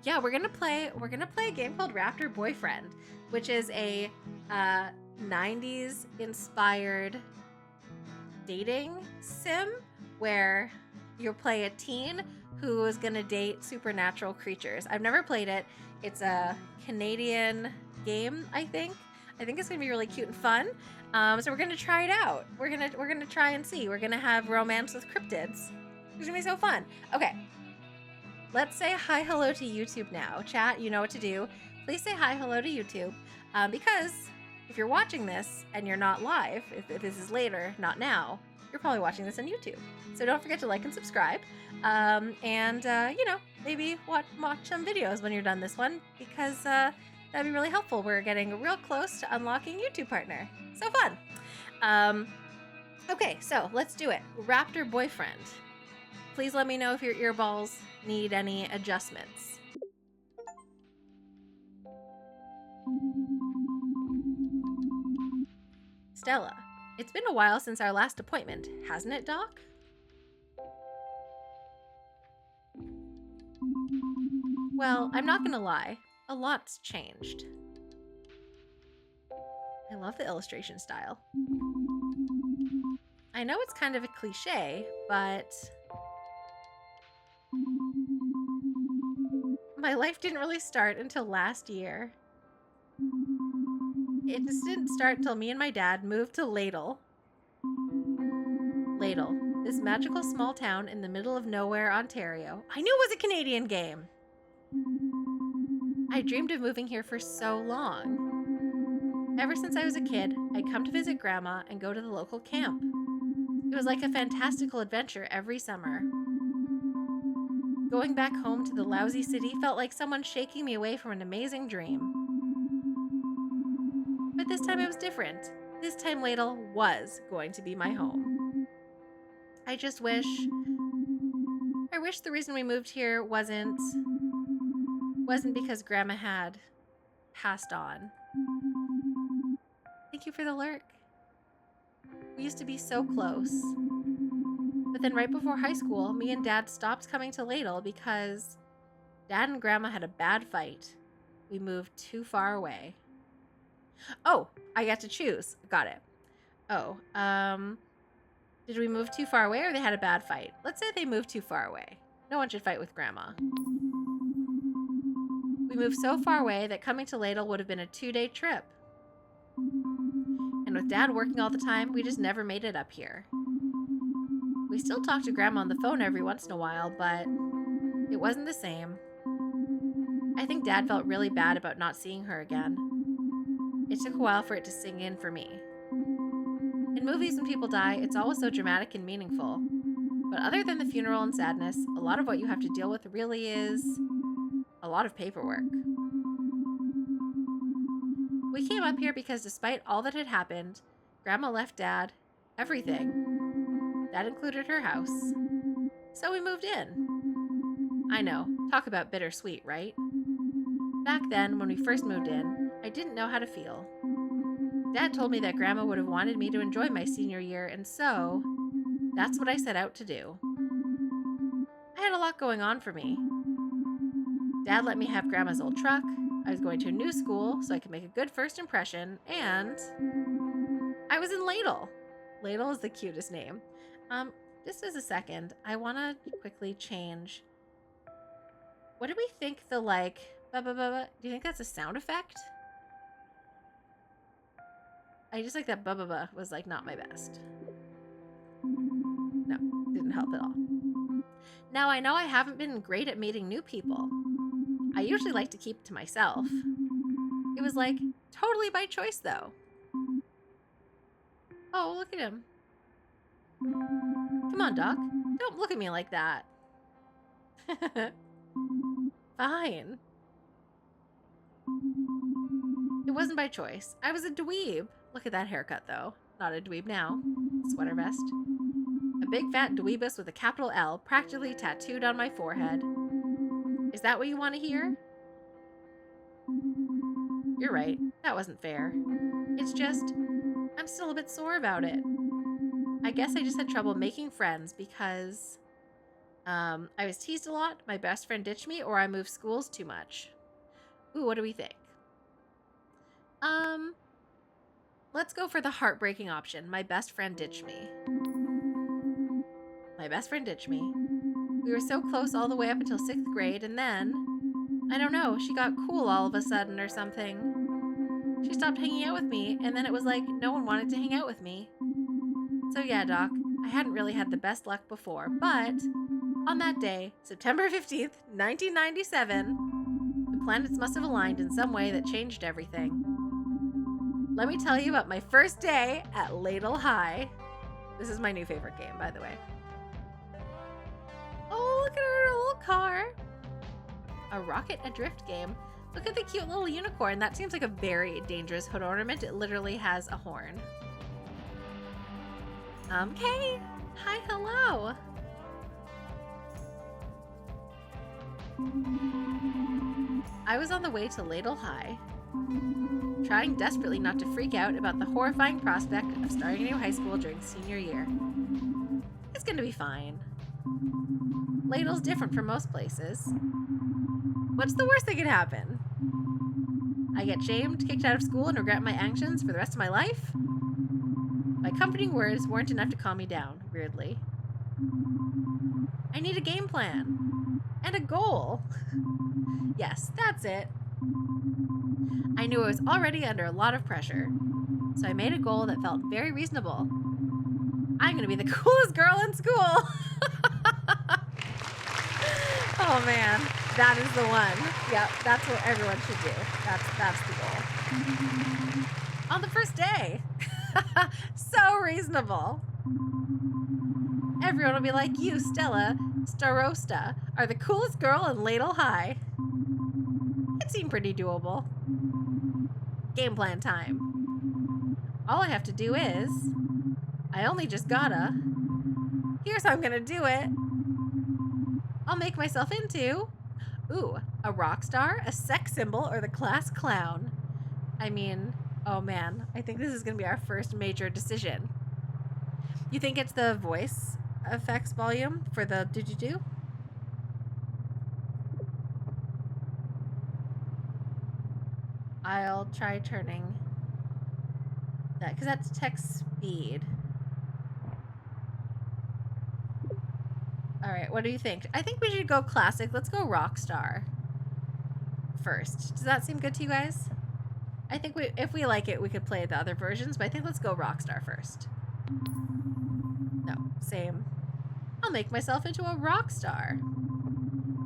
Yeah, we're gonna play a game called Raptor Boyfriend, which is a 90s inspired dating sim where you play a teen who is gonna date supernatural creatures. I've never played it. It's a Canadian game, I think. I think it's gonna be really cute and fun. So we're gonna try it out. We're gonna try and see. We're gonna have romance with cryptids. It's gonna be so fun. Okay. Let's say hi hello to YouTube now. Chat, you know what to do. Please say hi hello to YouTube. Because if you're watching this and you're not live, if this is later, not now, you're probably watching this on YouTube. So don't forget to like and subscribe. Maybe watch some videos when you're done this one, because that'd be really helpful. We're getting real close to unlocking YouTube partner. So fun. Okay, so let's do it. Raptor Boyfriend. Please let me know if your earballs need any adjustments. Stella, it's been a while since our last appointment, hasn't it, Doc? Well, I'm not gonna lie, a lot's changed. I love the illustration style. I know it's kind of a cliche, but my life didn't really start until last year. It just didn't start until me and my dad moved to Ladle. Ladle, this magical small town in the middle of nowhere, Ontario. I knew it was a Canadian game! I dreamed of moving here for so long. Ever since I was a kid, I'd come to visit Grandma and go to the local camp. It was like a fantastical adventure every summer. Going back home to the lousy city felt like someone shaking me away from an amazing dream. But this time it was different. This time Ladle was going to be my home. I wish the reason we moved here wasn't because Grandma had passed on. Thank you for the lurk. We used to be so close. But then right before high school, me and Dad stopped coming to Ladle because Dad and Grandma had a bad fight. We moved too far away. Oh, I got to choose. Got it. Oh, did we move too far away or they had a bad fight? Let's say they moved too far away. No one should fight with Grandma. We moved so far away that coming to Ladle would have been a 2-day trip. And with Dad working all the time, we just never made it up here. We still talk to Grandma on the phone every once in a while, but it wasn't the same. I think Dad felt really bad about not seeing her again. It took a while for it to sink in for me. In movies, when people die, it's always so dramatic and meaningful. But other than the funeral and sadness, a lot of what you have to deal with really is a lot of paperwork. We came up here because despite all that had happened, Grandma left Dad everything. That included her house. So we moved in. I know, talk about bittersweet, right? Back then, when we first moved in, I didn't know how to feel. Dad told me that Grandma would have wanted me to enjoy my senior year, and so that's what I set out to do. I had a lot going on for me. Dad let me have Grandma's old truck, I was going to a new school so I could make a good first impression, and I was in Ladle. Ladle is the cutest name. Just as a second, I want to quickly change. What do we think the do you think that's a sound effect? I just like that was not my best. No, didn't help at all. Now I know I haven't been great at meeting new people. I usually like to keep it to myself. It was totally by choice though. Oh, look at him. Come on, Doc. Don't look at me like that. Fine. It wasn't by choice. I was a dweeb. Look at that haircut, though. Not a dweeb now. Sweater vest. A big fat dweebus with a capital L practically tattooed on my forehead. Is that what you want to hear? You're right. That wasn't fair. It's just, I'm still a bit sore about it. I guess I just had trouble making friends because I was teased a lot, my best friend ditched me, or I moved schools too much. Ooh, what do we think? Let's go for the heartbreaking option. My best friend ditched me. My best friend ditched me. We were so close all the way up until 6th grade, and then, I don't know, she got cool all of a sudden or something. She stopped hanging out with me, and then it was like no one wanted to hang out with me. So yeah, Doc, I hadn't really had the best luck before, but on that day, September 15th, 1997, the planets must have aligned in some way that changed everything. Let me tell you about my first day at Ladle High. This is my new favorite game, by the way. Oh, look at her little car. A rocket adrift game. Look at the cute little unicorn. That seems like a very dangerous hood ornament. It literally has a horn. Kay. Hi, hello. I was on the way to Ladle High, trying desperately not to freak out about the horrifying prospect of starting a new high school during senior year. It's gonna be fine. Ladle's different from most places. What's the worst that could happen? I get shamed, kicked out of school, and regret my actions for the rest of my life? My comforting words weren't enough to calm me down, weirdly. I need a game plan. And a goal. Yes, that's it. I knew I was already under a lot of pressure, so I made a goal that felt very reasonable. I'm gonna be the coolest girl in school. Oh man, that is the one. Yep, that's what everyone should do. That's the goal. On the first day. So reasonable. Everyone will be like, you, Stella Starosta, are the coolest girl in Ladle High. It seemed pretty doable. Game plan time. All I have to do is, I only just gotta. Here's how I'm gonna do it. I'll make myself into, a rock star, a sex symbol, or the class clown. I mean, oh man, I think this is gonna be our first major decision. You think it's the voice effects volume for the do-do-do? I'll try turning that, because that's text speed. All right, what do you think? I think we should go classic. Let's go rock star first. Does that seem good to you guys? I think if we like it, we could play the other versions, but I think let's go rock star first. No, same. I'll make myself into a rock star.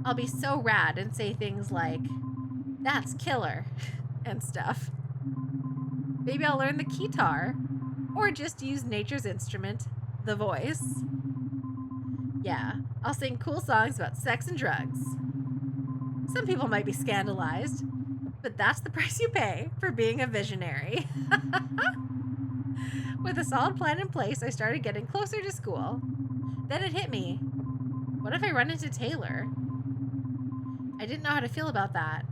I'll be so rad and say things like, that's killer, and stuff. Maybe I'll learn the guitar, or just use nature's instrument, the voice. Yeah, I'll sing cool songs about sex and drugs. Some people might be scandalized, but that's the price you pay for being a visionary. With a solid plan in place, I started getting closer to school. Then it hit me. What if I run into Taylor? I didn't know how to feel about that.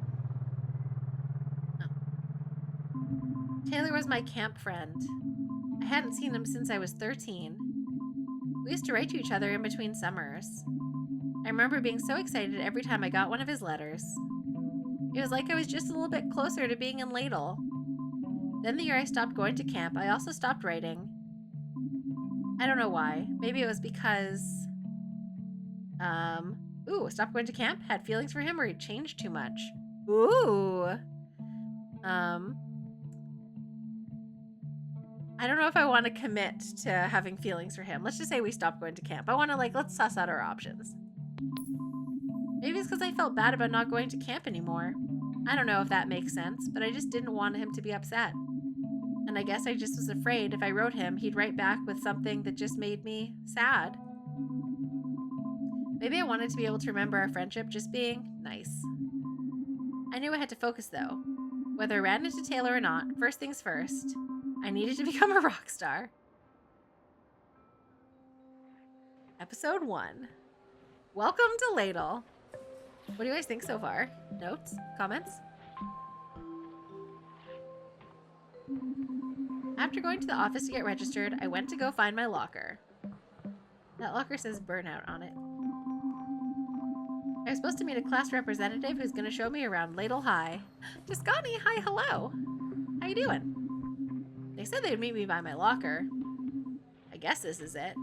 Oh. Taylor was my camp friend. I hadn't seen him since I was 13. We used to write to each other in between summers. I remember being so excited every time I got one of his letters. It was like I was just a little bit closer to being in Ladle. Then the year I stopped going to camp, I also stopped writing. I don't know why. Maybe it was because, stopped going to camp, had feelings for him, or he changed too much. I don't know if I want to commit to having feelings for him. Let's just say we stopped going to camp. I want to, let's suss out our options. Maybe it's because I felt bad about not going to camp anymore. I don't know if that makes sense, but I just didn't want him to be upset. And I guess I just was afraid if I wrote him, he'd write back with something that just made me sad. Maybe I wanted to be able to remember our friendship just being nice. I knew I had to focus though. Whether I ran into Taylor or not, first things first, I needed to become a rock star. Episode 1. Welcome to Ladle. What do you guys think so far? Notes? Comments? After going to the office to get registered, I went to go find my locker. That locker says burnout on it. I'm supposed to meet a class representative who's going to show me around Ladle High. Tuscany, hi, hello. How you doing? They said they'd meet me by my locker. I guess this is it.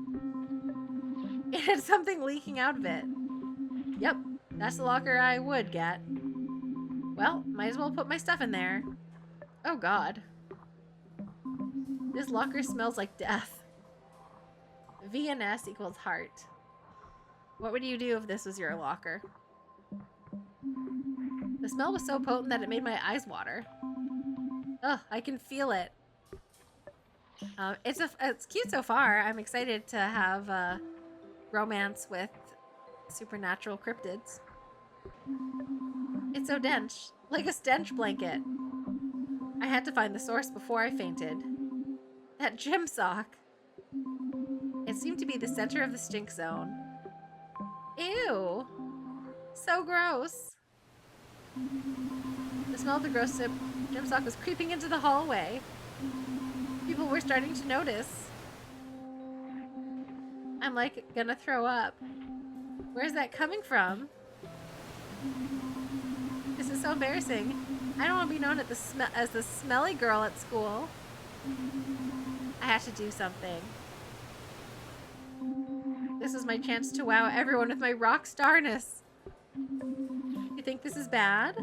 It had something leaking out of it. Yep, that's the locker I would get. Well, might as well put my stuff in there. Oh god. This locker smells like death. VNS equals heart. What would you do if this was your locker? The smell was so potent that it made my eyes water. Ugh, I can feel it. It's cute so far. I'm excited to have romance with supernatural cryptids. It's so dense, like a stench blanket. I had to find the source before I fainted. That gym sock. It seemed to be the center of the stink zone. Ew. So gross. The smell of the gross gym sock was creeping into the hallway. People were starting to notice. I'm like gonna throw up. Where's that coming from? This is so embarrassing. I don't want to be known as the smelly girl at school. I have to do something. This is my chance to wow everyone with my rock starness. You think this is bad?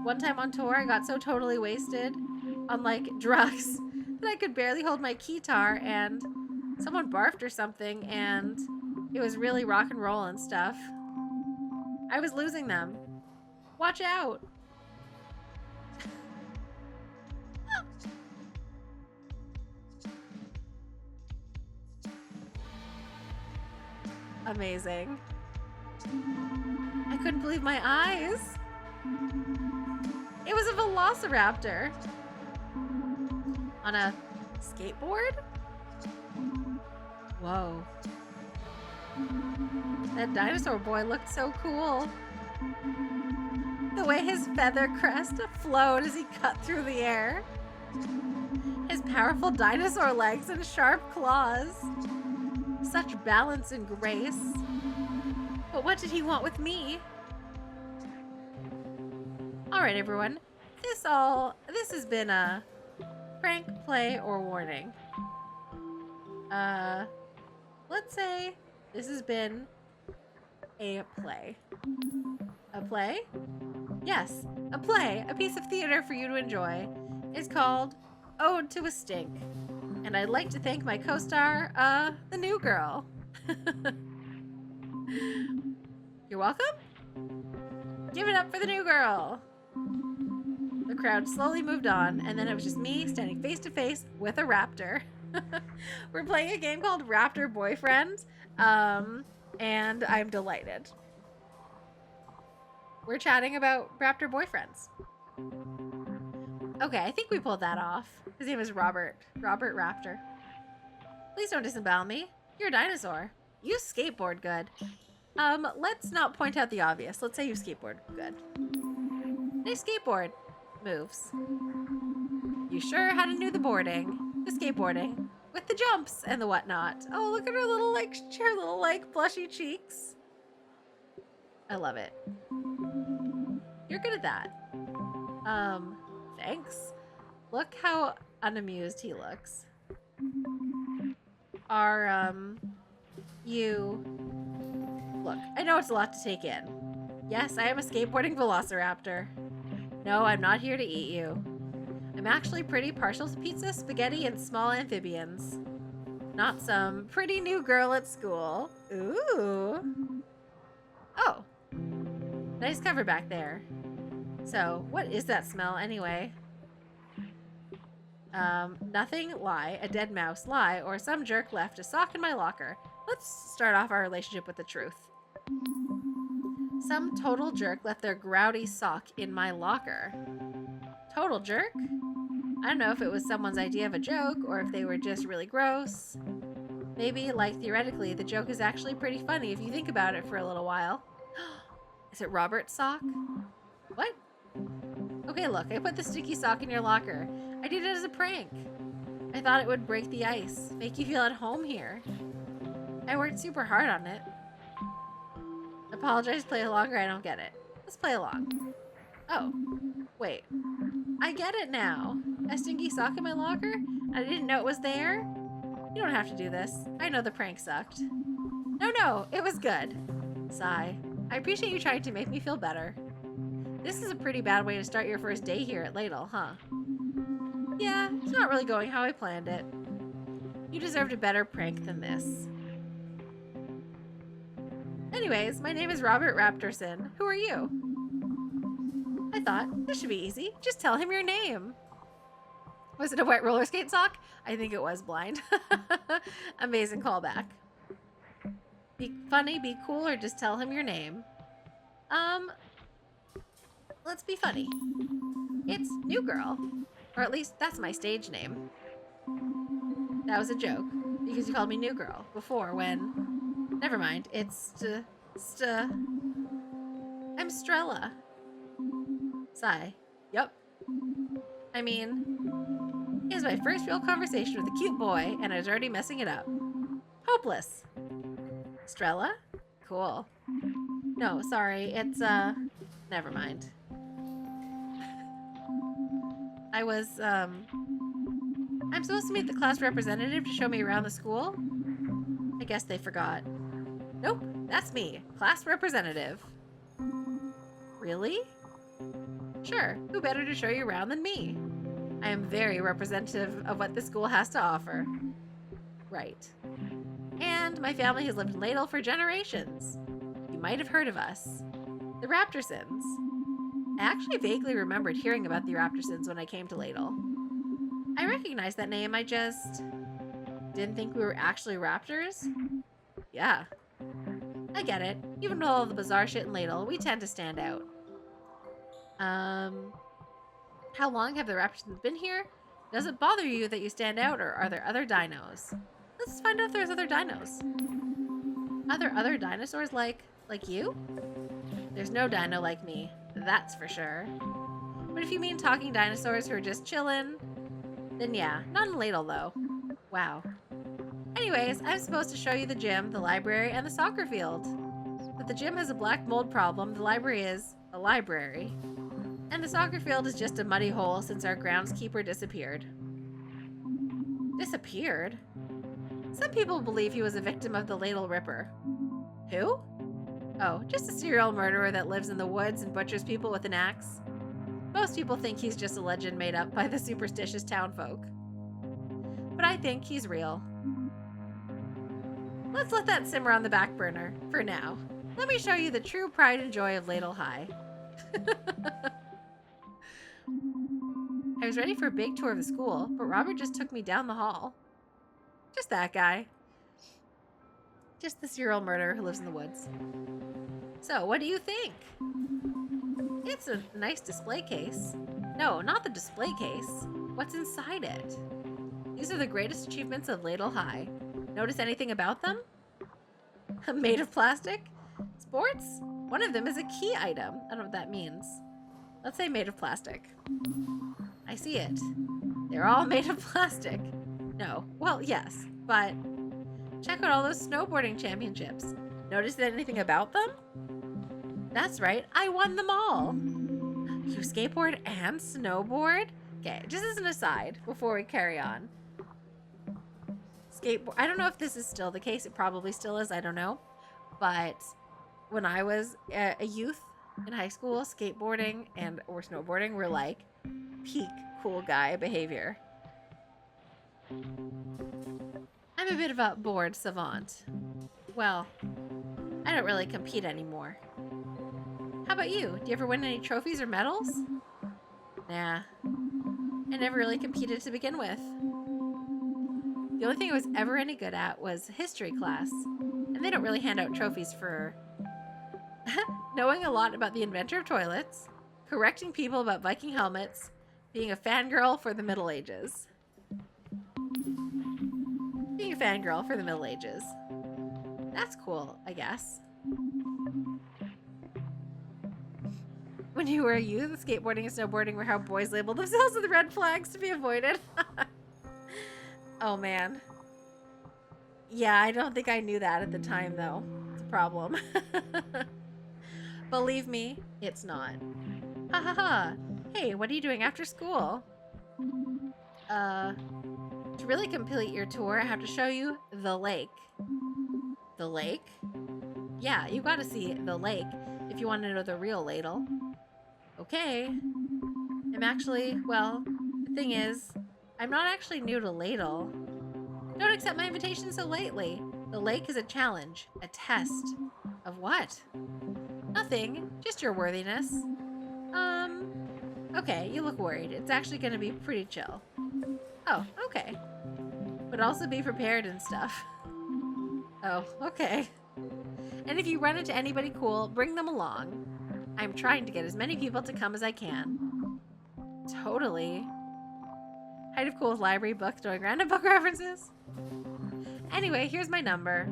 One time on tour, I got so totally wasted on like drugs that I could barely hold my guitar, and someone barfed or something, and it was really rock and roll and stuff. I was losing them. Watch out. Amazing. I couldn't believe my eyes. It was a velociraptor. On a skateboard? Whoa. That dinosaur boy looked so cool. The way his feather crest flowed as he cut through the air. His powerful dinosaur legs and sharp claws. Such balance and grace. But what did he want with me? Alright everyone, this has been a prank, play, or warning. Let's say this has been a play. A play? Yes, a play, a piece of theater for you to enjoy. It's called Ode to a Stink. And I'd like to thank my co-star, the new girl. You're welcome? Give it up for the new girl. The crowd slowly moved on, and then it was just me standing face to face with a raptor. We're playing a game called Raptor Boyfriend, and I'm delighted. We're chatting about Raptor boyfriends. Okay, I think we pulled that off. His name is Robert. Robert Raptor. Please don't disembowel me. You're a dinosaur. You skateboard good. Let's not point out the obvious. Let's say you skateboard good. Nice skateboard. Moves. You sure how to do the boarding. The skateboarding. With the jumps and the whatnot. Oh, look at her little, like, plushy cheeks. I love it. You're good at that. Thanks. Look how unamused he looks. Look, I know it's a lot to take in. Yes, I am a skateboarding velociraptor. No, I'm not here to eat you. I'm actually pretty partial to pizza, spaghetti, and small amphibians. Not some pretty new girl at school. Ooh. Oh. Nice cover back there. So, what is that smell anyway? Nothing, lie, a dead mouse, lie, or some jerk left a sock in my locker. Let's start off our relationship with the truth. Some total jerk left their grouty sock in my locker. Total jerk? I don't know if it was someone's idea of a joke or if they were just really gross. Maybe, like, theoretically, the joke is actually pretty funny if you think about it for a little while. Is it Robert's sock? What? Okay, look, I put the sticky sock in your locker. I did it as a prank. I thought it would break the ice, make you feel at home here. I worked super hard on it. apologize, play along, or I don't get it. Let's play along. Oh, wait. I get it now. A stinky sock in my locker? I didn't know it was there? You don't have to do this. I know the prank sucked. No, it was good. Sigh. I appreciate you trying to make me feel better. This is a pretty bad way to start your first day here at Ladle, huh? Yeah, it's not really going how I planned it. You deserved a better prank than this. Anyways, my name is Robert Raptorson. Who are you? I thought, this should be easy. Just tell him your name. Was it a wet roller skate sock? I think it was blind. Amazing callback. Be funny, be cool, or just tell him your name. Let's be funny. It's New Girl. Or at least that's my stage name. That was a joke, because you called me New Girl before when... Never mind, it's I'm Strella. Sigh. Yup. I mean, it was my first real conversation with a cute boy, and I was already messing it up. Hopeless. Strella? Cool. No, sorry, it's, never mind. I'm supposed to meet the class representative to show me around the school? I guess they forgot. Nope, that's me, class representative. Really? Sure, who better to show you around than me? I am very representative of what the school has to offer. Right. And my family has lived in Ladle for generations. You might have heard of us. The Raptorsons. I actually vaguely remembered hearing about the Raptorsons when I came to Ladle. I recognized that name, I just didn't think we were actually raptors. Yeah. I get it. Even with all the bizarre shit in Ladle, we tend to stand out. How long have the Raptorsons been here? Does it bother you that you stand out, or are there other dinos? Let's find out if there's other dinos. Are there other dinosaurs like you? There's no dino like me, that's for sure. But if you mean talking dinosaurs who are just chillin', then yeah, not in Ladle though. Wow. Anyways, I'm supposed to show you the gym, the library, and the soccer field. But the gym has a black mold problem, the library is a library. And the soccer field is just a muddy hole since our groundskeeper disappeared. Disappeared? Some people believe he was a victim of the Ladle Ripper. Who? Oh, just a serial murderer that lives in the woods and butchers people with an axe. Most people think he's just a legend made up by the superstitious townfolk. But I think he's real. Let's let that simmer on the back burner, for now. Let me show you the true pride and joy of Ladle High. I was ready for a big tour of the school, but Robert just took me down the hall. Just that guy. Just the serial murderer who lives in the woods. So, what do you think? It's a nice display case. No, not the display case. What's inside it? These are the greatest achievements of Ladle High. Notice anything about them? Made of plastic? Sports? One of them is a key item. I don't know what that means. Let's say made of plastic. I see it. They're all made of plastic. No. Well, yes, but check out all those snowboarding championships. Notice anything about them? That's right, I won them all. You skateboard and snowboard? Okay, just as an aside before we carry on. Skateboard, I don't know if this is still the case. It probably still is, I don't know. But when I was a youth in high school, skateboarding or snowboarding were like peak cool guy behavior. I'm a bit of a bored savant. Well, I don't really compete anymore. How about you? Do you ever win any trophies or medals? Nah. I never really competed to begin with. The only thing I was ever any good at was history class, and they don't really hand out trophies for knowing a lot about the inventor of toilets, correcting people about Viking helmets, being a fangirl for the Middle Ages. Being a fangirl for the Middle Ages. That's cool, I guess. When you were a youth, skateboarding and snowboarding were how boys labeled themselves with red flags to be avoided. Oh, man. Yeah, I don't think I knew that at the time, though. It's a problem. Believe me, it's not. Ha ha ha. Hey, what are you doing after school? To really complete your tour, I have to show you the lake. The lake? Yeah, you gotta see the lake if you want to know the real ladle. Okay. I'm actually, well, the thing is, I'm not actually new to ladle. Don't accept my invitation so lightly. The lake is a challenge, a test. Of what? Nothing, just your worthiness. Okay, you look worried. It's actually gonna be pretty chill. Oh, okay. But also be prepared and stuff. Oh, okay. And if you run into anybody cool, bring them along. I'm trying to get as many people to come as I can. Totally. Height of cool library book throwing random book references. Anyway, here's my number.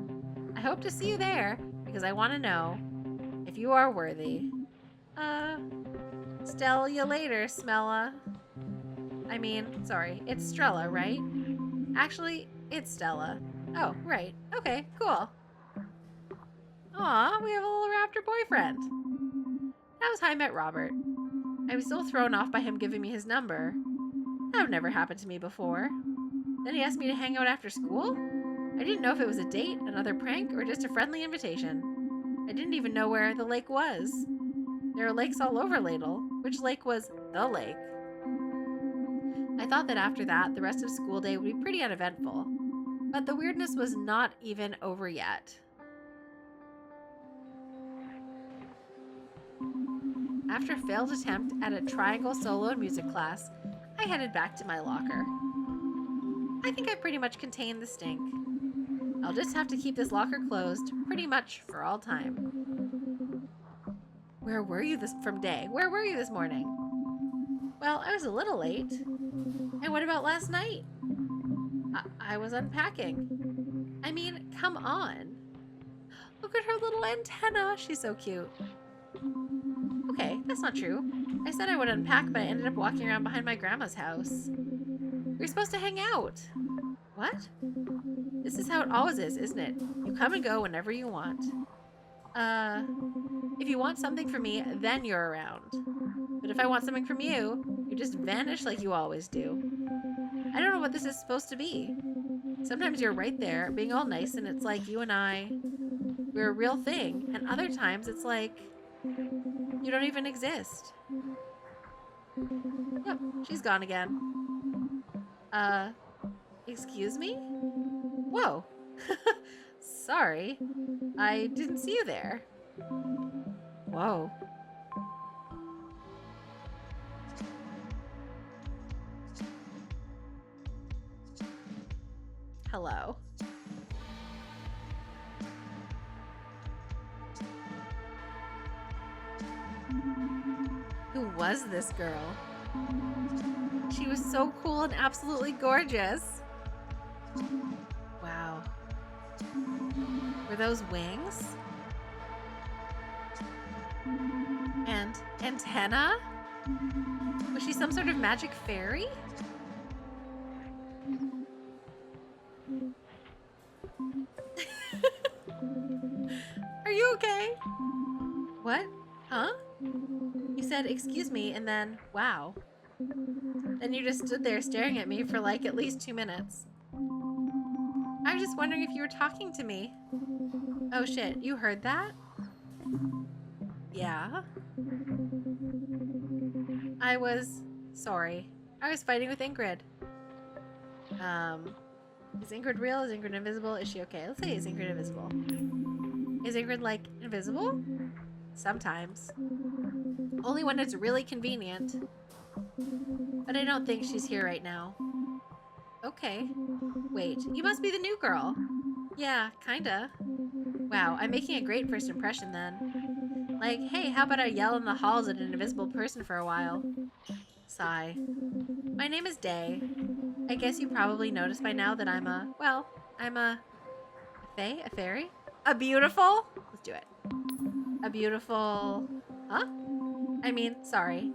I hope to see you there because I want to know if you are worthy. Stella you later, Smella. I mean, sorry, it's Strella, right? Actually, it's Stella. Oh, right. Okay, cool. Aw, we have a little Raptor boyfriend. That was how I met Robert. I was so thrown off by him giving me his number. That would never happened to me before. Then he asked me to hang out after school? I didn't know if it was a date, another prank, or just a friendly invitation. I didn't even know where the lake was. There are lakes all over Ladle. Which lake was the lake? I thought that after that, the rest of school day would be pretty uneventful. But the weirdness was not even over yet. After a failed attempt at a triangle solo in music class, I headed back to my locker. I think I pretty much contained the stink. I'll just have to keep this locker closed pretty much for all time. Where were you this morning? Well, I was a little late. And what about last night? I was unpacking. I mean, come on. Look at her little antenna. She's so cute. Okay, that's not true. I said I would unpack, but I ended up walking around behind my grandma's house. We were supposed to hang out. What? This is how it always is, isn't it? You come and go whenever you want. If you want something from me, then you're around. But if I want something from you, you just vanish like you always do. I don't know what this is supposed to be. Sometimes you're right there, being all nice, and it's like you and we're a real thing. And other times it's like, you don't even exist. Yep, she's gone again. Excuse me? Whoa. Sorry. I didn't see you there. Whoa. Hello. Who was this girl? She was so cool and absolutely gorgeous. Wow. Were those wings? And antenna? Was she some sort of magic fairy? Are you okay? What? Huh? You said, excuse me, and then, wow. Then you just stood there staring at me for like at least 2 minutes. I was just wondering if you were talking to me. Oh shit, you heard that? Yeah. Sorry. I was fighting with Ingrid. Is Ingrid real? Is Ingrid invisible? Is she okay? Let's say is Ingrid invisible. Is Ingrid, like, invisible? Sometimes. Only when it's really convenient. But I don't think she's here right now. Okay. Wait, you must be the new girl. Yeah, kinda. Wow, I'm making a great first impression then. Like, hey, how about I yell in the halls at an invisible person for a while? Sigh. My name is Day. I guess you probably noticed by now that I'm a fae? A fairy? A beautiful? Let's do it. A beautiful... Huh? I mean, sorry.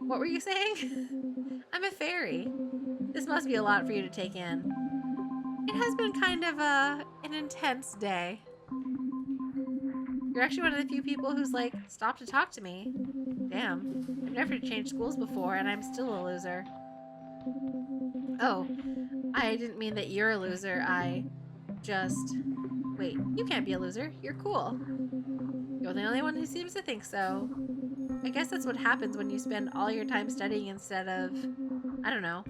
What were you saying? I'm a fairy. This must be a lot for you to take in. It has been kind of an intense day. You're actually one of the few people who's like, stopped to talk to me. Damn. I've never changed schools before, and I'm still a loser. Oh, I didn't mean that you're a loser. I just... Wait, you can't be a loser. You're cool. You're the only one who seems to think so. I guess that's what happens when you spend all your time studying instead of, I don't know,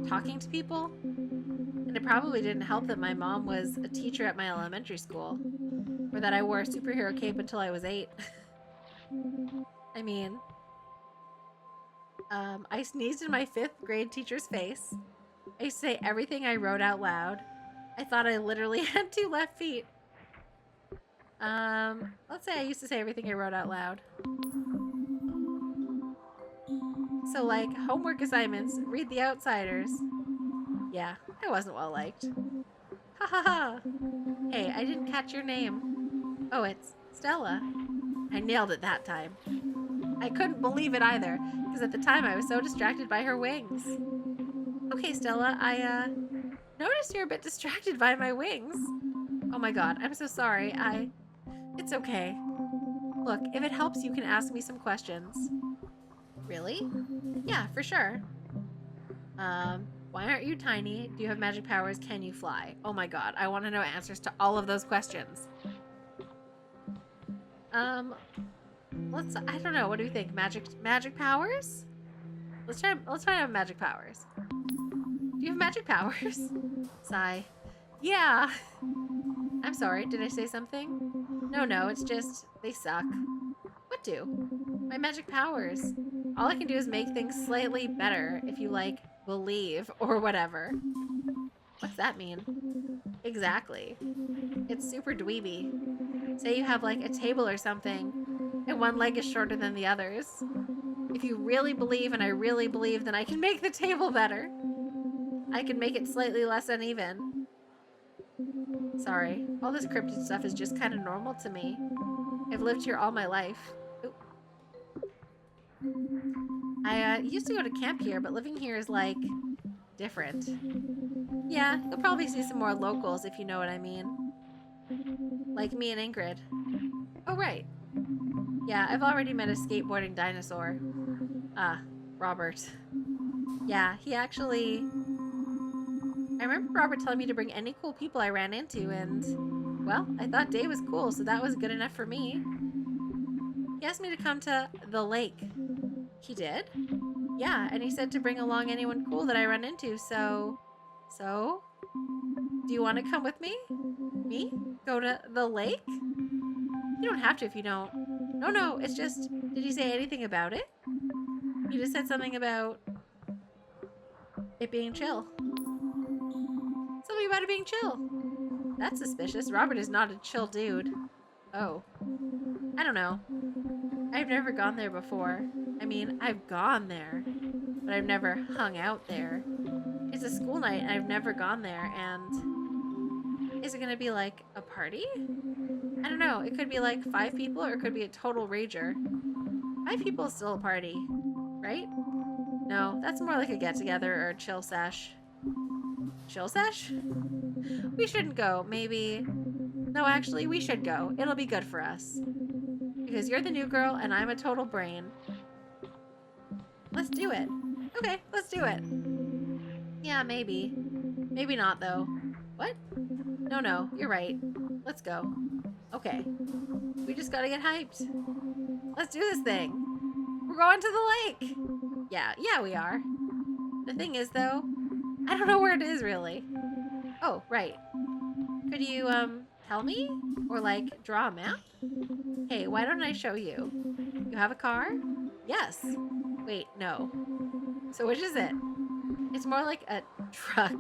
talking to people. And it probably didn't help that my mom was a teacher at my elementary school, or that I wore a superhero cape until I was 8. I mean, I sneezed in my 5th grade teacher's face. I used to say everything I wrote out loud. I thought I literally had 2 left feet. Let's say I used to say everything I wrote out loud. So, like, homework assignments, read The Outsiders. Yeah, I wasn't well liked. Ha ha ha! Hey, I didn't catch your name. Oh, it's Stella. I nailed it that time. I couldn't believe it either, because at the time I was so distracted by her wings. Okay, Stella, I, noticed you're a bit distracted by my wings. Oh my god, I'm so sorry. It's okay. Look, if it helps, you can ask me some questions. Really? Yeah, for sure. Why aren't you tiny? Do you have magic powers? Can you fly? Oh my god, I want to know answers to all of those questions. I don't know, what do you think? Magic powers? Let's try to have magic powers. Do you have magic powers? Sigh. Yeah. I'm sorry, did I say something? No, it's just, they suck. What do? My magic powers. All I can do is make things slightly better if you, like, believe or whatever. What's that mean? Exactly. It's super dweeby. Say you have, like, a table or something, and one leg is shorter than the others. If you really believe and I really believe, then I can make the table better. I can make it slightly less uneven. Sorry, all this cryptid stuff is just kind of normal to me. I've lived here all my life. Oop. I used to go to camp here, but living here is, like, different. Yeah, you'll probably see some more locals if you know what I mean. Like me and Ingrid. Oh, right. Yeah, I've already met a skateboarding dinosaur. Robert. Yeah, he actually... I remember Robert telling me to bring any cool people I ran into, and, well, I thought Dave was cool, so that was good enough for me. He asked me to come to the lake. He did? Yeah, and he said to bring along anyone cool that I run into, so... So? Do you want to come with me? Me? Go to the lake? You don't have to if you don't. No, it's just... Did he say anything about it? He just said something about... it being chill. Something about it being chill. That's suspicious. Robert is not a chill dude. Oh. I don't know. I've never gone there before. I mean, I've gone there, but I've never hung out there. It's a school night and I've never gone there, and is it gonna be like a party? I don't know. It could be like 5 people or it could be a total rager. 5 people is still a party, right? No, that's more like a get-together or a chill sesh. Chill sesh? We shouldn't go. Maybe... No, actually, we should go. It'll be good for us. Because you're the new girl and I'm a total brain. Let's do it. Okay, let's do it. Yeah, maybe. Maybe not, though. What? No, you're right. Let's go. Okay. We just gotta get hyped. Let's do this thing. We're going to the lake. Yeah, we are. The thing is, though, I don't know where it is, really. Oh, right. Could you, tell me? Or, like, draw a map? Hey, why don't I show you? You have a car? Yes. Wait, no. So which is it? It's more like a truck.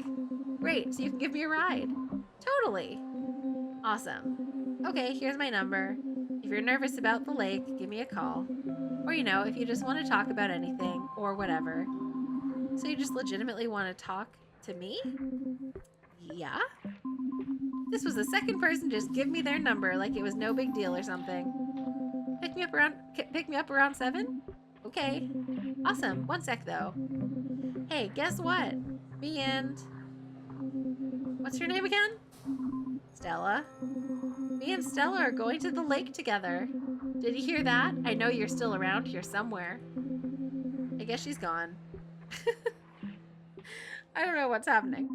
Great, so you can give me a ride. Totally. Awesome. Okay, here's my number. If you're nervous about the lake, give me a call. Or, you know, if you just want to talk about anything, or whatever. So you just legitimately want to talk to me? Yeah? This was the second person to just give me their number like it was no big deal or something. Pick me up around 7? Okay. Awesome. One sec, though. Hey, guess what? Me and... What's your name again? Stella. Me and Stella are going to the lake together. Did you hear that? I know you're still around here somewhere. I guess she's gone. I don't know what's happening.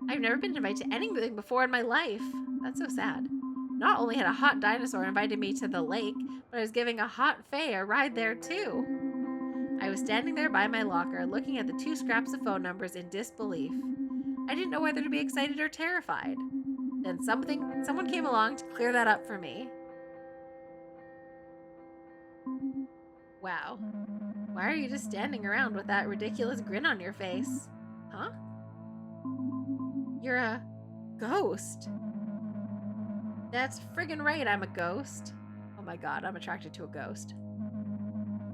I've never been invited to anything before in my life. That's so sad. Not only had a hot dinosaur invited me to the lake, but I was giving a hot fae a ride there too. I was standing there by my locker, looking at the 2 scraps of phone numbers in disbelief. I didn't know whether to be excited or terrified. Then someone came along to clear that up for me. Wow. Why are you just standing around with that ridiculous grin on your face? Huh? You're a ghost. That's friggin' right, I'm a ghost. Oh my god, I'm attracted to a ghost.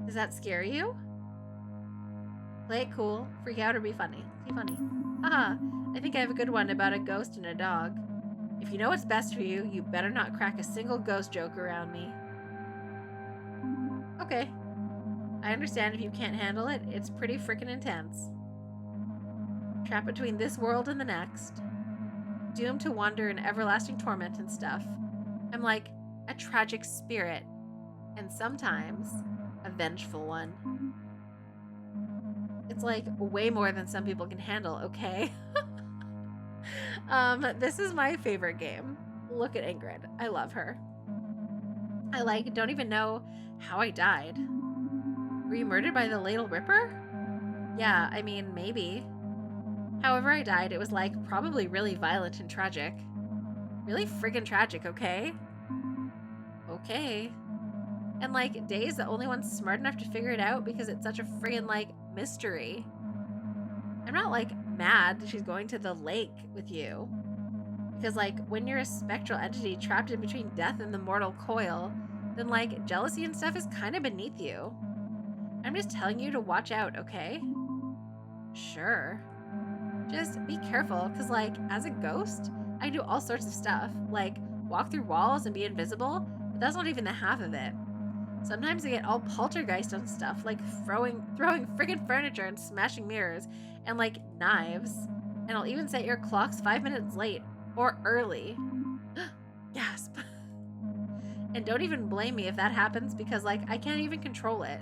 Does that scare you? Play it cool, freak out, or be funny. Be funny. Haha, I think I have a good one about a ghost and a dog. If you know what's best for you, you better not crack a single ghost joke around me. Okay. I understand if you can't handle it, it's pretty frickin' intense. Trapped between this world and the next. Doomed to wander in everlasting torment and stuff. I'm like a tragic spirit, and sometimes a vengeful one. It's like way more than some people can handle, okay? This is my favorite game. Look at Ingrid. I love her. I don't even know how I died. Were you murdered by the Ladle Ripper? Yeah, I mean, maybe. However I died, it was probably really violent and tragic. Really friggin' tragic, okay? Okay. And Day's the only one smart enough to figure it out because it's such a friggin' mystery. I'm not mad that she's going to the lake with you. Because when you're a spectral entity trapped in between death and the mortal coil, then jealousy and stuff is kind of beneath you. I'm just telling you to watch out, okay? Sure. Just be careful, because as a ghost, I do all sorts of stuff, walk through walls and be invisible, but that's not even the half of it. Sometimes I get all poltergeist on stuff, throwing friggin' furniture and smashing mirrors, and knives. And I'll even set your clocks 5 minutes late, or early. Gasp. And don't even blame me if that happens, because I can't even control it.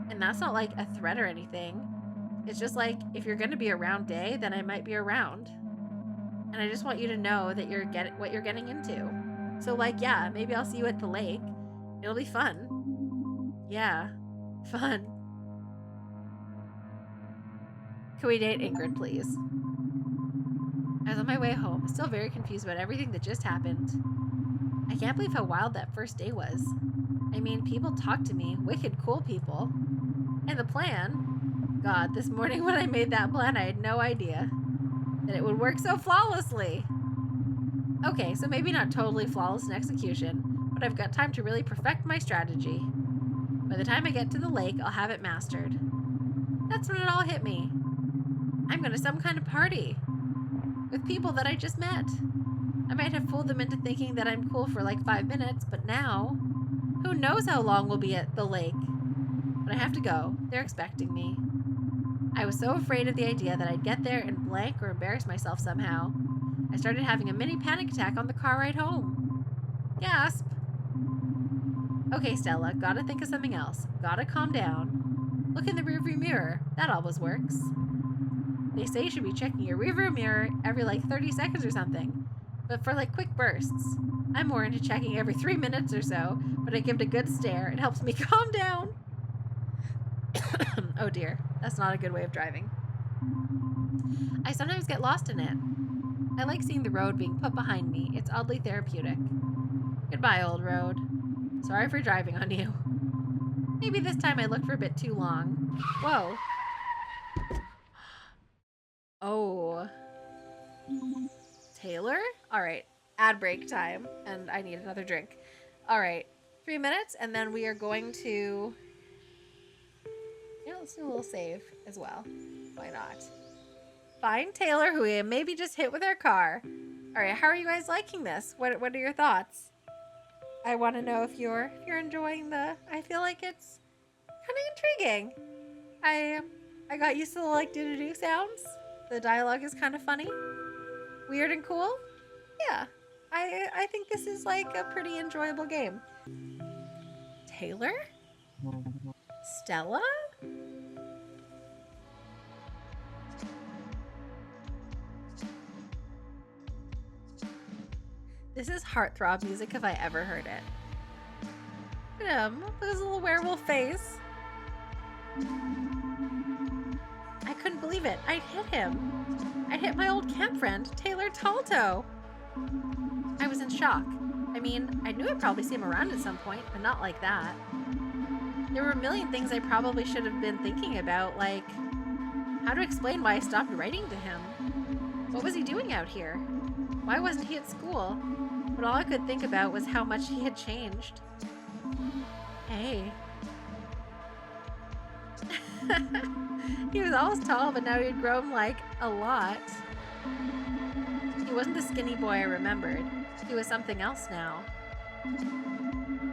And that's not a threat or anything. It's just if you're gonna be around Day, then I might be around. And I just want you to know that what you're getting into. So yeah, maybe I'll see you at the lake. It'll be fun. Yeah, fun. Can we date Ingrid, please? I was on my way home, still very confused about everything that just happened. I can't believe how wild that first day was. I mean, people talked to me, wicked cool people. And the plan? God, this morning when I made that plan, I had no idea that it would work so flawlessly. Okay, so maybe not totally flawless in execution, but I've got time to really perfect my strategy. By the time I get to the lake, I'll have it mastered. That's when it all hit me. I'm going to some kind of party with people that I just met. I might have fooled them into thinking that I'm cool for 5 minutes, but now, who knows how long we'll be at the lake. But I have to go. They're expecting me. I was so afraid of the idea that I'd get there and blank or embarrass myself somehow. I started having a mini panic attack on the car ride home. Gasp. Okay, Stella, gotta think of something else. Gotta calm down. Look in the rearview mirror. That always works. They say you should be checking your rearview mirror every 30 seconds or something. But for quick bursts. I'm more into checking every 3 minutes or so, but I give it a good stare. It helps me calm down. Oh dear, that's not a good way of driving. I sometimes get lost in it. I like seeing the road being put behind me. It's oddly therapeutic. Goodbye, old road. Sorry for driving on you. Maybe this time I looked for a bit too long. Whoa. Oh. Taylor? Alright, ad break time, and I need another drink. Alright, 3 minutes, and then we are going to... let's do a little save as well. Why not? Find Taylor, who we maybe just hit with our car. Alright, how are you guys liking this? What are your thoughts? I want to know if you're enjoying the... I feel like it's kind of intriguing. I got used to the do-do-do sounds. The dialogue is kind of funny. Weird and cool. Yeah, I think this is like a pretty enjoyable game. Taylor? Stella? This is heartthrob music if I ever heard it. Look at him. Look at his little werewolf face. I couldn't believe it. I'd hit him. I'd hit my old camp friend, Taylor Talto. I was in shock. I mean, I knew I'd probably see him around at some point, but not like that. There were a million things I probably should have been thinking about, like how to explain why I stopped writing to him. What was he doing out here? Why wasn't he at school? But all I could think about was how much he had changed. Hey. He was always tall, but now he had grown, like, a lot. He wasn't the skinny boy I remembered. He was something else now.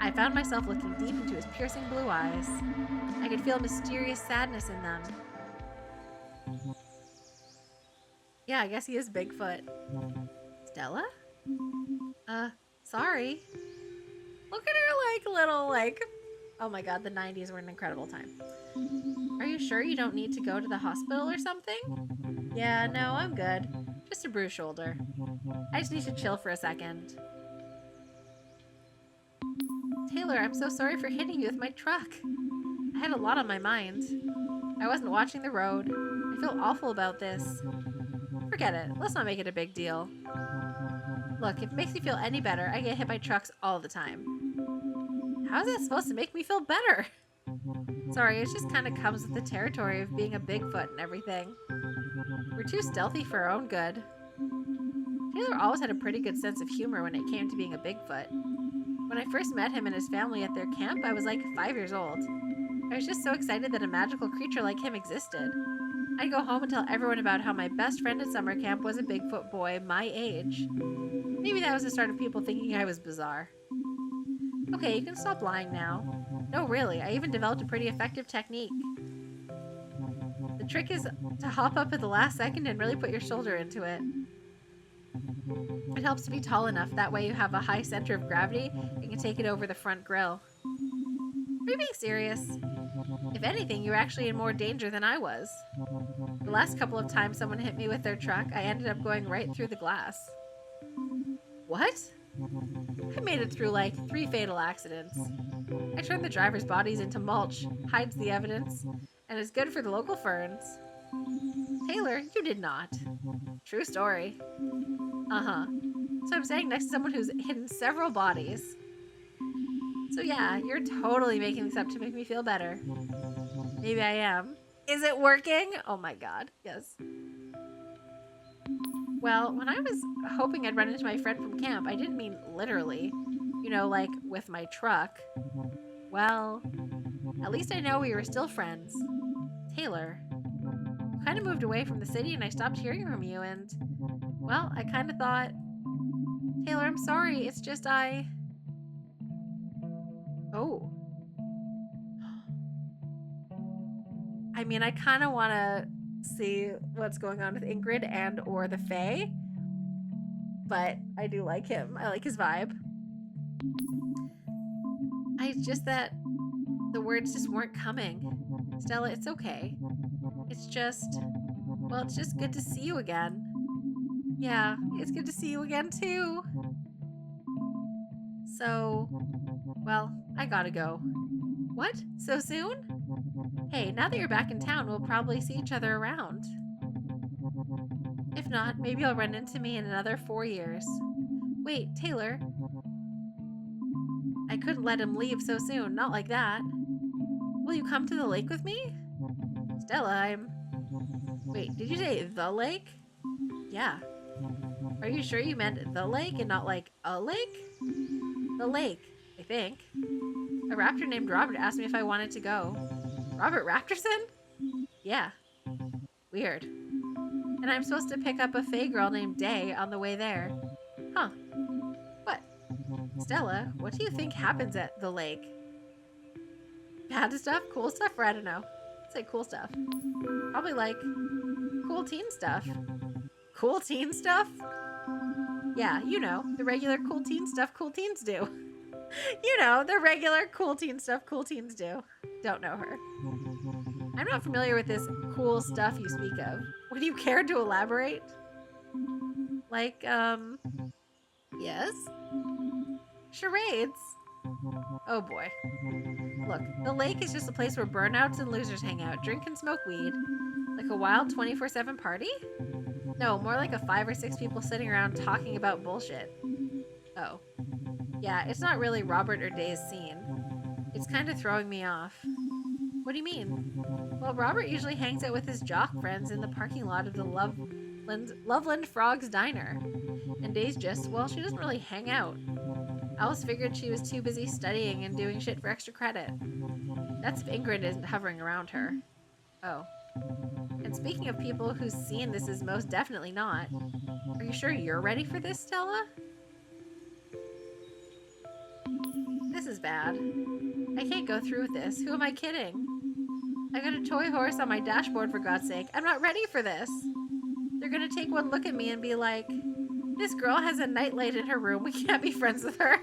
I found myself looking deep into his piercing blue eyes. I could feel mysterious sadness in them. Yeah, I guess he is Bigfoot. Stella? Sorry. Look at her, like, little, like... Oh my god, the 90s were an incredible time. Are you sure you don't need to go to the hospital or something? Yeah, no, I'm good. Just a bruised shoulder. I just need to chill for a second. Taylor, I'm so sorry for hitting you with my truck. I had a lot on my mind. I wasn't watching the road. I feel awful about this. Forget it. Let's not make it a big deal. Look, if it makes you feel any better, I get hit by trucks all the time. How is that supposed to make me feel better? Sorry, it just kind of comes with the territory of being a Bigfoot and everything. We're too stealthy for our own good. Taylor always had a pretty good sense of humor when it came to being a Bigfoot. When I first met him and his family at their camp, I was like 5 years old. I was just so excited that a magical creature like him existed. I'd go home and tell everyone about how my best friend at summer camp was a Bigfoot boy my age. Maybe that was the start of people thinking I was bizarre. Okay, you can stop lying now. No, really, I even developed a pretty effective technique. The trick is to hop up at the last second and really put your shoulder into it. It helps to be tall enough, that way you have a high center of gravity and can take it over the front grill. Are you being serious? If anything, you're actually in more danger than I was. The last couple of times someone hit me with their truck, I ended up going right through the glass. What? I made it through like 3 fatal accidents. I turned the driver's bodies into mulch, hides the evidence, and is good for the local ferns. Taylor, you did not. True story. Uh-huh. So I'm standing next to someone who's hidden several bodies. So yeah, you're totally making this up to make me feel better. Maybe I am. Is it working? Oh my god, yes. Well, when I was hoping I'd run into my friend from camp, I didn't mean literally. You know, like with my truck. Well, at least I know we were still friends. Taylor, you kind of moved away from the city and I stopped hearing from you and, well, I kind of thought, Taylor, I'm sorry, it's just Oh. I mean, I kind of want to see what's going on with Ingrid and or the Fae, but I do like him. I like his vibe. It's just that the words just weren't coming. Stella, it's okay. It's just, well, it's just good to see you again. Yeah, it's good to see you again too. So, well, I gotta go. What? So soon? Hey, now that you're back in town, we'll probably see each other around. If not, maybe you'll run into me in another 4 years. Wait, Taylor. I couldn't let him leave so soon, not like that. Will you come to the lake with me? Stella, Wait, did you say the lake? Yeah. Are you sure you meant the lake and not like a lake? The lake, I think. A raptor named Robert asked me if I wanted to go. Robert Raptorson? Yeah. Weird. And I'm supposed to pick up a Fae girl named Day on the way there. Huh. What? Stella, what do you think happens at the lake? Bad stuff? Cool stuff? Or I don't know. I'd say cool stuff. Probably like cool teen stuff. Cool teen stuff? Yeah, you know, the regular cool teen stuff cool teens do. You know, the regular cool teen stuff cool teens do. Don't know her. I'm not familiar with this cool stuff you speak of. Would you care to elaborate? Like, yes? Charades? Oh boy. Look, the lake is just a place where burnouts and losers hang out, drink and smoke weed. Like a wild 24/7 party? No, more like a 5 or 6 people sitting around talking about bullshit. Oh. Yeah, it's not really Robert or Day's scene. It's kind of throwing me off. What do you mean? Well, Robert usually hangs out with his jock friends in the parking lot of the Loveland Frogs Diner. And Day's just, well, she doesn't really hang out. I always figured she was too busy studying and doing shit for extra credit. That's if Ingrid isn't hovering around her. Oh. And speaking of people whose scene this is most definitely not, are you sure you're ready for this, Stella? This is bad. I can't go through with this. Who am I kidding? I got a toy horse on my dashboard, for God's sake. I'm not ready for this. They're gonna take one look at me and be like, this girl has a nightlight in her room. We can't be friends with her.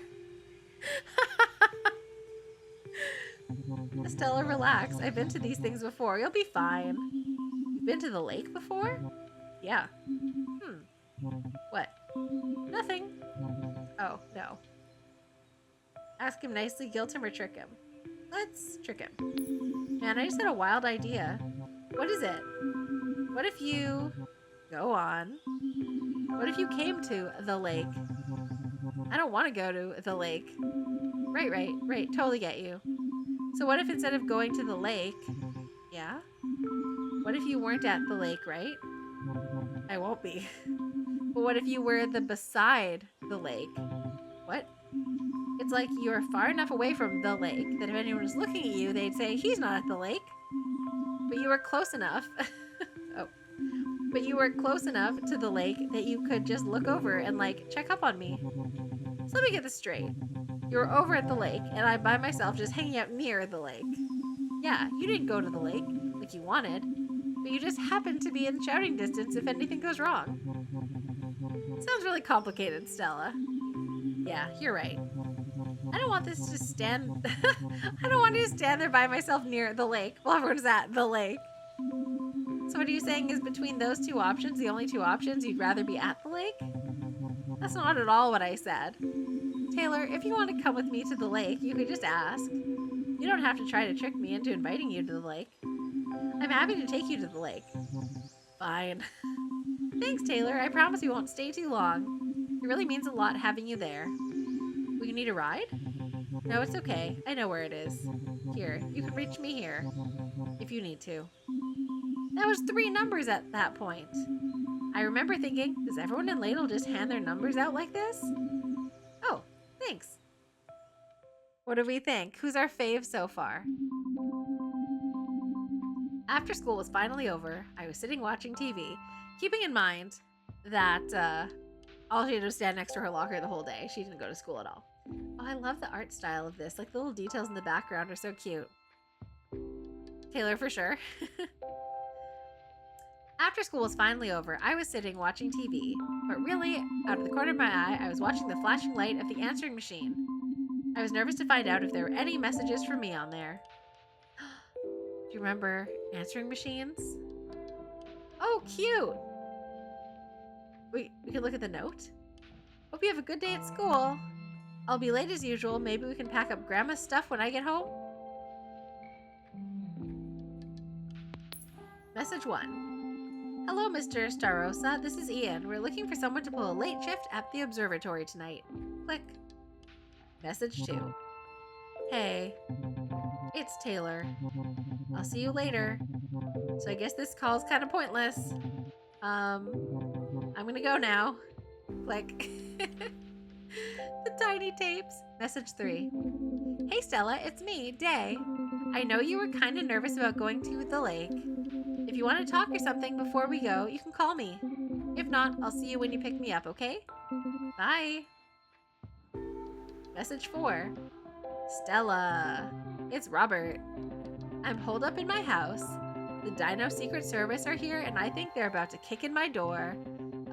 Stella, relax. I've been to these things before. You'll be fine. You've been to the lake before? Yeah. What? Nothing. Oh, no. Ask him nicely, guilt him, or trick him. Let's trick him. Man, I just had a wild idea. What is it? What if you... Go on. What if you came to the lake? I don't want to go to the lake. Right. Totally get you. So what if instead of going to the lake... Yeah? What if you weren't at the lake, right? I won't be. But what if you were beside the lake? What? It's like you're far enough away from the lake that if anyone was looking at you, they'd say, he's not at the lake. But you were close enough. Oh. But you were close enough to the lake that you could just look over and, like, check up on me. So let me get this straight. You were over at the lake, and I'm by myself just hanging out near the lake. Yeah, you didn't go to the lake like you wanted, but you just happened to be in shouting distance if anything goes wrong. Sounds really complicated, Stella. Yeah, you're right. I don't want this to stand... I don't want to stand there by myself near the lake while everyone's at the lake. So what are you saying is between those two options, the only two options, you'd rather be at the lake? That's not at all what I said. Taylor, if you want to come with me to the lake, you could just ask. You don't have to try to trick me into inviting you to the lake. I'm happy to take you to the lake. Fine. Thanks, Taylor. I promise we won't stay too long. It really means a lot having you there. Will you need a ride? No, it's okay. I know where it is. Here, you can reach me here. If you need to. That was 3 numbers at that point. I remember thinking, does everyone in Ladle just hand their numbers out like this? Oh, thanks. What do we think? Who's our fave so far? After school was finally over, I was sitting watching TV, keeping in mind that all she did was stand next to her locker the whole day. She didn't go to school at all. Oh, I love the art style of this. Like, the little details in the background are so cute. Taylor for sure. After school was finally over, I was sitting watching TV, but really, out of the corner of my eye, I was watching the flashing light of the answering machine. I was nervous to find out if there were any messages for me on there. Do you remember answering machines? Oh, cute! We can look at the note. Hope you have a good day at school. I'll be late as usual. Maybe we can pack up Grandma's stuff when I get home. Message 1. Hello, Mr. Starosa. This is Ian. We're looking for someone to pull a late shift at the observatory tonight. Click. Message 2. Hey, it's Taylor. I'll see you later. So I guess this call's kind of pointless. I'm gonna go now. Click. The tiny tapes. Message 3. Hey Stella, it's me, Day. I know you were kind of nervous about going to the lake. If you want to talk or something before we go, you can call me. If not, I'll see you when you pick me up, okay? Bye. Message 4. Stella. It's Robert. I'm holed up in my house. The Dino Secret Service are here and I think they're about to kick in my door.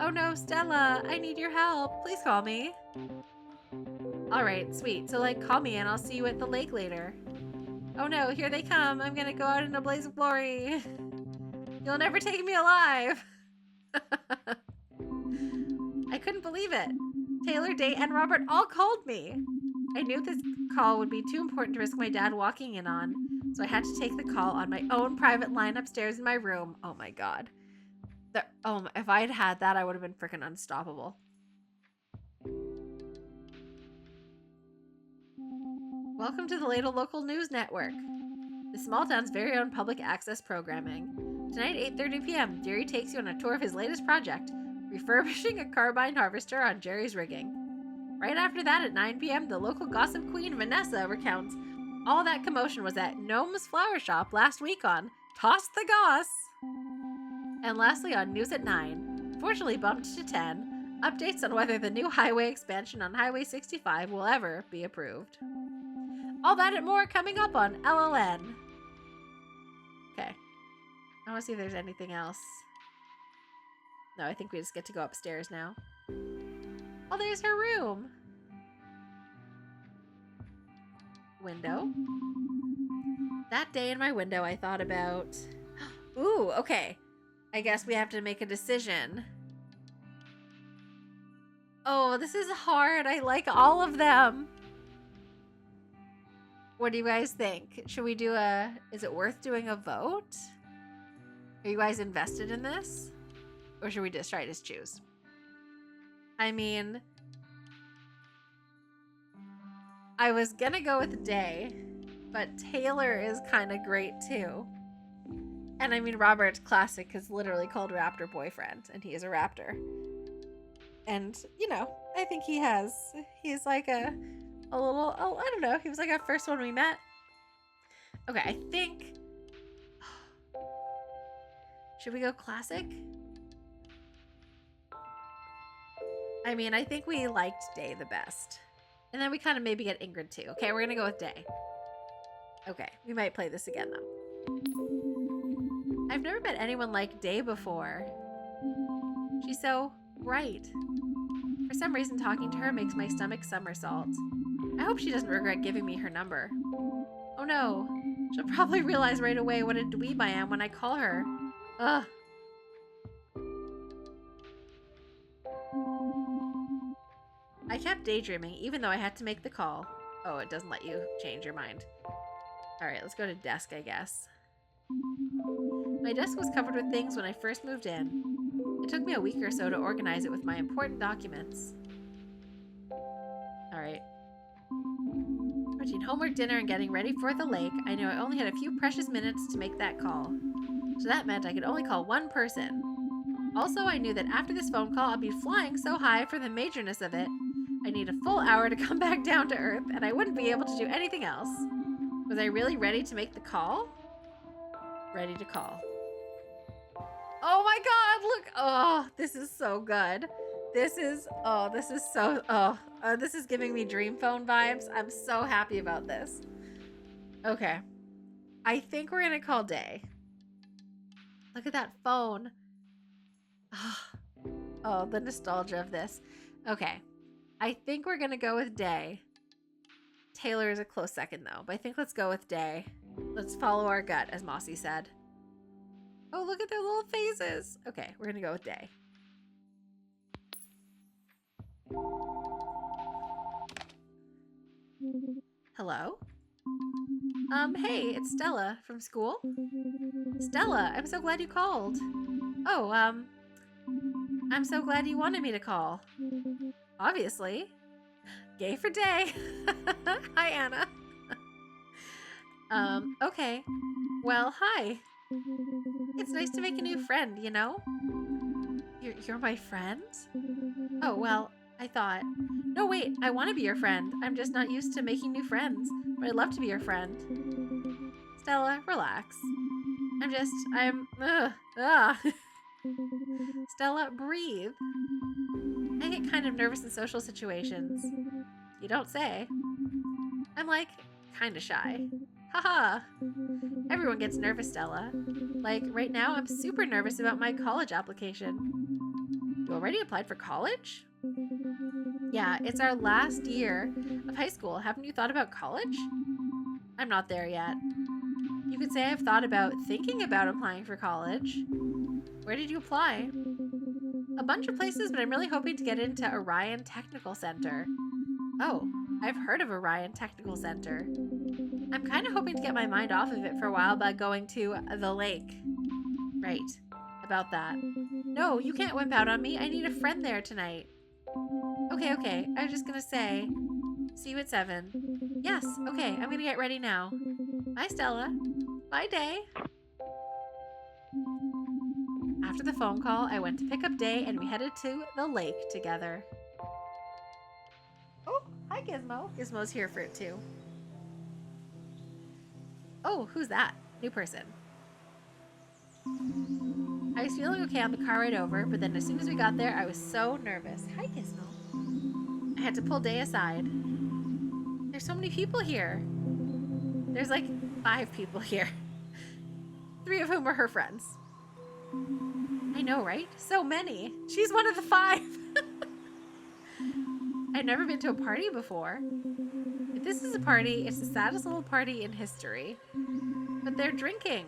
Oh no, Stella, I need your help. Please call me. Alright, sweet. So, like, call me and I'll see you at the lake later. Oh no, here they come. I'm gonna go out in a blaze of glory. You'll never take me alive. I couldn't believe it. Taylor, Day, and Robert all called me. I knew this call would be too important to risk my dad walking in on, so I had to take the call on my own private line upstairs in my room. Oh my god. If I had had that, I would have been freaking unstoppable. Welcome to the Ladle Local News Network, the small town's very own public access programming. Tonight, 8:30 p.m., Jerry takes you on a tour of his latest project, refurbishing a carbine harvester on Jerry's rigging. Right after that, at 9 p.m., the local gossip queen, Vanessa, recounts all that commotion was at Gnome's Flower Shop last week on Toss the Goss. And lastly, on News at 9, fortunately bumped to 10, updates on whether the new highway expansion on Highway 65 will ever be approved. All that and more coming up on LLN. Okay. I want to see if there's anything else. No, I think we just get to go upstairs now. Oh, there's her room. Window. That day in my window, I thought about... Ooh, okay. I guess we have to make a decision. Oh, this is hard. I like all of them. What do you guys think? Should we do is it worth doing a vote? Are you guys invested in this? Or should we just try to choose? I mean, I was gonna go with Day, but Taylor is kind of great too. And I mean, Robert's classic is literally called Raptor Boyfriend, and he is a raptor. And, you know, I think he's like a little, oh, I don't know, he was like our first one we met. Okay, I think, should we go classic? I mean, I think we liked Day the best. And then we kind of maybe get Ingrid too. Okay, we're gonna go with Day. Okay, we might play this again though. I've never met anyone like Day before. She's so bright. For some reason, talking to her makes my stomach somersault. I hope she doesn't regret giving me her number. Oh no, she'll probably realize right away what a dweeb I am when I call her. Ugh. I kept daydreaming, even though I had to make the call. Oh, it doesn't let you change your mind. Alright, let's go to desk, I guess. My desk was covered with things when I first moved in. It took me a week or so to organize it with my important documents. Alright. Between homework, dinner, and getting ready for the lake, I knew I only had a few precious minutes to make that call. So that meant I could only call one person. Also, I knew that after this phone call, I'd be flying so high for the majorness of it, I'd need a full hour to come back down to earth, and I wouldn't be able to do anything else. Was I really ready to make the call? Ready to call. Oh my god, look! Oh, this is so good. This is giving me dream phone vibes. I'm so happy about this. Okay. I think we're gonna call Day. Look at that phone. Oh, the nostalgia of this. Okay. I think we're gonna go with Day. Taylor is a close second though, but I think let's go with Day. Let's follow our gut, as Mossy said. Oh, look at their little faces. Okay, we're gonna go with Day. Hello? Hey, it's Stella from school. Stella, I'm so glad you called. Oh, I'm so glad you wanted me to call. Obviously. Gay for Day. Hi, Anna. Okay. Well, hi. It's nice to make a new friend, you know? You're my friend? Oh, well, I thought... No, wait, I want to be your friend. I'm just not used to making new friends, but I'd love to be your friend. Stella, relax. Stella, breathe. I get kind of nervous in social situations. You don't say. I'm like, kind of shy. Haha. Everyone gets nervous, Stella. Like, right now, I'm super nervous about my college application. You already applied for college? Yeah, it's our last year of high school. Haven't you thought about college? I'm not there yet. You could say I've thought about thinking about applying for college. Where did you apply? A bunch of places, but I'm really hoping to get into Orion Technical Center. Oh, I've heard of Orion Technical Center. I'm kind of hoping to get my mind off of it for a while by going to the lake. Right, about that. No, you can't wimp out on me. I need a friend there tonight. Okay. I was just gonna say, see you at 7. Yes, okay, I'm gonna get ready now. Bye, Stella. Bye, Day. After the phone call, I went to pick up Day and we headed to the lake together. Oh, hi, Gizmo. Gizmo's here for it too. Oh, who's that? New person. I was feeling okay on the car ride over, but then as soon as we got there, I was so nervous. Hi, Gizmo. I had to pull Day aside. There's so many people here. There's like 5 people here. 3 of whom are her friends. I know, right? So many. She's one of the 5. I've never been to a party before. If this is a party, it's the saddest little party in history. But they're drinking.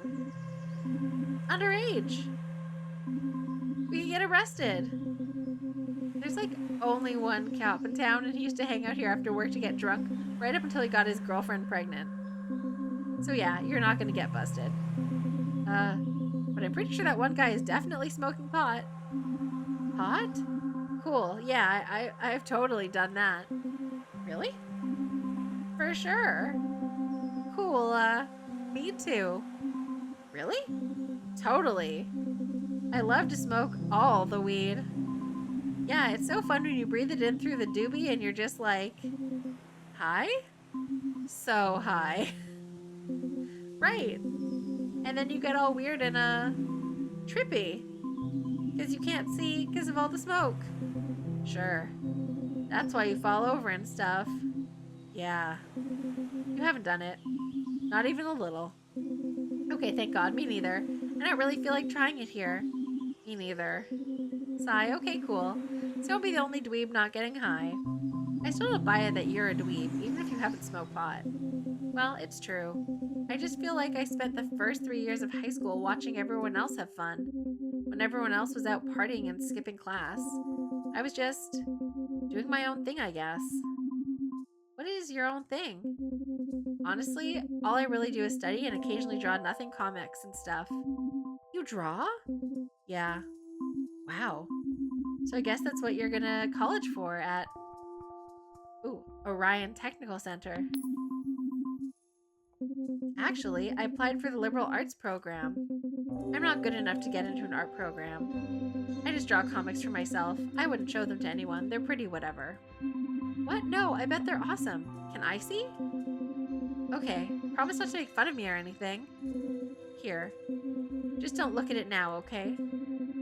Underage. We can get arrested. There's like only one cop in town, and he used to hang out here after work to get drunk, right up until he got his girlfriend pregnant. So yeah, you're not gonna get busted. But I'm pretty sure that one guy is definitely smoking pot. Pot? Cool, yeah, I've totally done that. Really? For sure. Cool, me too. Really? Totally. I love to smoke all the weed. Yeah, it's so fun when you breathe it in through the doobie and you're just like, high? So high. Right. And then you get all weird and trippy. Because you can't see because of all the smoke. Sure. That's why you fall over and stuff. Yeah. You haven't done it. Not even a little. Okay, thank God. Me neither. I don't really feel like trying it here. Me neither. Sigh. Okay, cool. So don't be the only dweeb not getting high. I still don't buy it that you're a dweeb, even if you haven't smoked pot. Well, it's true. I just feel like I spent the first 3 years of high school watching everyone else have fun. When everyone else was out partying and skipping class, I was just doing my own thing, I guess. What is your own thing? Honestly, all I really do is study and occasionally draw nothing comics and stuff. You draw? Yeah. Wow. So I guess that's what you're gonna college for at Orion Technical Center. Actually, I applied for the liberal arts program. I'm not good enough to get into an art program. I just draw comics for myself. I wouldn't show them to anyone. They're pretty whatever. What? No, I bet they're awesome. Can I see? Okay, promise not to make fun of me or anything. Here. Just don't look at it now, okay?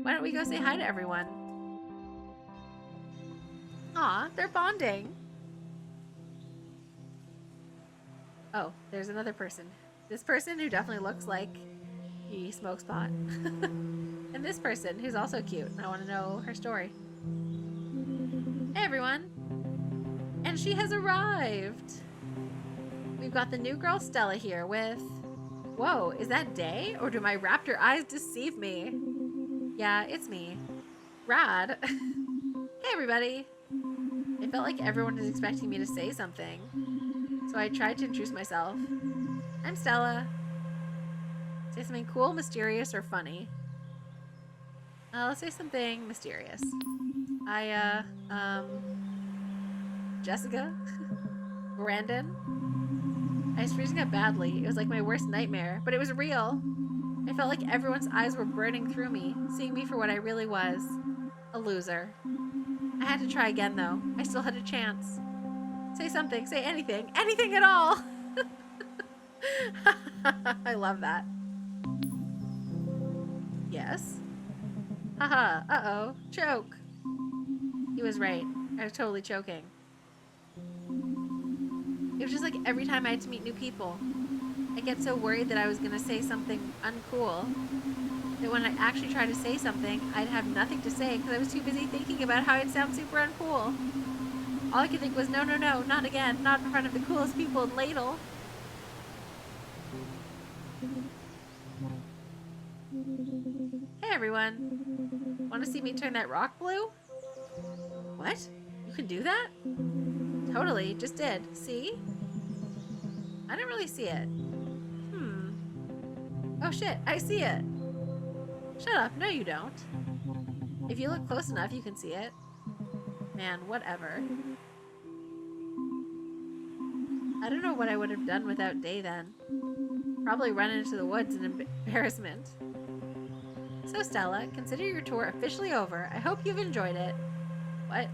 Why don't we go say hi to everyone? Aw, they're bonding. Oh, there's another person. This person who definitely looks like he smokes pot. And this person who's also cute. I want to know her story. Hey, everyone. And she has arrived. We've got the new girl Stella here with... Whoa, is that Day? Or do my raptor eyes deceive me? Yeah, it's me. Rad. Hey, everybody. I felt like everyone was expecting me to say something. So I tried to introduce myself. I'm Stella. Say something cool, mysterious, or funny. Let's say something mysterious. Jessica? Brandon? I was freezing up badly. It was like my worst nightmare, but it was real. I felt like everyone's eyes were burning through me, seeing me for what I really was. A loser. I had to try again, though. I still had a chance. Say something. Say anything. Anything at all! I love that. Yes? Haha. Uh-oh. Choke. He was right. I was totally choking. It was just like every time I had to meet new people. I get so worried that I was going to say something uncool that when I actually try to say something, I'd have nothing to say because I was too busy thinking about how I'd sound super uncool. All I could think was, no, no, no, not again, not in front of the coolest people in Ladle. Hey everyone, want to see me turn that rock blue? What? You can do that? Totally, just did. See? I didn't really see it. Oh shit, I see it. Shut up, no you don't. If you look close enough, you can see it. Man, whatever. I don't know what I would have done without Day then. Probably run into the woods in embarrassment. So Stella, consider your tour officially over. I hope you've enjoyed it. What?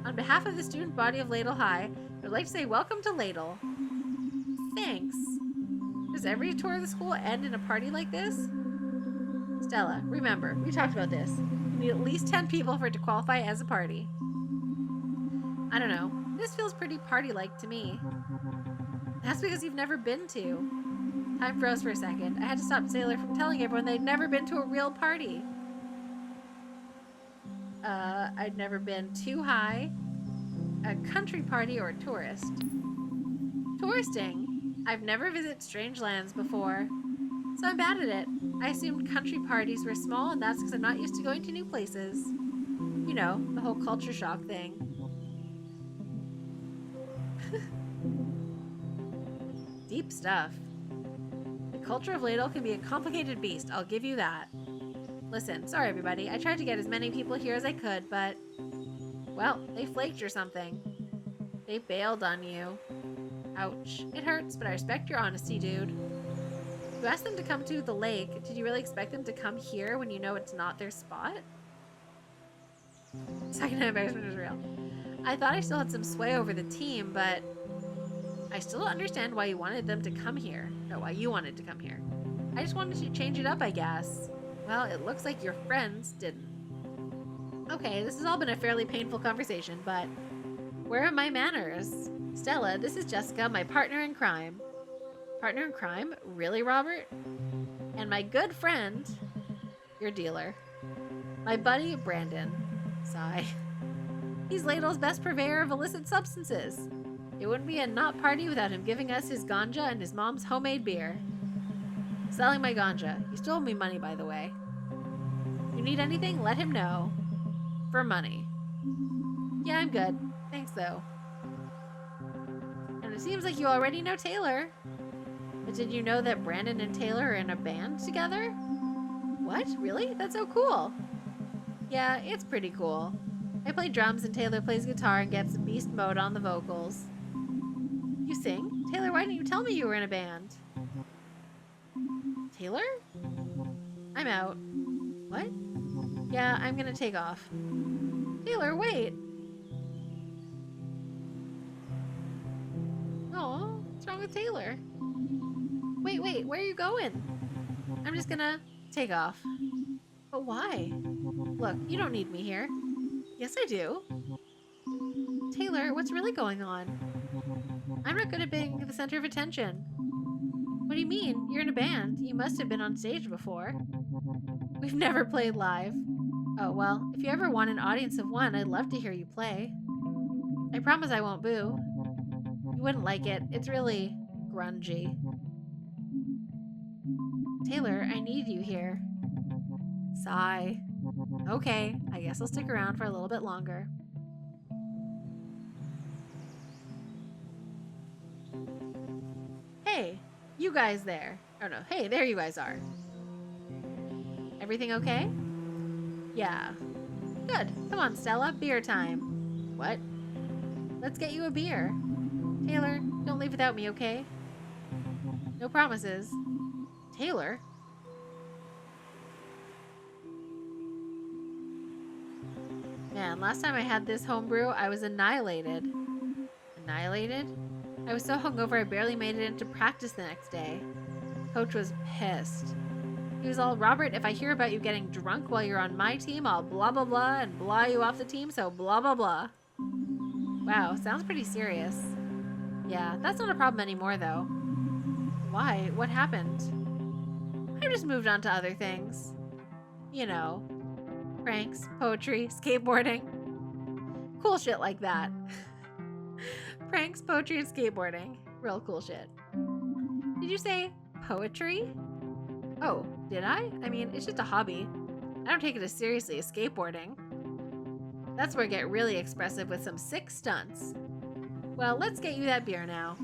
On behalf of the student body of Ladle High, I'd like to say welcome to Ladle. Thanks. Does every tour of the school end in a party like this? Stella, remember, we talked about this. You need at least 10 people for it to qualify as a party. I don't know. This feels pretty party-like to me. That's because you've never been to. Time froze for a second. I had to stop Sailor from telling everyone they'd never been to a real party. I'd never been too high, a country party, or a tourist. Touristing. I've never visited strange lands before, so I'm bad at it. I assumed country parties were small, and that's because I'm not used to going to new places. You know, the whole culture shock thing. Deep stuff. The culture of Ladle can be a complicated beast, I'll give you that. Listen, sorry everybody, I tried to get as many people here as I could, but... well, they flaked or something. They bailed on you. Ouch. It hurts, but I respect your honesty, dude. You asked them to come to the lake. Did you really expect them to come here when you know it's not their spot? Second-hand embarrassment is real. I thought I still had some sway over the team, but... I still don't understand why you wanted them to come here. No, why you wanted to come here. I just wanted to change it up, I guess. Well, it looks like your friends didn't. Okay, this has all been a fairly painful conversation, but... where are my manners? Stella, this is Jessica, my partner in crime. Partner in crime? Really, Robert? And my good friend, your dealer. My buddy, Brandon. Sigh. He's Ladle's best purveyor of illicit substances. It wouldn't be a not party without him giving us his ganja and his mom's homemade beer. Selling my ganja. You stole me money, by the way. You need anything? Let him know. For money. Yeah, I'm good. Thanks, though. And it seems like you already know Taylor. But did you know that Brandon and Taylor are in a band together? What? Really? That's so cool. Yeah, it's pretty cool. I play drums and Taylor plays guitar and gets beast mode on the vocals. You sing? Taylor, why didn't you tell me you were in a band? Taylor? I'm out. What? Yeah, I'm gonna take off. Taylor, wait! Aw, what's wrong with Taylor? Wait, where are you going? I'm just gonna take off. But why? Look, you don't need me here. Yes, I do. Taylor, what's really going on? I'm not good at being the center of attention. What do you mean? You're in a band. You must have been on stage before. We've never played live. Oh, well, if you ever want an audience of one, I'd love to hear you play. I promise I won't boo. You wouldn't like it. It's really grungy. Taylor, I need you here. Sigh. Okay, I guess I'll stick around for a little bit longer. Hey, you guys there. Oh no, hey, there you guys are. Everything okay? Yeah. Good. Come on, Stella, beer time. What? Let's get you a beer. Taylor, don't leave without me, okay? No promises. Taylor? Man, last time I had this homebrew, I was annihilated. Annihilated? I was so hungover I barely made it into practice the next day. Coach was pissed. He was all, Robert, if I hear about you getting drunk while you're on my team, I'll blah blah blah and blah you off the team, so blah blah blah. Wow, sounds pretty serious. Yeah, that's not a problem anymore though. Why? What happened? I just moved on to other things. You know, pranks, poetry, skateboarding. Cool shit like that. Pranks, poetry, and skateboarding. Real cool shit. Did you say poetry? Oh, did I? I mean, it's just a hobby. I don't take it as seriously as skateboarding. That's where I get really expressive with some sick stunts. Well, let's get you that beer now.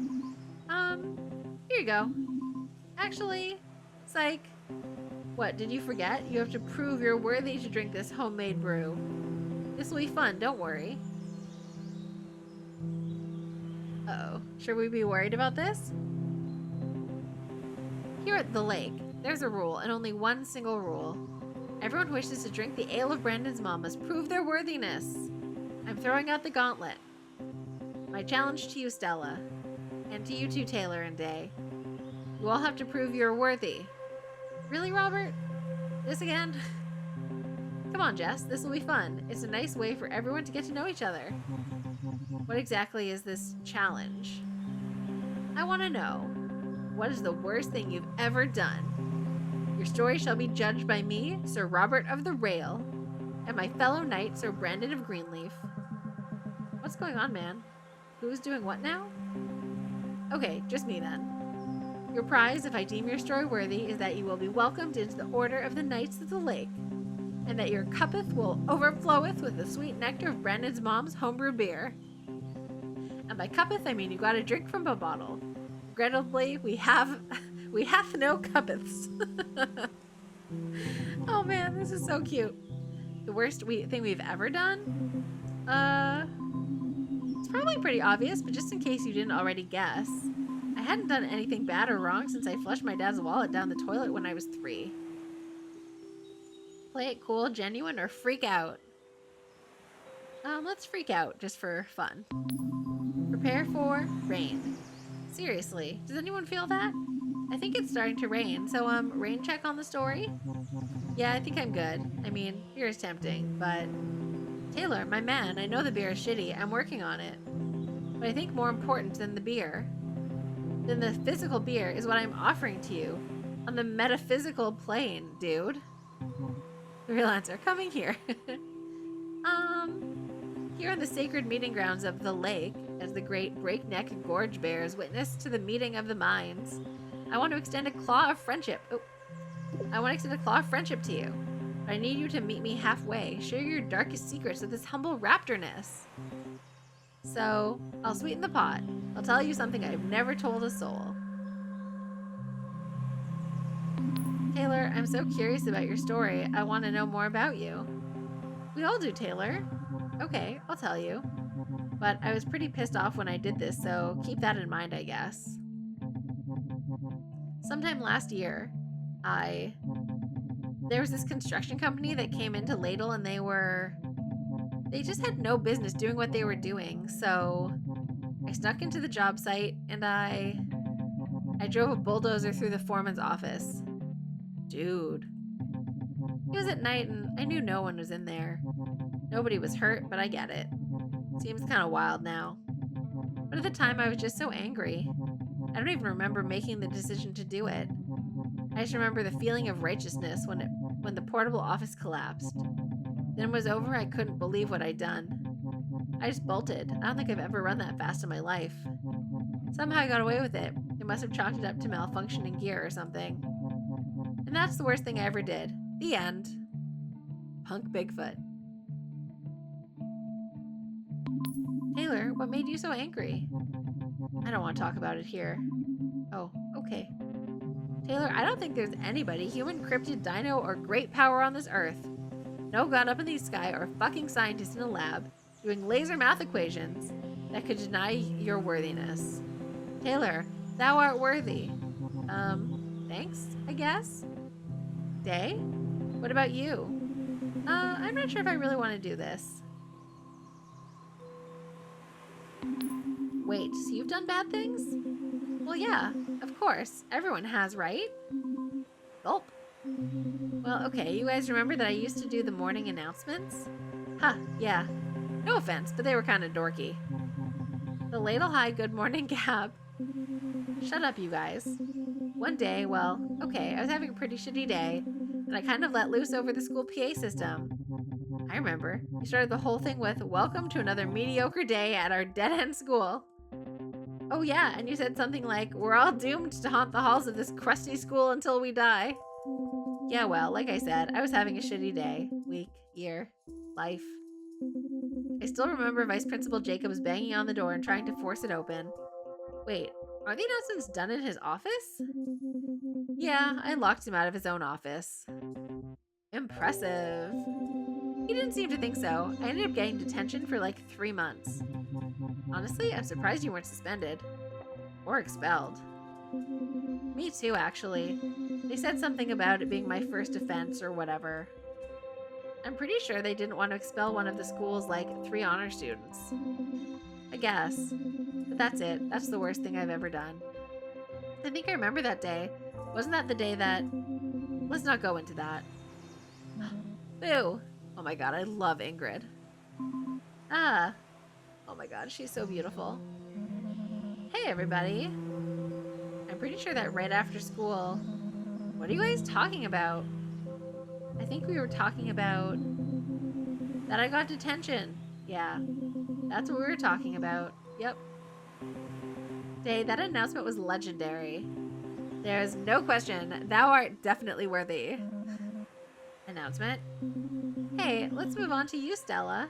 Here you go. Actually, psych. What, did you forget? You have to prove you're worthy to drink this homemade brew. This will be fun, don't worry. Uh-oh. Should we be worried about this? Here at the lake, there's a rule, and only one single rule. Everyone who wishes to drink the ale of Brandon's mom must prove their worthiness. I'm throwing out the gauntlet. My challenge to you, Stella, and to you too, Taylor and Day. You all have to prove you're worthy. Really, Robert? This again? Come on, Jess, this will be fun. It's a nice way for everyone to get to know each other. What exactly is this challenge? I want to know, what is the worst thing you've ever done? Your story shall be judged by me, Sir Robert of the Rail, and my fellow knight, Sir Brandon of Greenleaf. What's going on, man? Who's doing what now? Okay, just me then. Your prize, if I deem your story worthy, is that you will be welcomed into the Order of the Knights of the Lake, and that your cuppeth will overfloweth with the sweet nectar of Brandon's mom's homebrew beer. And by cuppeth, I mean you gotta drink from a bottle. Regrettably, we hath no cuppeths. Oh man, this is so cute. The worst thing we've ever done? It's probably pretty obvious, but just in case you didn't already guess, I hadn't done anything bad or wrong since I flushed my dad's wallet down the toilet when I was 3. Play it cool, genuine, or freak out? Let's freak out, just for fun. Prepare for rain. Seriously, does anyone feel that? I think it's starting to rain, so rain check on the story? Yeah, I think I'm good. I mean, beer is tempting, but... Taylor, my man, I know the beer is shitty. I'm working on it. But I think more important than the beer, than the physical beer, is what I'm offering to you on the metaphysical plane, dude. The real answer, coming here. Here on the sacred meeting grounds of the lake, as the great breakneck gorge bears witness to the meeting of the minds, I want to extend a claw of friendship. Oh, I want to extend a claw of friendship to you. But I need you to meet me halfway. Share your darkest secrets with this humble raptorness. So, I'll sweeten the pot. I'll tell you something I've never told a soul. Taylor, I'm so curious about your story. I want to know more about you. We all do, Taylor. Okay, I'll tell you. But I was pretty pissed off when I did this, so keep that in mind, I guess. Sometime last year, there was this construction company that came into Ladle, and they just had no business doing what they were doing. So I snuck into the job site, and I drove a bulldozer through the foreman's office. Dude. It was at night, and I knew no one was in there. Nobody was hurt, but I get it. Seems kind of wild now. But at the time, I was just so angry. I don't even remember making the decision to do it. I just remember the feeling of righteousness when the portable office collapsed. Then it was over, I couldn't believe what I'd done. I just bolted. I don't think I've ever run that fast in my life. Somehow I got away with it. They must have chalked it up to malfunctioning gear or something. And that's the worst thing I ever did. The end. Punk Bigfoot. Taylor, what made you so angry? I don't want to talk about it here. Oh, okay. Taylor, I don't think there's anybody, human, cryptid, dino, or great power on this earth. No god up in the sky or fucking scientist in a lab doing laser math equations that could deny your worthiness. Taylor, thou art worthy. Thanks, I guess? Day? What about you? I'm not sure if I really want to do this. Wait, so you've done bad things? Well, yeah, of course. Everyone has, right? Gulp. Well, okay, you guys remember that I used to do the morning announcements? Huh, yeah. No offense, but they were kind of dorky. The Ladle High Good Morning Gab. Shut up, you guys. One day, well, okay, I was having a pretty shitty day, and I kind of let loose over the school PA system. I remember. You started the whole thing with, "Welcome to another mediocre day at our dead-end school." Oh yeah, and you said something like, "We're all doomed to haunt the halls of this crusty school until we die." Yeah, well, like I said, I was having a shitty day, week, year, life. I still remember Vice Principal Jacobs banging on the door and trying to force it open. Wait, are the announcements done in his office? Yeah, I locked him out of his own office. Impressive. He didn't seem to think so. I ended up getting detention for like 3 months. Honestly, I'm surprised you weren't suspended. Or expelled. Me too, actually. They said something about it being my first offense or whatever. I'm pretty sure they didn't want to expel one of the school's, like, 3 honor students. I guess. But that's it. That's the worst thing I've ever done. I think I remember that day. Wasn't that the day that... Let's not go into that. Boo! Oh my god, I love Ingrid. Ah. Oh my god, she's so beautiful. Hey, everybody. I'm pretty sure that right after school... What are you guys talking about? I think we were talking about that I got detention. Yeah, that's what we were talking about. Yep. Day, that announcement was legendary. There's no question. Thou art definitely worthy. Announcement? Hey, let's move on to you, Stella.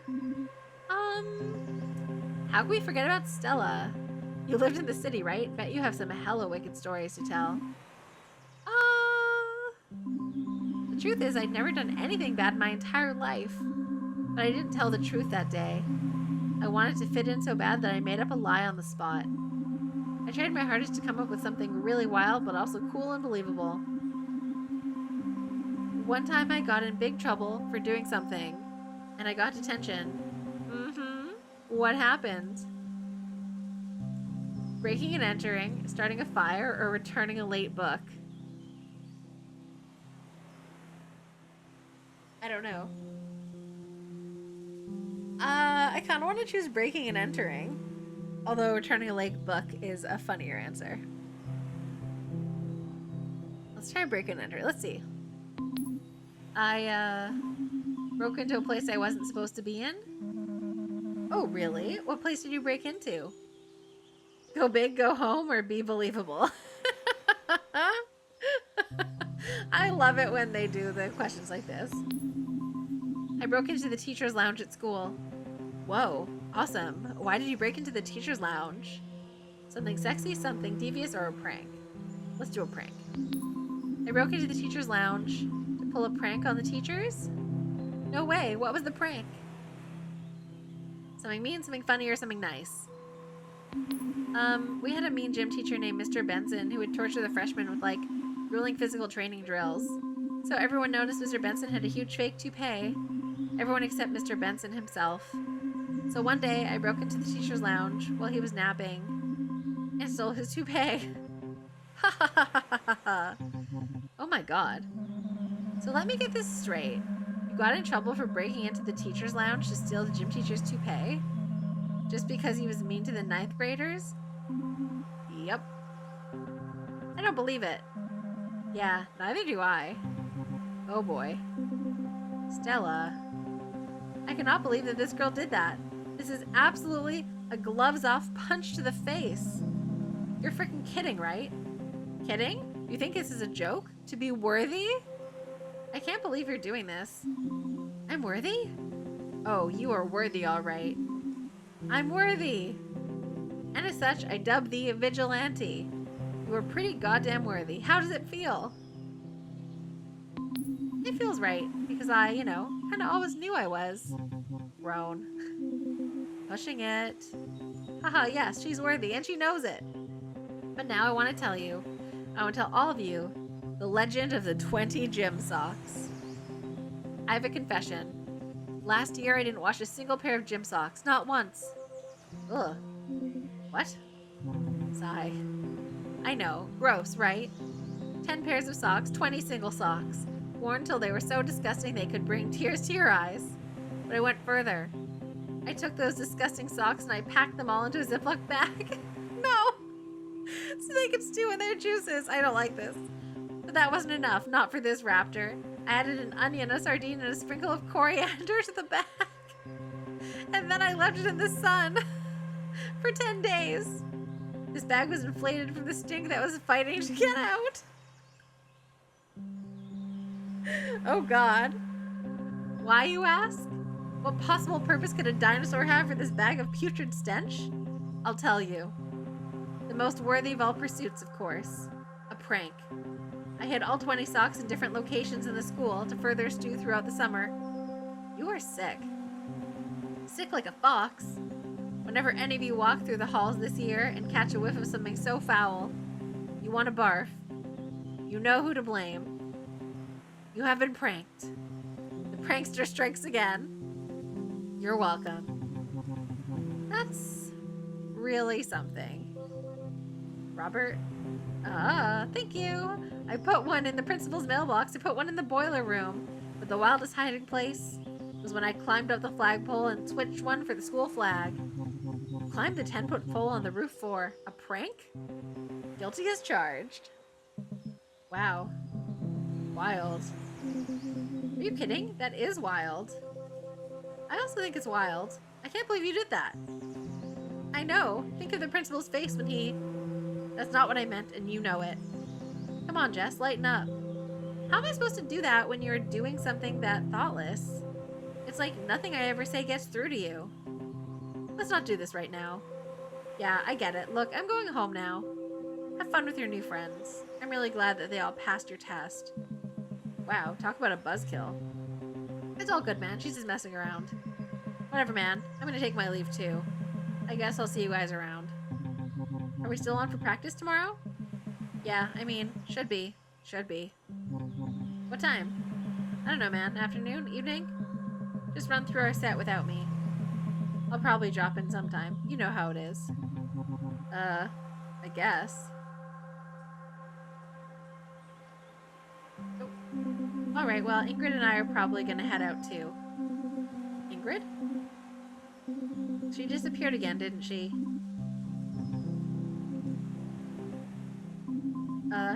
How can we forget about Stella? You lived in the city, right? Bet you have some hella wicked stories to tell. The truth is, I'd never done anything bad my entire life. But I didn't tell the truth that day. I wanted to fit in so bad that I made up a lie on the spot. I tried my hardest to come up with something really wild, but also cool and believable. One time I got in big trouble for doing something, and I got detention. What happened? Breaking and entering, starting a fire, or returning a late book? I don't know. I kind of want to choose breaking and entering. Although returning a late book is a funnier answer. Let's try break and enter. Let's see. I, broke into a place I wasn't supposed to be in. Oh, really? What place did you break into? Go big, go home, or be believable? I love it when they do the questions like this. I broke into the teacher's lounge at school. Whoa, awesome. Why did you break into the teacher's lounge? Something sexy, something devious, or a prank? Let's do a prank. I broke into the teacher's lounge to pull a prank on the teachers? No way, what was the prank? Something mean, something funny, or something nice? We had a mean gym teacher named Mr. Benson who would torture the freshmen with, like, grueling physical training drills. So everyone noticed Mr. Benson had a huge fake toupee. Everyone except Mr. Benson himself. So one day, I broke into the teacher's lounge while he was napping and stole his toupee. Ha ha ha ha ha ha. Oh my god. So let me get this straight. You got in trouble for breaking into the teacher's lounge to steal the gym teacher's toupee? Just because he was mean to the 9th graders? Yep. I don't believe it. Yeah, neither do I. Oh boy. Stella. I cannot believe that this girl did that. This is absolutely a gloves-off punch to the face. You're freaking kidding, right? Kidding? You think this is a joke? To be worthy? I can't believe you're doing this. I'm worthy? Oh, you are worthy, all right. I'm worthy. And as such, I dub thee a vigilante. You are pretty goddamn worthy. How does it feel? It feels right, because I, you know, kind of always knew I was. Grown. Pushing it. Haha, yes, she's worthy, and she knows it. But now I want to tell you, I want to tell all of you, the legend of the 20 gym socks. I have a confession. Last year, I didn't wash a single pair of gym socks. Not once. Ugh. What? Sigh. I know. Gross, right? 10 pairs of socks, 20 single socks. Worn till they were so disgusting they could bring tears to your eyes. But I went further. I took those disgusting socks and I packed them all into a Ziploc bag. No! Snake and stew in their juices. I don't like this. But that wasn't enough. Not for this raptor. I added an onion, a sardine, and a sprinkle of coriander to the bag. And then I left it in the sun for 10 days. This bag was inflated from the stink that was fighting to get out. Oh God. Why, you ask? What possible purpose could a dinosaur have for this bag of putrid stench? I'll tell you. The most worthy of all pursuits, of course. A prank. I hid all 20 socks in different locations in the school to further stew throughout the summer. You are sick. Sick like a fox. Whenever any of you walk through the halls this year and catch a whiff of something so foul, you want to barf. You know who to blame. You have been pranked. The prankster strikes again. You're welcome. That's really something. Robert? Thank you. I put one in the principal's mailbox. I put one in the boiler room. But the wildest hiding place was when I climbed up the flagpole and switched one for the school flag. Climbed the 10-foot pole on the roof for a prank? Guilty as charged. Wow. Wild. Are you kidding? That is wild. I also think it's wild. I can't believe you did that. I know. Think of the principal's face when he... That's not what I meant, and you know it. Come on, Jess, lighten up. How am I supposed to do that when you're doing something that thoughtless? It's like nothing I ever say gets through to you. Let's not do this right now. Yeah, I get it. Look, I'm going home now. Have fun with your new friends. I'm really glad that they all passed your test. Wow, talk about a buzzkill. It's all good, man. She's just messing around. Whatever, man. I'm gonna take my leave, too. I guess I'll see you guys around. Are we still on for practice tomorrow? Yeah, I mean, should be. Should be. What time? I don't know, man. Afternoon? Evening? Just run through our set without me. I'll probably drop in sometime. You know how it is. I guess. Oh. Alright, well, Ingrid and I are probably gonna head out too. Ingrid? She disappeared again, didn't she?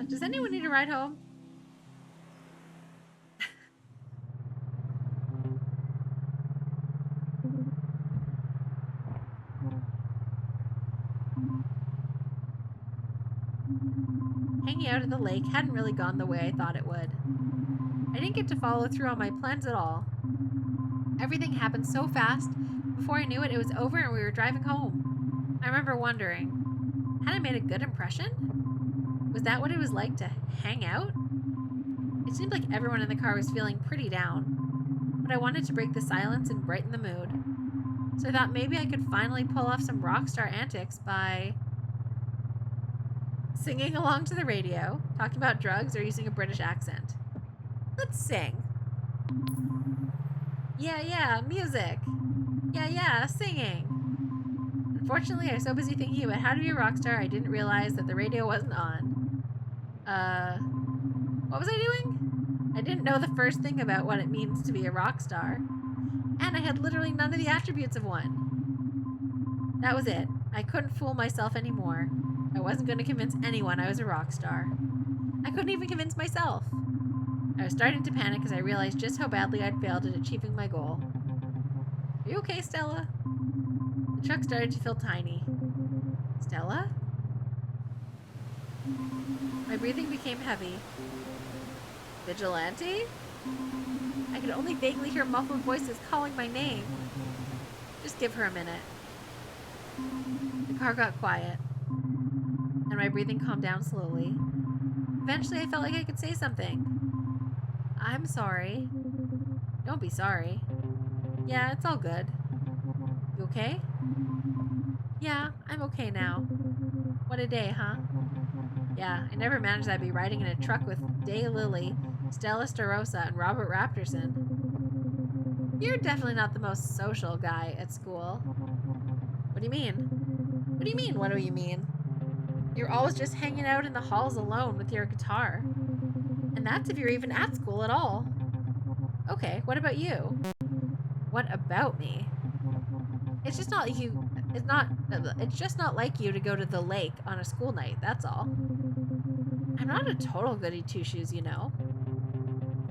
Does anyone need a ride home? Hanging out at the lake hadn't really gone the way I thought it would. I didn't get to follow through on my plans at all. Everything happened so fast, before I knew it, it was over and we were driving home. I remember wondering, had I made a good impression? Was that what it was like to hang out? It seemed like everyone in the car was feeling pretty down, but I wanted to break the silence and brighten the mood. So I thought maybe I could finally pull off some rock star antics by singing along to the radio, talking about drugs, or using a British accent. Let's sing. Yeah, music. Yeah, singing. Unfortunately, I was so busy thinking about how to be a rock star, I didn't realize that the radio wasn't on. What was I doing? I didn't know the first thing about what it means to be a rock star. And I had literally none of the attributes of one. That was it. I couldn't fool myself anymore. I wasn't going to convince anyone I was a rock star. I couldn't even convince myself. I was starting to panic as I realized just how badly I'd failed at achieving my goal. Are you okay, Stella? The truck started to feel tiny. Stella? My breathing became heavy. Vigilante? I could only vaguely hear muffled voices calling my name. Just give her a minute. The car got quiet, and my breathing calmed down slowly. Eventually, I felt like I could say something. I'm sorry. Don't be sorry. Yeah, it's all good. You okay? Yeah, I'm okay now. What a day, huh? Yeah, I never imagined I'd be riding in a truck with Daylily, Stella Starosa, and Robert Raptorson. You're definitely not the most social guy at school. What do you mean? What do you mean, what do you mean? You're always just hanging out in the halls alone with your guitar. And that's if you're even at school at all. Okay, what about you? What about me? It's just not like you... It's just not like you to go to the lake on a school night, that's all. I'm not a total goody two-shoes, you know.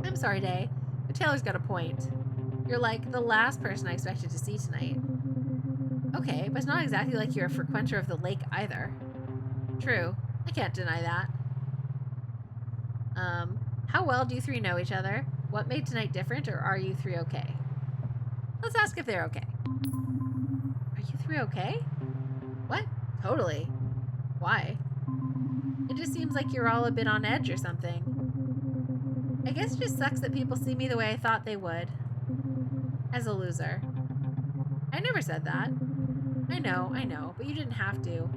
I'm sorry, Day, but Taylor's got a point. You're like the last person I expected to see tonight. Okay, but it's not exactly like you're a frequenter of the lake either. True, I can't deny that. How well do you three know each other? What made tonight different, or are you three okay? Let's ask if they're okay. Are you three okay? What? Totally. Why? It just seems like you're all a bit on edge or something. I guess it just sucks that people see me the way I thought they would. As a loser. I never said that. I know, but you didn't have to.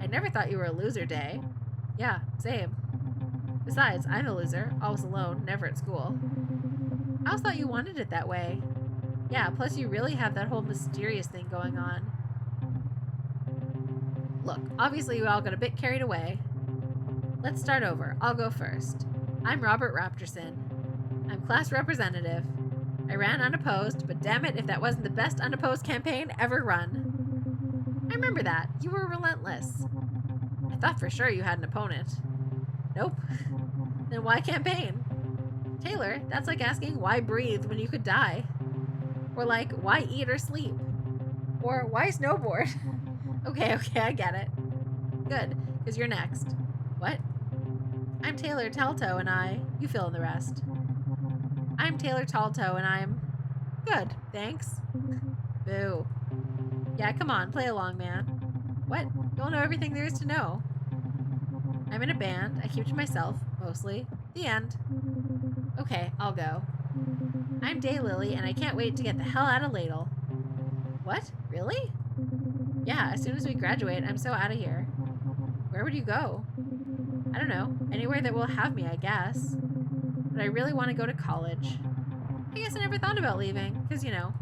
I never thought you were a loser, Day. Yeah, same. Besides, I'm a loser, always alone, never at school. I always thought you wanted it that way. Yeah, plus you really have that whole mysterious thing going on. Look, obviously you all got a bit carried away. Let's start over. I'll go first. I'm Robert Raptorson. I'm class representative. I ran unopposed, but damn it if that wasn't the best unopposed campaign ever run. I remember that. You were relentless. I thought for sure you had an opponent. Nope. Then why campaign? Taylor, that's like asking why breathe when you could die. Or like, why eat or sleep? Or why snowboard? Okay, I get it. Good, because you're next. What? I'm Taylor Telltoe and you fill in the rest. I'm Taylor Talltoe and I'm... Good, thanks. Boo. Yeah, come on, play along, man. What? You'll know everything there is to know. I'm in a band. I keep to myself, mostly. The end. Okay, I'll go. I'm Daylily, and I can't wait to get the hell out of Ladle. What? Really? Yeah, as soon as we graduate, I'm so out of here. Where would you go? I don't know. Anywhere that will have me, I guess. But I really want to go to college. I guess I never thought about leaving, because, you know,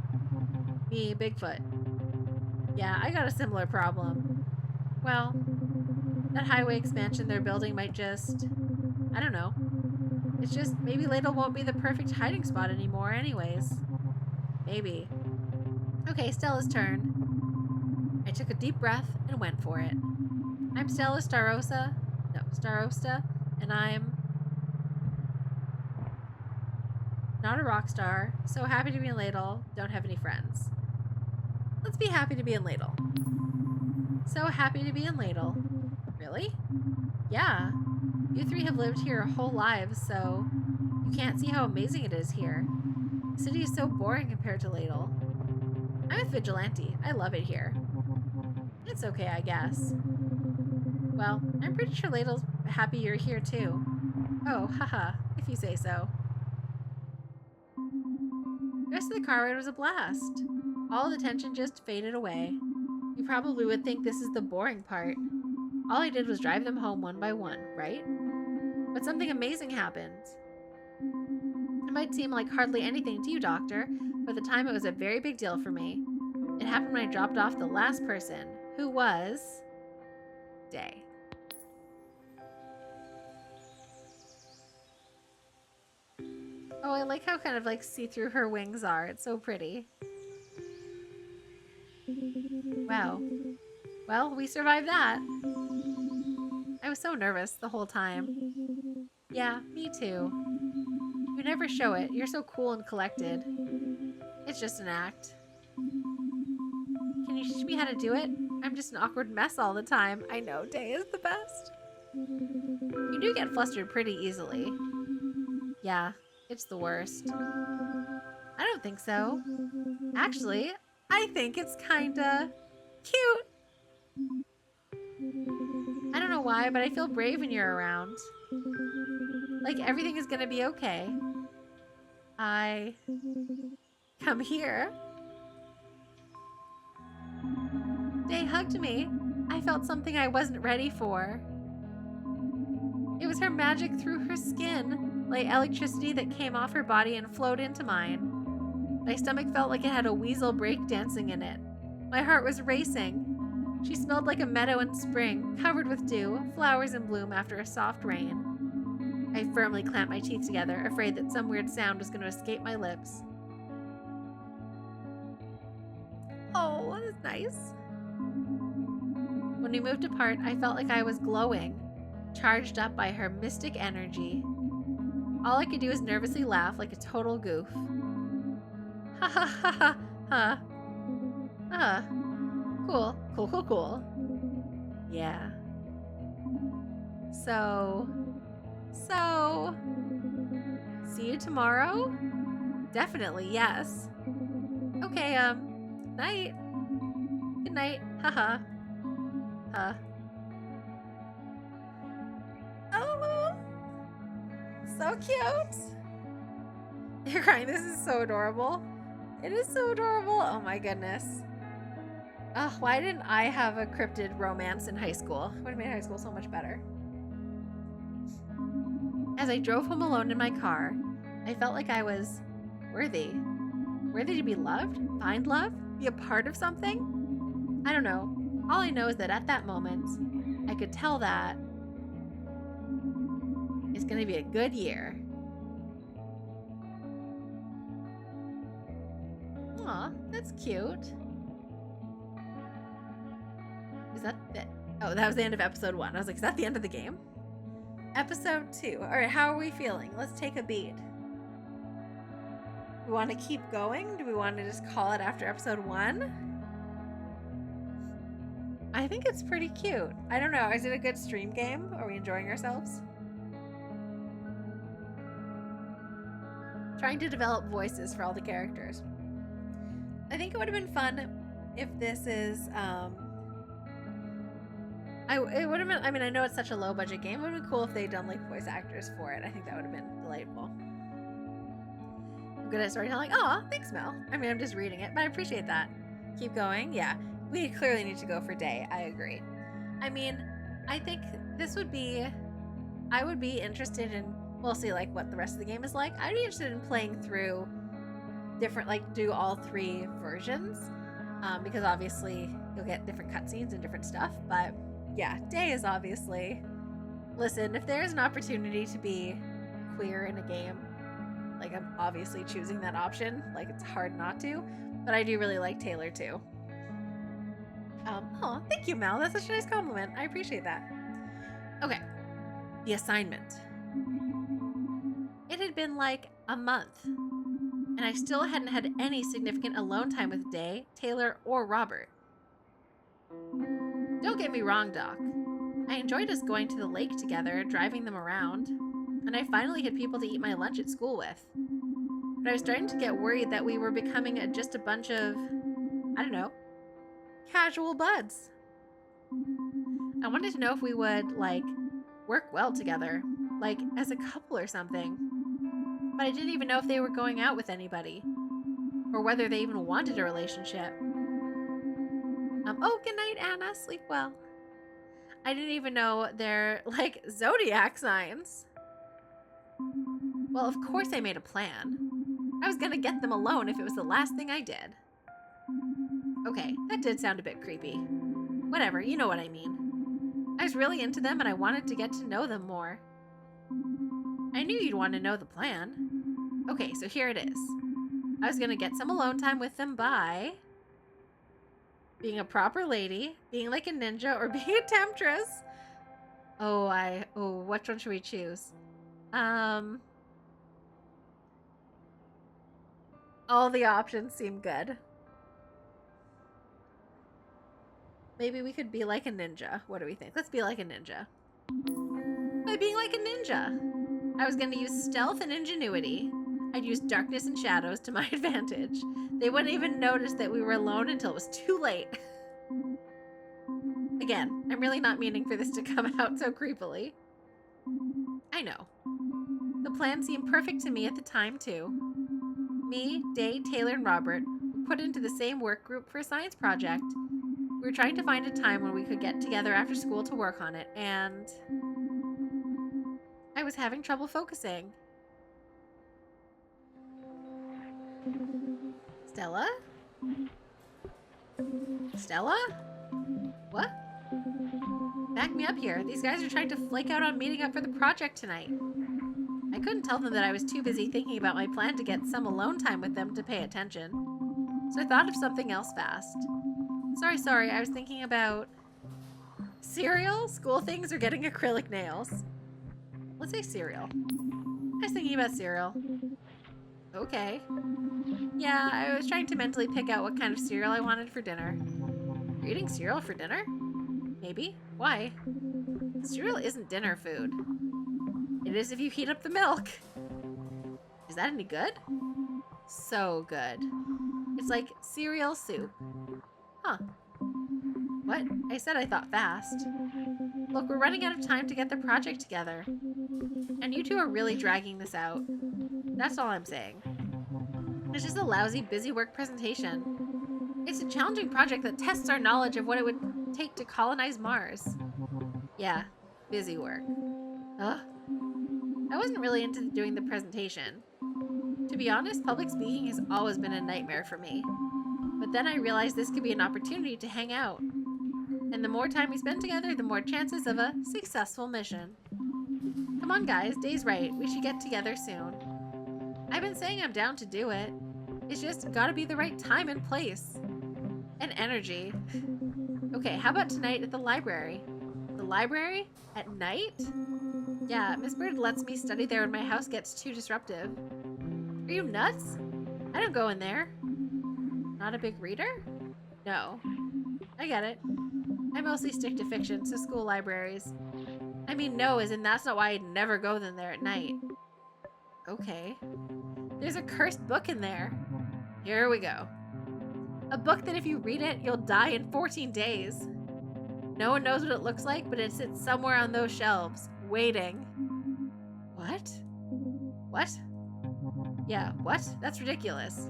me, Bigfoot. Yeah, I got a similar problem. Well, that highway expansion they're building might just... I don't know. It's just, maybe Ladle won't be the perfect hiding spot anymore anyways. Maybe. Okay, Stella's turn. I took a deep breath and went for it. I'm Stella Starosta, and I'm not a rock star, so happy to be in Ladle, don't have any friends. Let's be happy to be in Ladle. So happy to be in Ladle. Really? Yeah. You three have lived here whole lives, so you can't see how amazing it is here. The city is so boring compared to Ladle. I'm a vigilante. I love it here. It's okay, I guess. Well, I'm pretty sure Ladle's happy you're here too. Oh, haha, if you say so. The rest of the car ride was a blast. All the tension just faded away. You probably would think this is the boring part. All I did was drive them home one by one, right? But something amazing happened. It might seem like hardly anything to you, Doctor, but at the time it was a very big deal for me. It happened when I dropped off the last person, who was... Day. Oh, I like how kind of like see-through her wings are. It's so pretty. Wow. Well, we survived that. I was so nervous the whole time. Yeah, me too. You never show it. You're so cool and collected. It's just an act. Can you teach me how to do it? I'm just an awkward mess all the time. I know, Day is the best. You do get flustered pretty easily. Yeah, it's the worst. I don't think so. Actually, I think it's kinda cute. I don't know why, but I feel brave when you're around. Like everything is gonna be okay. I come here. Day hugged me. I felt something I wasn't ready for. It was her magic through her skin, like electricity that came off her body and flowed into mine. My stomach felt like it had a weasel breakdancing in it. My heart was racing. She smelled like a meadow in spring, covered with dew, flowers in bloom after a soft rain. I firmly clamped my teeth together, afraid that some weird sound was going to escape my lips. Oh, that's nice. When we moved apart, I felt like I was glowing, charged up by her mystic energy. All I could do was nervously laugh like a total goof. Ha ha ha ha ha. Cool, cool, cool, cool. Yeah. So, see you tomorrow? Definitely, yes. Okay, night. Good night. Haha. Oh, so cute. You're crying. This is so adorable. It is so adorable. Oh my goodness. Oh, why didn't I have a cryptid romance in high school? Would have made high school so much better. As I drove home alone in my car, I felt like I was worthy. Worthy to be loved, find love, be a part of something? I don't know. All I know is that at that moment, I could tell that it's going to be a good year. Aw, that's cute. Is that it? Oh, that was the end of episode 1. I was like, is that the end of the game? Episode 2. All right, how are we feeling? Let's take a beat. We want to keep going? Do we want to just call it after episode 1? I think it's pretty cute. I don't know. Is it a good stream game? Are we enjoying ourselves? Trying to develop voices for all the characters. I think it would have been fun if this is, it would have been, I mean, I know it's such a low budget game. It would have been cool if they'd done like voice actors for it. I think that would have been delightful. I'm good at storytelling. Aw, thanks, Mel. I mean, I'm just reading it, but I appreciate that. Keep going. Yeah, we clearly need to go for day. I agree. I mean, I think this would be, I would be interested in, we'll see like what the rest of the game is like. I'd be interested in playing through different, like do all 3 versions, because obviously you'll get different cutscenes and different stuff, but yeah, day is obviously, listen, if there's an opportunity to be queer in a game, like I'm obviously choosing that option. Like it's hard not to, but I do really like Taylor too. Oh, thank you, Mel. That's such a nice compliment. I appreciate that. Okay, the assignment. It had been like a month, and I still hadn't had any significant alone time with Day, Taylor, or Robert. Don't get me wrong, Doc. I enjoyed us going to the lake together, driving them around, and I finally had people to eat my lunch at school with. But I was starting to get worried that we were becoming just a bunch of, I don't know, casual buds. I wanted to know if we would, like, work well together, like as a couple or something. But I didn't even know if they were going out with anybody, or whether they even wanted a relationship. Oh, good night, Anna. Sleep well. I didn't even know their, like, zodiac signs. Well, of course I made a plan. I was gonna get them alone if it was the last thing I did. Okay, that did sound a bit creepy. Whatever, you know what I mean. I was really into them and I wanted to get to know them more. I knew you'd want to know the plan. Okay, so here it is. I was gonna get some alone time with them by being a proper lady, being like a ninja, or being a temptress. Which one should we choose? All the options seem good. Maybe we could be like a ninja. What do we think? Let's be like a ninja. By being like a ninja, I was going to use stealth and ingenuity. I'd use darkness and shadows to my advantage. They wouldn't even notice that we were alone until it was too late. Again, I'm really not meaning for this to come out so creepily. I know. The plan seemed perfect to me at the time, too. Me, Day, Taylor, and Robert were put into the same work group for a science project. We were trying to find a time when we could get together after school to work on it, and I was having trouble focusing. Stella? Stella? What? Back me up here. These guys are trying to flake out on meeting up for the project tonight. I couldn't tell them that I was too busy thinking about my plan to get some alone time with them to pay attention. So I thought of something else fast. Sorry, I was thinking about... Cereal? School things or getting acrylic nails? Let's say cereal. I was thinking about cereal. Okay. Yeah, I was trying to mentally pick out what kind of cereal I wanted for dinner. You're eating cereal for dinner? Maybe. Why? Cereal isn't dinner food. It is if you heat up the milk. Is that any good? So good. It's like cereal soup. Huh. What? I said I thought fast. Look, we're running out of time to get the project together. And you two are really dragging this out. That's all I'm saying. It's just a lousy busy work presentation. It's a challenging project that tests our knowledge of what it would take to colonize Mars. Yeah, busy work. Ugh. I wasn't really into doing the presentation. To be honest, public speaking has always been a nightmare for me. But then I realized this could be an opportunity to hang out. And the more time we spend together, the more chances of a successful mission. Come on guys, Day's right. We should get together soon. I've been saying I'm down to do it. It's just gotta be the right time and place. And energy. Okay, how about tonight at the library? The library? At night? Yeah, Miss Bird lets me study there when my house gets too disruptive. Are you nuts? I don't go in there. Not a big reader? No. I get it. I mostly stick to fiction, so school libraries. I mean, no, as in that's not why I'd never go in there at night. Okay. There's a cursed book in there. Here we go. A book that if you read it, you'll die in 14 days. No one knows what it looks like, but it sits somewhere on those shelves, waiting. What? What? Yeah, what? That's ridiculous.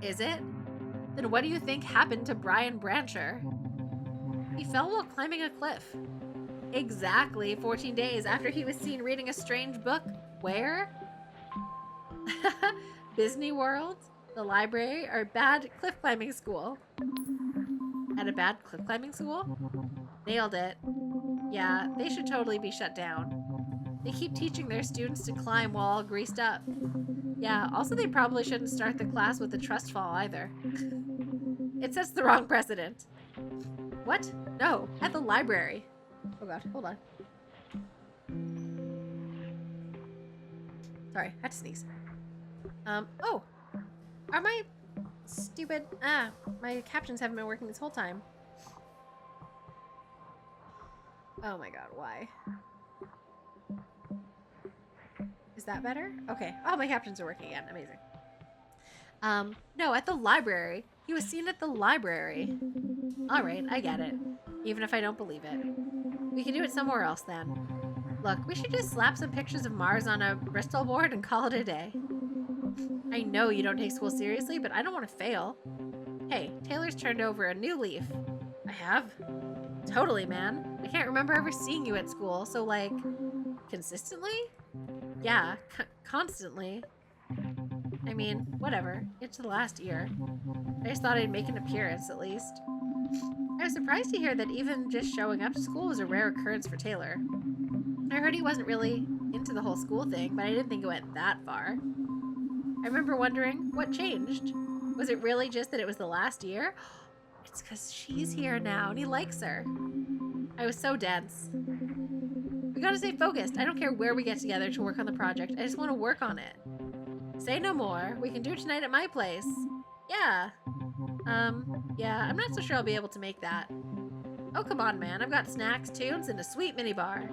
Is it? Then what do you think happened to Brian Brancher? He fell while climbing a cliff. Exactly 14 days after he was seen reading a strange book. Where? Disney World, the library, or bad cliff climbing school? At a bad cliff climbing school? Nailed it. Yeah, they should totally be shut down. They keep teaching their students to climb while all greased up. Yeah, also they probably shouldn't start the class with a trust fall either. It sets the wrong precedent. What? No, at the library. Oh god, hold on. Sorry, I had to sneeze. Oh! Are my stupid... my captions haven't been working this whole time. Oh my god, why? Is that better? Okay. Oh, my captions are working again. Amazing. No, at the library. He was seen at the library. Alright, I get it. Even if I don't believe it. We can do it somewhere else then. Look, we should just slap some pictures of Mars on a Bristol board and call it a day. I know you don't take school seriously, but I don't want to fail. Hey, Taylor's turned over a new leaf. I have? Totally, man. I can't remember ever seeing you at school, so like, consistently? Yeah, constantly. I mean, whatever. It's the last year. I just thought I'd make an appearance, at least. I was surprised to hear that even just showing up to school was a rare occurrence for Taylor. I heard he wasn't really into the whole school thing, but I didn't think it went that far. I remember wondering, what changed? Was it really just that it was the last year? It's because she's here now, and he likes her. I was so dense. We gotta stay focused. I don't care where we get together to work on the project. I just want to work on it. Say no more. We can do it tonight at my place. Yeah. Yeah, I'm not so sure I'll be able to make that. Oh, come on, man. I've got snacks, tunes, and a sweet minibar.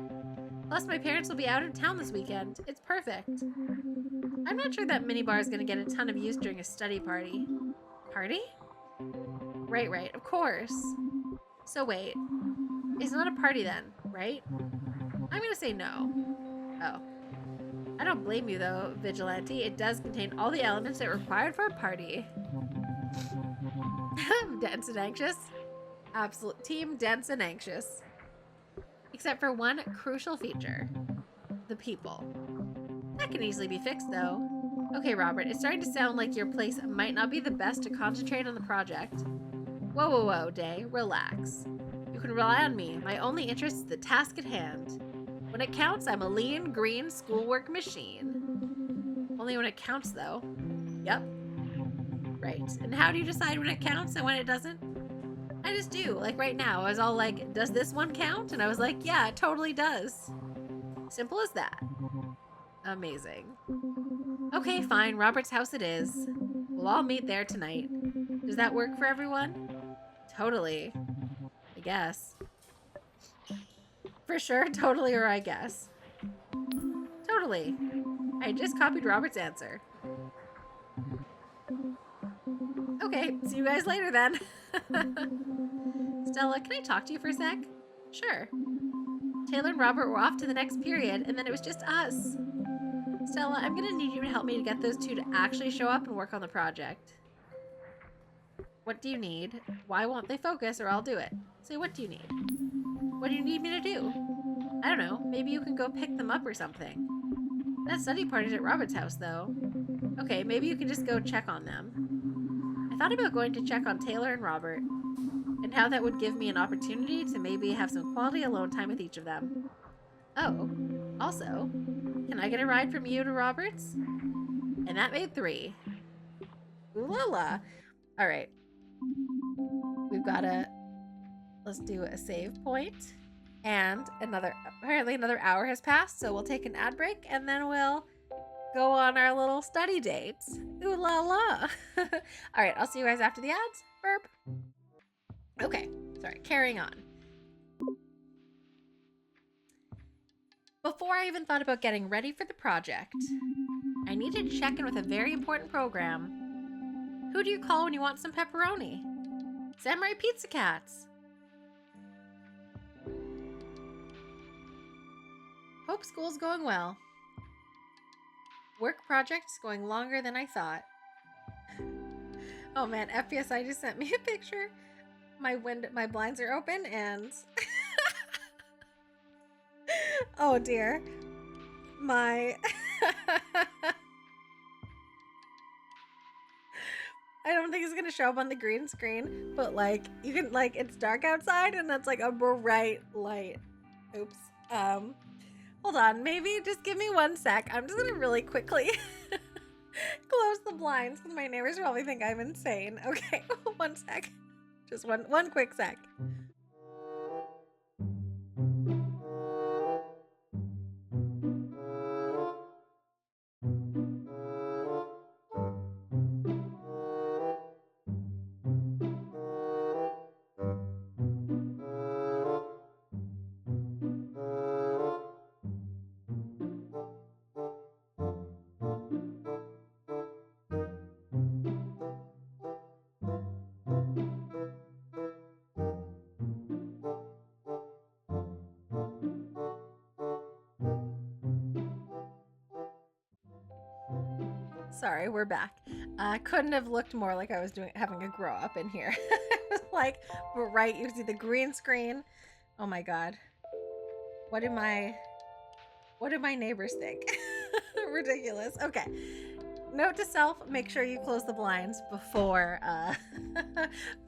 Plus, my parents will be out of town this weekend. It's perfect. I'm not sure that minibar is going to get a ton of use during a study party. Party? Right, of course. So wait. It's not a party then, right? I'm going to say no. Oh. I don't blame you though, Vigilante. It does contain all the elements that are required for a party. Dense and anxious? Absolute team dense and anxious. Except for one crucial feature. The people. That can easily be fixed though. Okay, Robert, it's starting to sound like your place might not be the best to concentrate on the project. Whoa, Day, relax. You can rely on me. My only interest is the task at hand. When it counts, I'm a lean, green schoolwork machine. Only when it counts, though. Yep. Right. And how do you decide when it counts and when it doesn't? I just do. Like right now, I was all like, does this one count? And I was like, yeah, it totally does. Simple as that. Amazing. Okay, fine. Robert's house it is. We'll all meet there tonight. Does that work for everyone? Totally. I guess. For sure, totally, or I guess. Totally. I just copied Robert's answer. Okay, see you guys later then. Stella, can I talk to you for a sec? Sure. Taylor and Robert were off to the next period, and then it was just us. Stella, I'm gonna need you to help me to get those two to actually show up and work on the project. What do you need? Why won't they focus, or I'll do it? Say, what do you need? What do you need me to do? I don't know. Maybe you can go pick them up or something. That study party's at Robert's house, though. Okay, maybe you can just go check on them. I thought about going to check on Taylor and Robert, and how that would give me an opportunity to maybe have some quality alone time with each of them. Oh, also, can I get a ride from you to Robert's? And that made 3. Ooh la la. All right. We've got to, let's do a save point. And apparently another hour has passed, so we'll take an ad break and then we'll go on our little study dates. Ooh la la. All right, I'll see you guys after the ads. Burp. Okay, sorry, carrying on. Before I even thought about getting ready for the project, I needed to check in with a very important program. Who do you call when you want some pepperoni? Samurai Pizza Cats. Hope school's going well. Work project's going longer than I thought. Oh man, FPSI just sent me a picture. My blinds are open and oh dear. I don't think it's gonna show up on the green screen, but like you can it's dark outside and that's like a bright light. Oops. Hold on, maybe just give me 1 sec. I'm just gonna really quickly close the blinds because my neighbors probably think I'm insane. Okay, 1 sec. Just one quick sec. Sorry, we're back. Couldn't have looked more like I was having a grow up in here. It was like bright. You see the green screen. Oh my god. What do my neighbors think? Ridiculous. Okay. Note to self: make sure you close the blinds before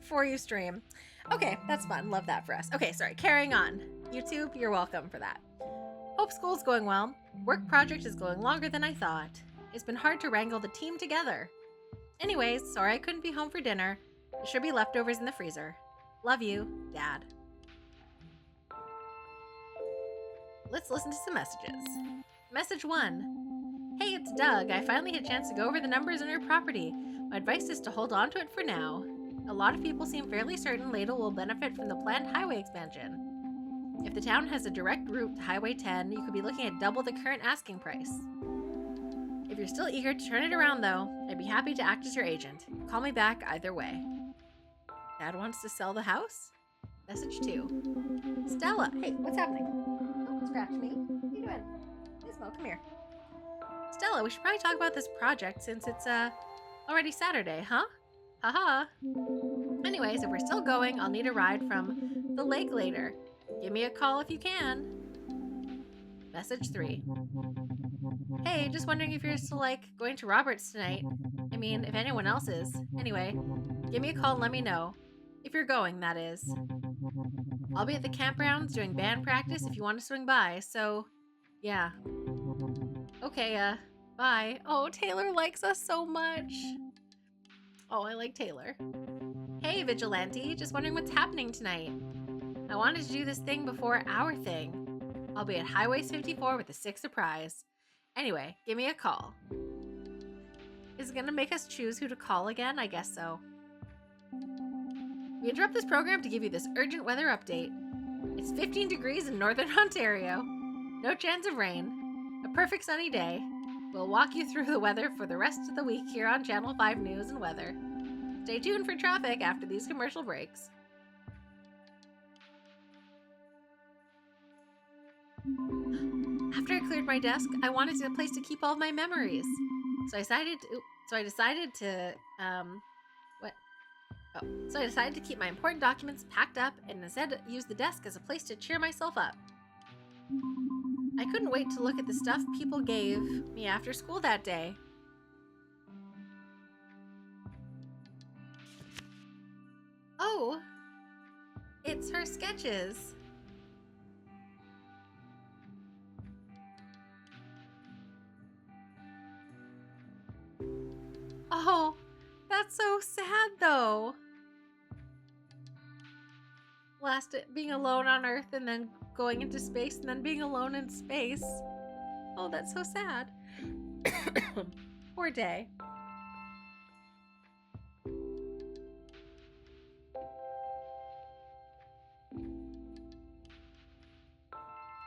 before you stream. Okay, that's fun. Love that for us. Okay, sorry. Carrying on. YouTube, you're welcome for that. Hope school's going well. Work project is going longer than I thought. It's been hard to wrangle the team together. Anyways, sorry I couldn't be home for dinner. There should be leftovers in the freezer. Love you, Dad. Let's listen to some messages. Message 1. Hey, it's Doug. I finally had a chance to go over the numbers on your property. My advice is to hold on to it for now. A lot of people seem fairly certain Ladle will benefit from the planned highway expansion. If the town has a direct route to Highway 10, you could be looking at double the current asking price. If you're still eager to turn it around, though, I'd be happy to act as your agent. Call me back either way. Dad wants to sell the house? Message 2. Stella, hey, what's happening? Don't scratch me. What are you doing? Gizmo, come here. Stella, we should probably talk about this project since it's already Saturday, huh? Haha. Anyways, if we're still going, I'll need a ride from the lake later. Give me a call if you can. Message 3. Hey, just wondering if you're still going to Robert's tonight. I mean, if anyone else is. Anyway, give me a call and let me know. If you're going, that is. I'll be at the campgrounds doing band practice if you want to swing by, so yeah. Okay, bye. Oh, Taylor likes us so much. Oh, I like Taylor. Hey, Hey, Vigilante. Just wondering what's happening tonight. I wanted to do this thing before our thing. I'll be at Highways 54 with a sick surprise. Anyway, give me a call. Is it going to make us choose who to call again? I guess so. We interrupt this program to give you this urgent weather update. It's 15 degrees in northern Ontario. No chance of rain. A perfect sunny day. We'll walk you through the weather for the rest of the week here on Channel 5 News and Weather. Stay tuned for traffic after these commercial breaks. After I cleared my desk, I wanted a place to keep all of my memories. So I decided to keep my important documents packed up and instead use the desk as a place to cheer myself up. I couldn't wait to look at the stuff people gave me after school that day. Oh, it's her sketches. Oh, that's so sad though. Being alone on Earth and then going into space and then being alone in space. Oh, that's so sad. Poor Day.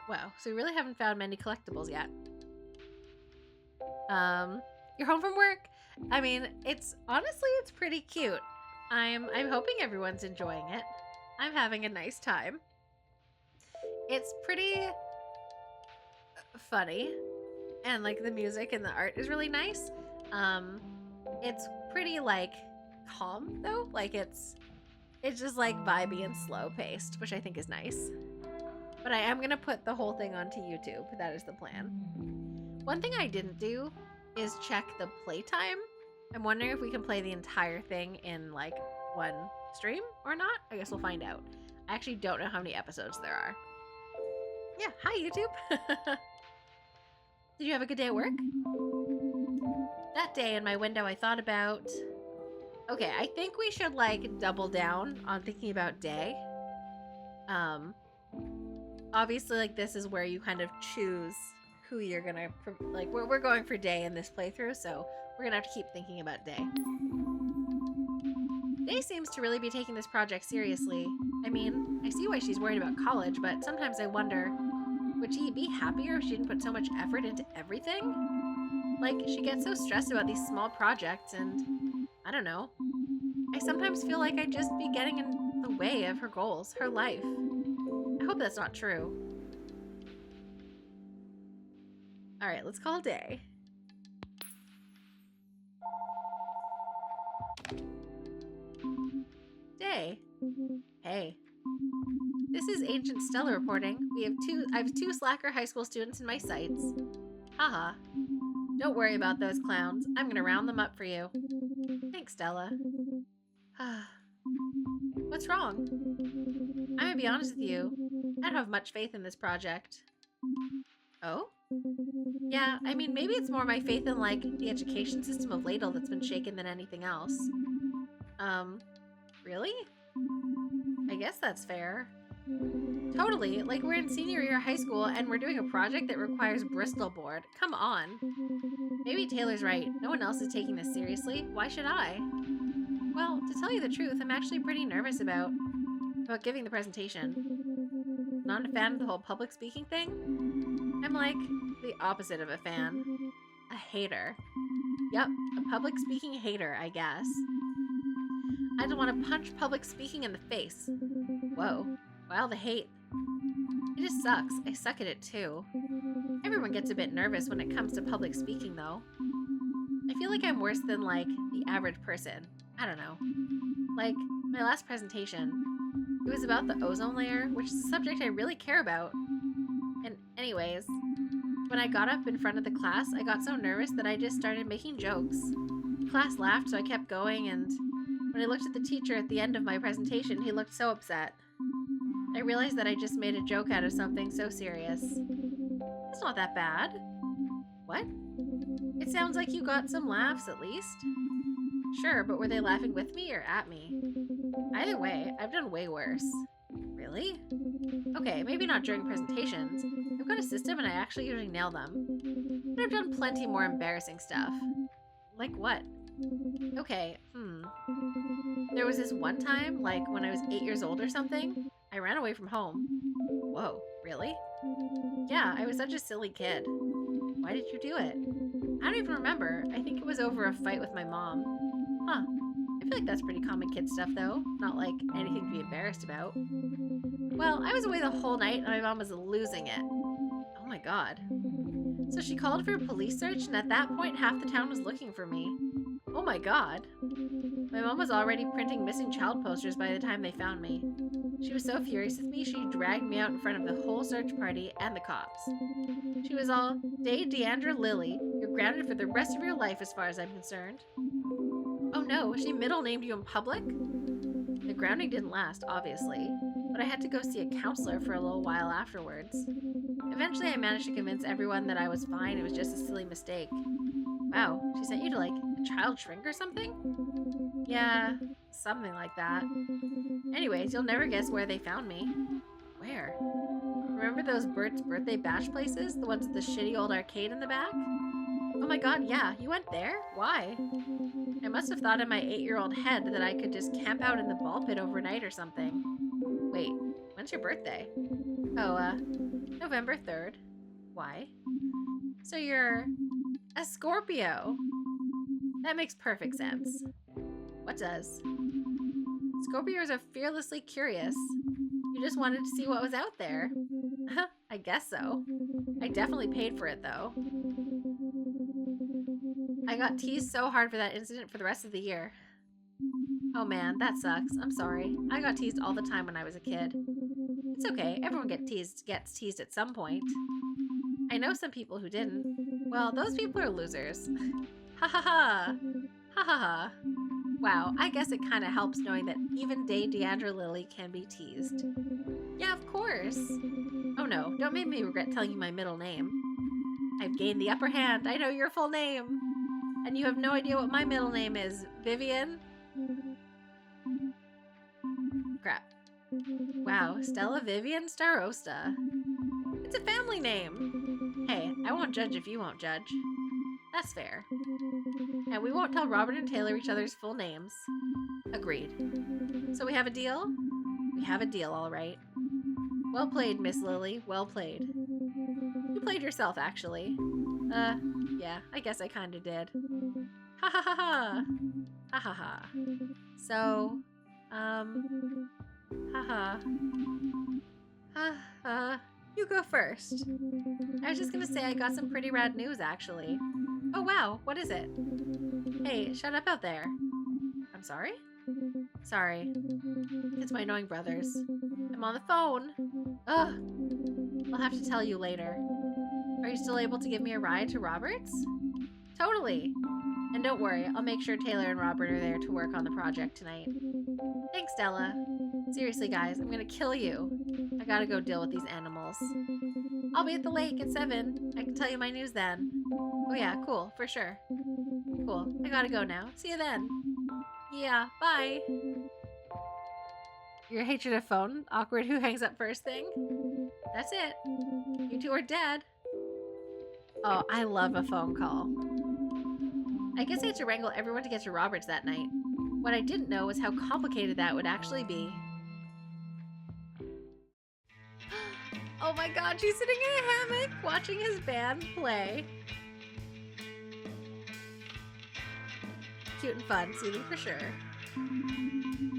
Wow, so we really haven't found many collectibles yet. You're home from work? I mean, it's pretty cute. I'm hoping everyone's enjoying it. I'm having a nice time. It's pretty funny, and like the music and the art is really nice. It's pretty like calm though. Like it's just like vibey and slow paced, which I think is nice. But I am gonna put the whole thing onto YouTube. That is the plan. One thing I didn't do is check the playtime. I'm wondering if we can play the entire thing in like one stream or not. I guess we'll find out. I actually don't know how many episodes there are. Yeah, hi YouTube. Did you have a good day at work? That day in my window I thought about... Okay, I think we should like double down on thinking about day. Obviously like this is where you kind of choose who you're gonna... Like we're going for day in this playthrough, so we're gonna have to keep thinking about day. Day seems to really be taking this project seriously. I mean, I see why she's worried about college, but sometimes I wonder, would she be happier if she didn't put so much effort into everything? Like, she gets so stressed about these small projects and, I don't know. I sometimes feel like I'd just be getting in the way of her goals, her life. I hope that's not true. Alright, let's call Day. Day. Hey. This is Ancient Stella reporting. I have two slacker high school students in my sights. Haha. Don't worry about those clowns. I'm gonna round them up for you. Thanks, Stella. What's wrong? I'm gonna be honest with you. I don't have much faith in this project. Oh? Yeah, I mean, maybe it's more my faith in, like, the education system of Ladle that's been shaken than anything else. Really? I guess that's fair. Totally. Like, we're in senior year high school and we're doing a project that requires Bristol board. Come on. Maybe Taylor's right. No one else is taking this seriously. Why should I? Well, to tell you the truth, I'm actually pretty nervous about giving the presentation. Not a fan of the whole public speaking thing. I'm like the opposite of a fan. A hater. Yep, a public speaking hater, I guess. I don't want to punch public speaking in the face. Whoa. Wow, the hate. It just sucks. I suck at it too. Everyone gets a bit nervous when it comes to public speaking though. I feel like I'm worse than like the average person. I don't know. Like, my last presentation, it was about the ozone layer, which is a subject I really care about. And anyways, when I got up in front of the class, I got so nervous that I just started making jokes. The class laughed, so I kept going, and when I looked at the teacher at the end of my presentation, he looked so upset. I realized that I just made a joke out of something so serious. It's not that bad. What? It sounds like you got some laughs at least. Sure, but were they laughing with me or at me? Either way, I've done way worse. Really? Okay, maybe not during presentations. I've got a system and I actually usually nail them. But I've done plenty more embarrassing stuff. Like what? Okay, There was this one time, like when I was 8 years old or something, I ran away from home. Whoa, really? Yeah, I was such a silly kid. Why did you do it? I don't even remember. I think it was over a fight with my mom. Huh. I feel like that's pretty common kid stuff though. Not like anything to be embarrassed about. Well, I was away the whole night and my mom was losing it. Oh my god. So she called for a police search and at that point half the town was looking for me. Oh my god. My mom was already printing missing child posters by the time they found me. She was so furious with me, she dragged me out in front of the whole search party and the cops. She was all, Deandra Lily, you're grounded for the rest of your life as far as I'm concerned. Oh no, she middle named you in public? The grounding didn't last, obviously, but I had to go see a counselor for a little while afterwards. Eventually I managed to convince everyone that I was fine, it was just a silly mistake. Wow, she sent you to like a child shrink or something? Yeah, something like that. Anyways, you'll never guess where they found me. Where? Remember those Bert's birthday bash places? The ones with the shitty old arcade in the back? Oh my god, yeah, you went there? Why? I must have thought in my 8-year-old head that I could just camp out in the ball pit overnight or something. Wait, when's your birthday? Oh, November 3rd. Why? So you're a Scorpio. That makes perfect sense. What does? Scorpios are fearlessly curious. You just wanted to see what was out there. I guess so. I definitely paid for it, though. I got teased so hard for that incident for the rest of the year. Oh man, that sucks. I'm sorry. I got teased all the time when I was a kid. It's okay. Everyone gets teased at some point. I know some people who didn't. Well, those people are losers. Ha ha ha. Ha ha ha. Wow, I guess it kind of helps knowing that even Deandra Lily can be teased. Yeah, of course. Oh no, don't make me regret telling you my middle name. I've gained the upper hand. I know your full name. And you have no idea what my middle name is. Vivian? Crap. Wow, Stella Vivian Starosta. It's a family name. Hey, I won't judge if you won't judge. That's fair. And we won't tell Robert and Taylor each other's full names. Agreed. So we have a deal? We have a deal, all right. Well played, Miss Lily. Well played. You played yourself, actually. Yeah, I guess I kinda did. Ha ha ha ha! Ha ha ha. So, haha. You go first. I was just gonna say I got some pretty rad news, actually. Oh wow, what is it? Hey, shut up out there. I'm sorry? Sorry. It's my annoying brothers. I'm on the phone. Ugh. I'll have to tell you later. Are you still able to give me a ride to Robert's? Totally. And don't worry, I'll make sure Taylor and Robert are there to work on the project tonight. Thanks, Stella. Seriously, guys, I'm gonna kill you. I gotta go deal with these animals. I'll be at the lake at 7. I can tell you my news then. Oh yeah, cool, for sure. Cool, I gotta go now. See you then. Yeah, bye. Your hatred of phone? Awkward who hangs up first thing? That's it. You two are dead. Oh, I love a phone call. I guess I had to wrangle everyone to get to Robert's that night. What I didn't know was how complicated that would actually be. Oh my god, she's sitting in a hammock watching his band play. Cute and fun, soothing for sure.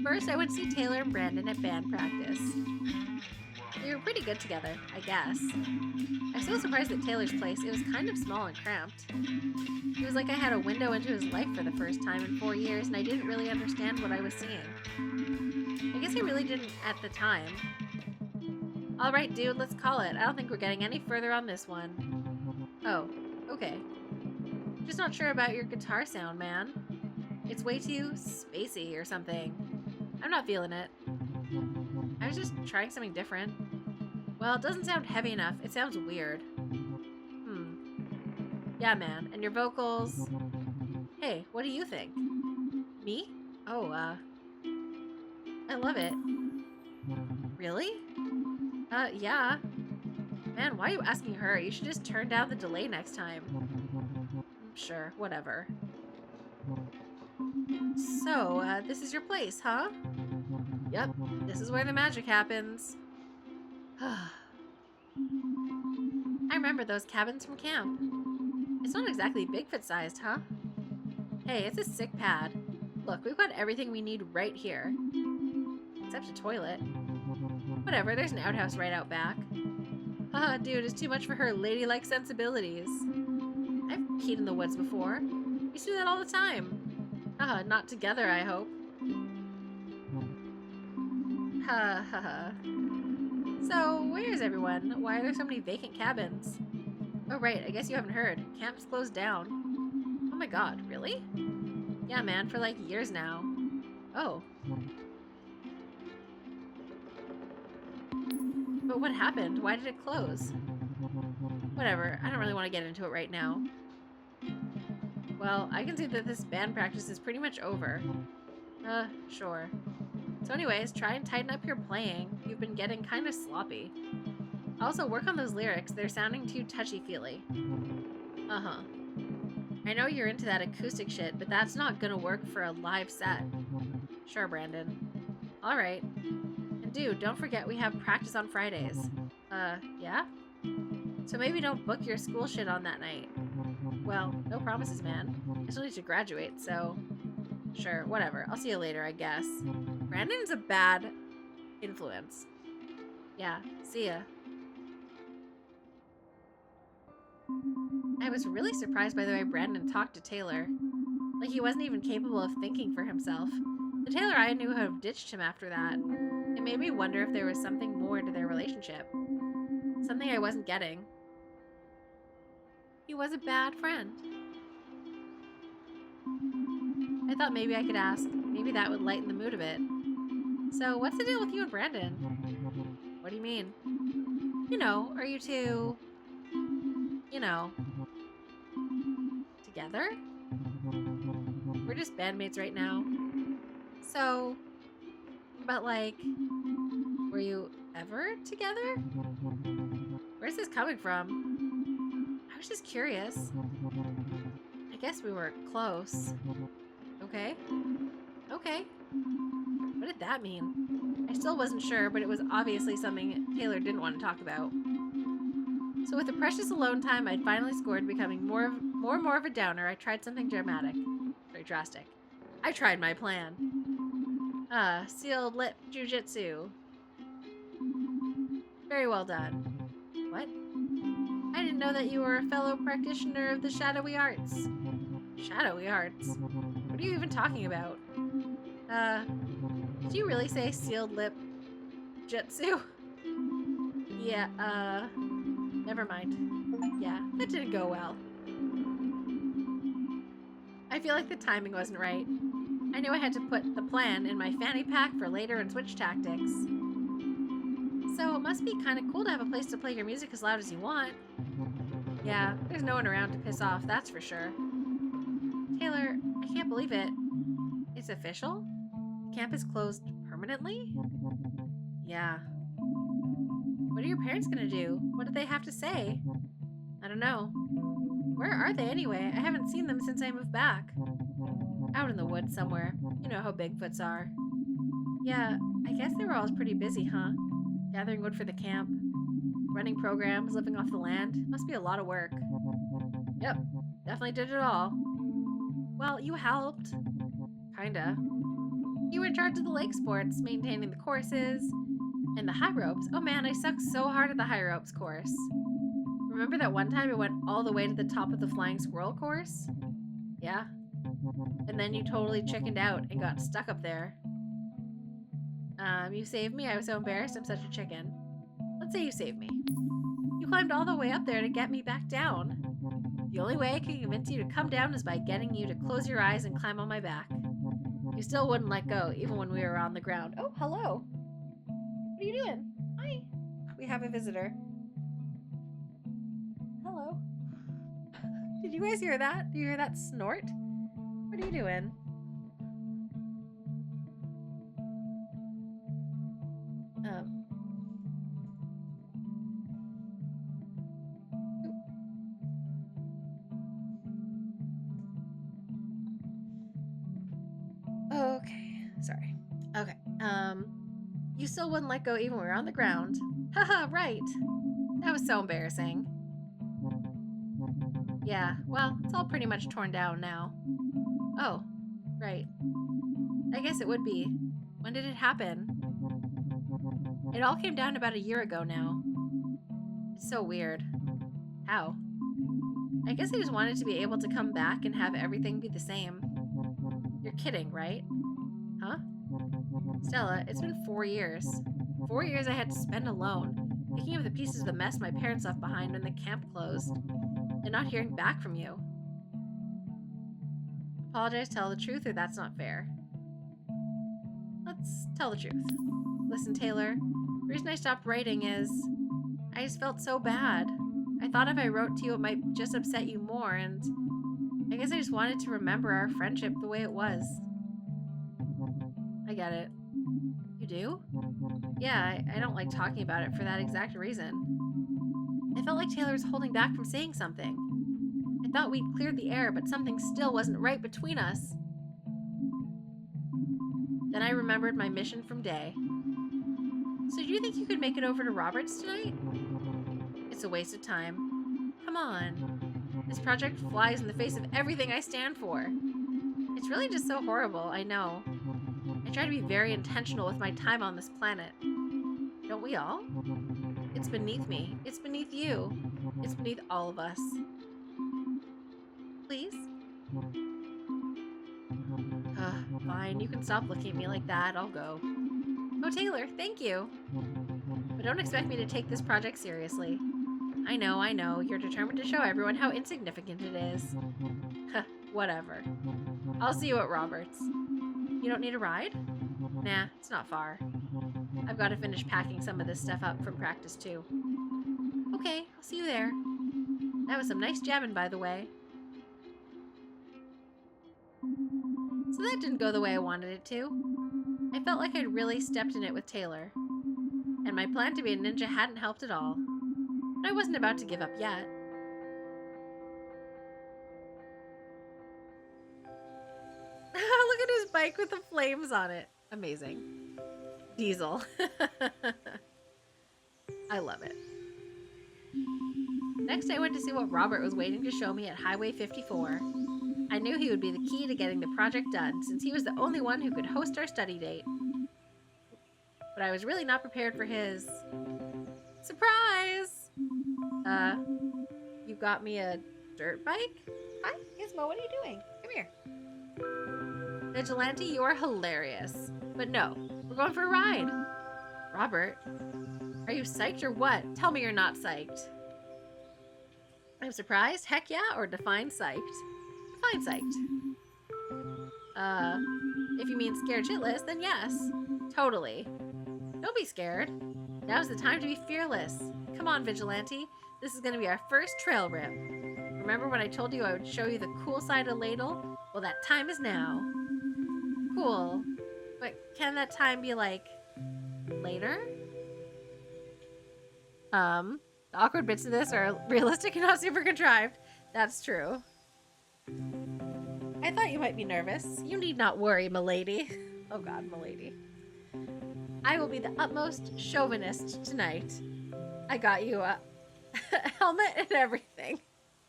First, I went to see Taylor and Brandon at band practice. They were pretty good together, I guess. I was so surprised at Taylor's place. It was kind of small and cramped. It was like I had a window into his life for the first time in 4 years, and I didn't really understand what I was seeing. I guess I really didn't at the time. Alright, dude, let's call it. I don't think we're getting any further on this one. Oh, okay. Just not sure about your guitar sound, man. It's way too spacey or something. I'm not feeling it. I was just trying something different. Well, it doesn't sound heavy enough. It sounds weird. Yeah, man. And your vocals. Hey, what do you think? Me? Oh, I love it. Really? Yeah. Man, why are you asking her? You should just turn down the delay next time. Sure, whatever. So, this is your place, huh? Yep, this is where the magic happens. I remember those cabins from camp. It's not exactly Bigfoot-sized, huh? Hey, it's a sick pad. Look, we've got everything we need right here. Except a toilet. Whatever, there's an outhouse right out back. Haha, dude, it's too much for her ladylike sensibilities. I've peed in the woods before. We used to do that all the time. Haha, not together, I hope. Ha ha ha. So, where's everyone? Why are there so many vacant cabins? Oh right, I guess you haven't heard. Camp's closed down. Oh my god, really? Yeah, man, for like years now. Oh. But what happened? Why did it close? Whatever, I don't really want to get into it right now. Well, I can see that this band practice is pretty much over. Sure. So anyways, try and tighten up your playing. You've been getting kind of sloppy. Also, work on those lyrics. They're sounding too touchy-feely. Uh-huh. I know you're into that acoustic shit, but that's not gonna work for a live set. Sure, Brandon. Alright. And dude, don't forget we have practice on Fridays. Yeah? So maybe don't book your school shit on that night. Well, no promises, man. I still need to graduate, so... Sure, whatever. I'll see you later, I guess. Brandon's a bad influence. Yeah, see ya. I was really surprised by the way Brandon talked to Taylor. Like he wasn't even capable of thinking for himself. The Taylor I knew would have ditched him after that. It made me wonder if there was something more to their relationship. Something I wasn't getting. He was a bad friend. I thought maybe I could ask. Maybe that would lighten the mood a bit. So, what's the deal with you and Brandon? What do you mean? You know, are you two... You know... Together? We're just bandmates right now. So... But like... Were you ever together? Where's this coming from? I was just curious. I guess we were close. Okay. Okay. What did that mean? I still wasn't sure, but it was obviously something Taylor didn't want to talk about. So with the precious alone time I'd finally scored becoming more and more of a downer, I tried something dramatic. Very drastic. I tried my plan. Sealed lip jujitsu. Very well done. What? I didn't know that you were a fellow practitioner of the shadowy arts. Shadowy arts? What are you even talking about? Did you really say sealed lip jutsu? Yeah, never mind. Yeah, that didn't go well. I feel like the timing wasn't right. I knew I had to put the plan in my fanny pack for later and switch tactics. So it must be kind of cool to have a place to play your music as loud as you want. Yeah, there's no one around to piss off, that's for sure. Taylor, I can't believe it. It's official? The camp is closed permanently? Yeah. What are your parents gonna do? What did they have to say? I don't know. Where are they anyway? I haven't seen them since I moved back. Out in the woods somewhere. You know how Bigfoots are. Yeah, I guess they were all pretty busy, huh? Gathering wood for the camp. Running programs, living off the land. Must be a lot of work. Yep, definitely did it all. Well, you helped. Kinda. You were in charge of the lake sports, maintaining the courses, and the high ropes. Oh man, I sucked so hard at the high ropes course. Remember that one time I went all the way to the top of the flying squirrel course? Yeah. And then you totally chickened out and got stuck up there. You saved me. I was so embarrassed. I'm such a chicken. Let's say you saved me. You climbed all the way up there to get me back down. The only way I can convince you to come down is by getting you to close your eyes and climb on my back. You still wouldn't let go, even when we were on the ground. Oh, hello. What are you doing? Hi. We have a visitor. Hello. Did you guys hear that? Do you hear that snort? What are you doing? Okay, sorry. Okay, you still wouldn't let go even when we were on the ground. Haha, right. That was so embarrassing. Yeah, well, it's all pretty much torn down now. Oh, right. I guess it would be. When did it happen? It all came down about a year ago now. It's so weird. How? I guess I just wanted to be able to come back and have everything be the same. You're kidding, right? Huh? Stella, it's been 4 years. 4 years I had to spend alone, picking up the pieces of the mess my parents left behind when the camp closed, and not hearing back from you. Apologize, tell the truth, or that's not fair. Let's tell the truth. Listen, Taylor, the reason I stopped writing is I just felt so bad. I thought if I wrote to you it might just upset you more, and I guess I just wanted to remember our friendship the way it was. I get it. You do? Yeah, I don't like talking about it for that exact reason. I felt like Taylor was holding back from saying something. I thought we'd cleared the air, but something still wasn't right between us. Then I remembered my mission from Day. So do you think you could make it over to Robert's tonight? It's a waste of time. Come on. This project flies in the face of everything I stand for. It's really just so horrible, I know. I try to be very intentional with my time on this planet. Don't we all? It's beneath me. It's beneath you. It's beneath all of us. Please? Fine, you can stop looking at me like that. I'll go. Oh, Taylor, thank you. But don't expect me to take this project seriously. I know. You're determined to show everyone how insignificant it is. Whatever. I'll see you at Robert's. You don't need a ride? Nah, it's not far. I've got to finish packing some of this stuff up from practice too. Okay, I'll see you there. That was some nice jamming, by the way. So that didn't go the way I wanted it to. I felt like I'd really stepped in it with Taylor. And my plan to be a ninja hadn't helped at all. But I wasn't about to give up yet. Look at his bike with the flames on it. Amazing. Diesel. I love it. Next, I went to see what Robert was waiting to show me at Highway 54. I knew he would be the key to getting the project done, since he was the only one who could host our study date. But I was really not prepared for his... surprise! You got me a dirt bike? Hi, Gizmo, what are you doing? Come here. Vigilante, you are hilarious. But no, we're going for a ride. Robert, are you psyched or what? Tell me you're not psyched. I'm surprised, heck yeah, or define psyched? Define psyched. If you mean scared shitless, then yes. Totally. Don't be scared. Now's the time to be fearless. Come on, Vigilante. This is going to be our first trail rip. Remember when I told you I would show you the cool side of Ladle? Well, that time is now. Cool. But can that time be, like, later? The awkward bits of this are realistic and not super contrived. That's true. I thought you might be nervous. You need not worry, milady. Oh god, milady. I will be the utmost chauvinist tonight. I got you a helmet and everything.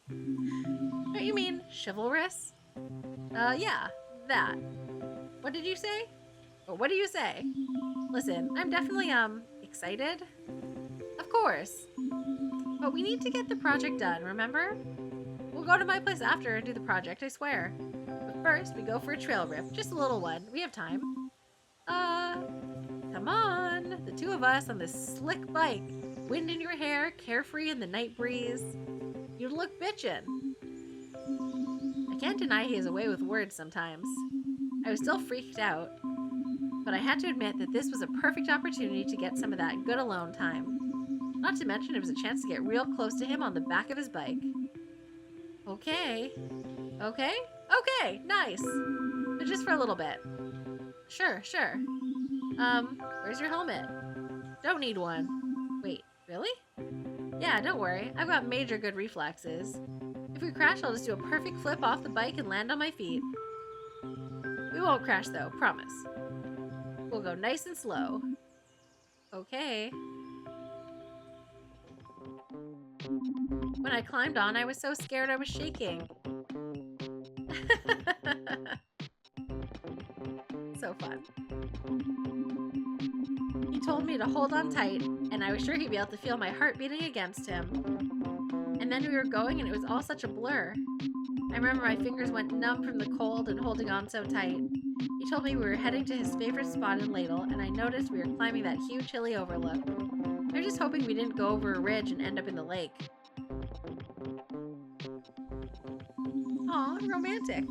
Don't you mean chivalrous? Yeah, that. What did you say? Or what do you say? Listen, I'm definitely, excited. Of course. But we need to get the project done, remember? We'll go to my place after and do the project, I swear. But first, we go for a trail rip. Just a little one. We have time. Come on. The two of us on this slick bike. Wind in your hair, carefree in the night breeze. You look bitchin'. I can't deny he has a way with words sometimes. I was still freaked out. But I had to admit that this was a perfect opportunity to get some of that good alone time. Not to mention it was a chance to get real close to him on the back of his bike. Okay. Okay? Okay, nice. But just for a little bit. Sure, sure. Where's your helmet? Don't need one. Wait, really? Yeah, don't worry. I've got major good reflexes. If we crash, I'll just do a perfect flip off the bike and land on my feet. We won't crash though, promise. We'll go nice and slow. Okay. When I climbed on, I was so scared I was shaking. So fun. He told me to hold on tight, and I was sure he'd be able to feel my heart beating against him. And then we were going, and it was all such a blur. I remember my fingers went numb from the cold and holding on so tight. He told me we were heading to his favorite spot in Ladle, and I noticed we were climbing that huge hilly overlook. I was just hoping we didn't go over a ridge and end up in the lake. Aw, romantic.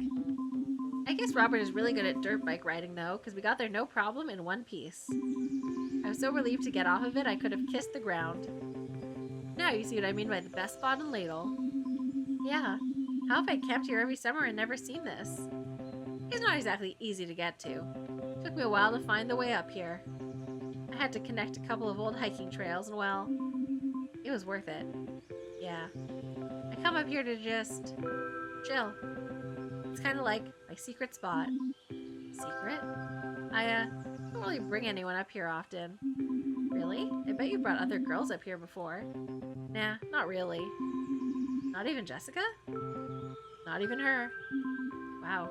I guess Robert is really good at dirt bike riding though, because we got there no problem in one piece. I was so relieved to get off of it I could have kissed the ground. Now you see what I mean by the best spot in Ladle. Yeah, how have I camped here every summer and never seen this? It's not exactly easy to get to. It took me a while to find the way up here. I had to connect a couple of old hiking trails and well, it was worth it. Yeah. I come up here to just chill. It's kind of like my secret spot. Secret? I don't really bring anyone up here often. Really? I bet you brought other girls up here before. Nah, not really. Not even Jessica? Not even her. Wow.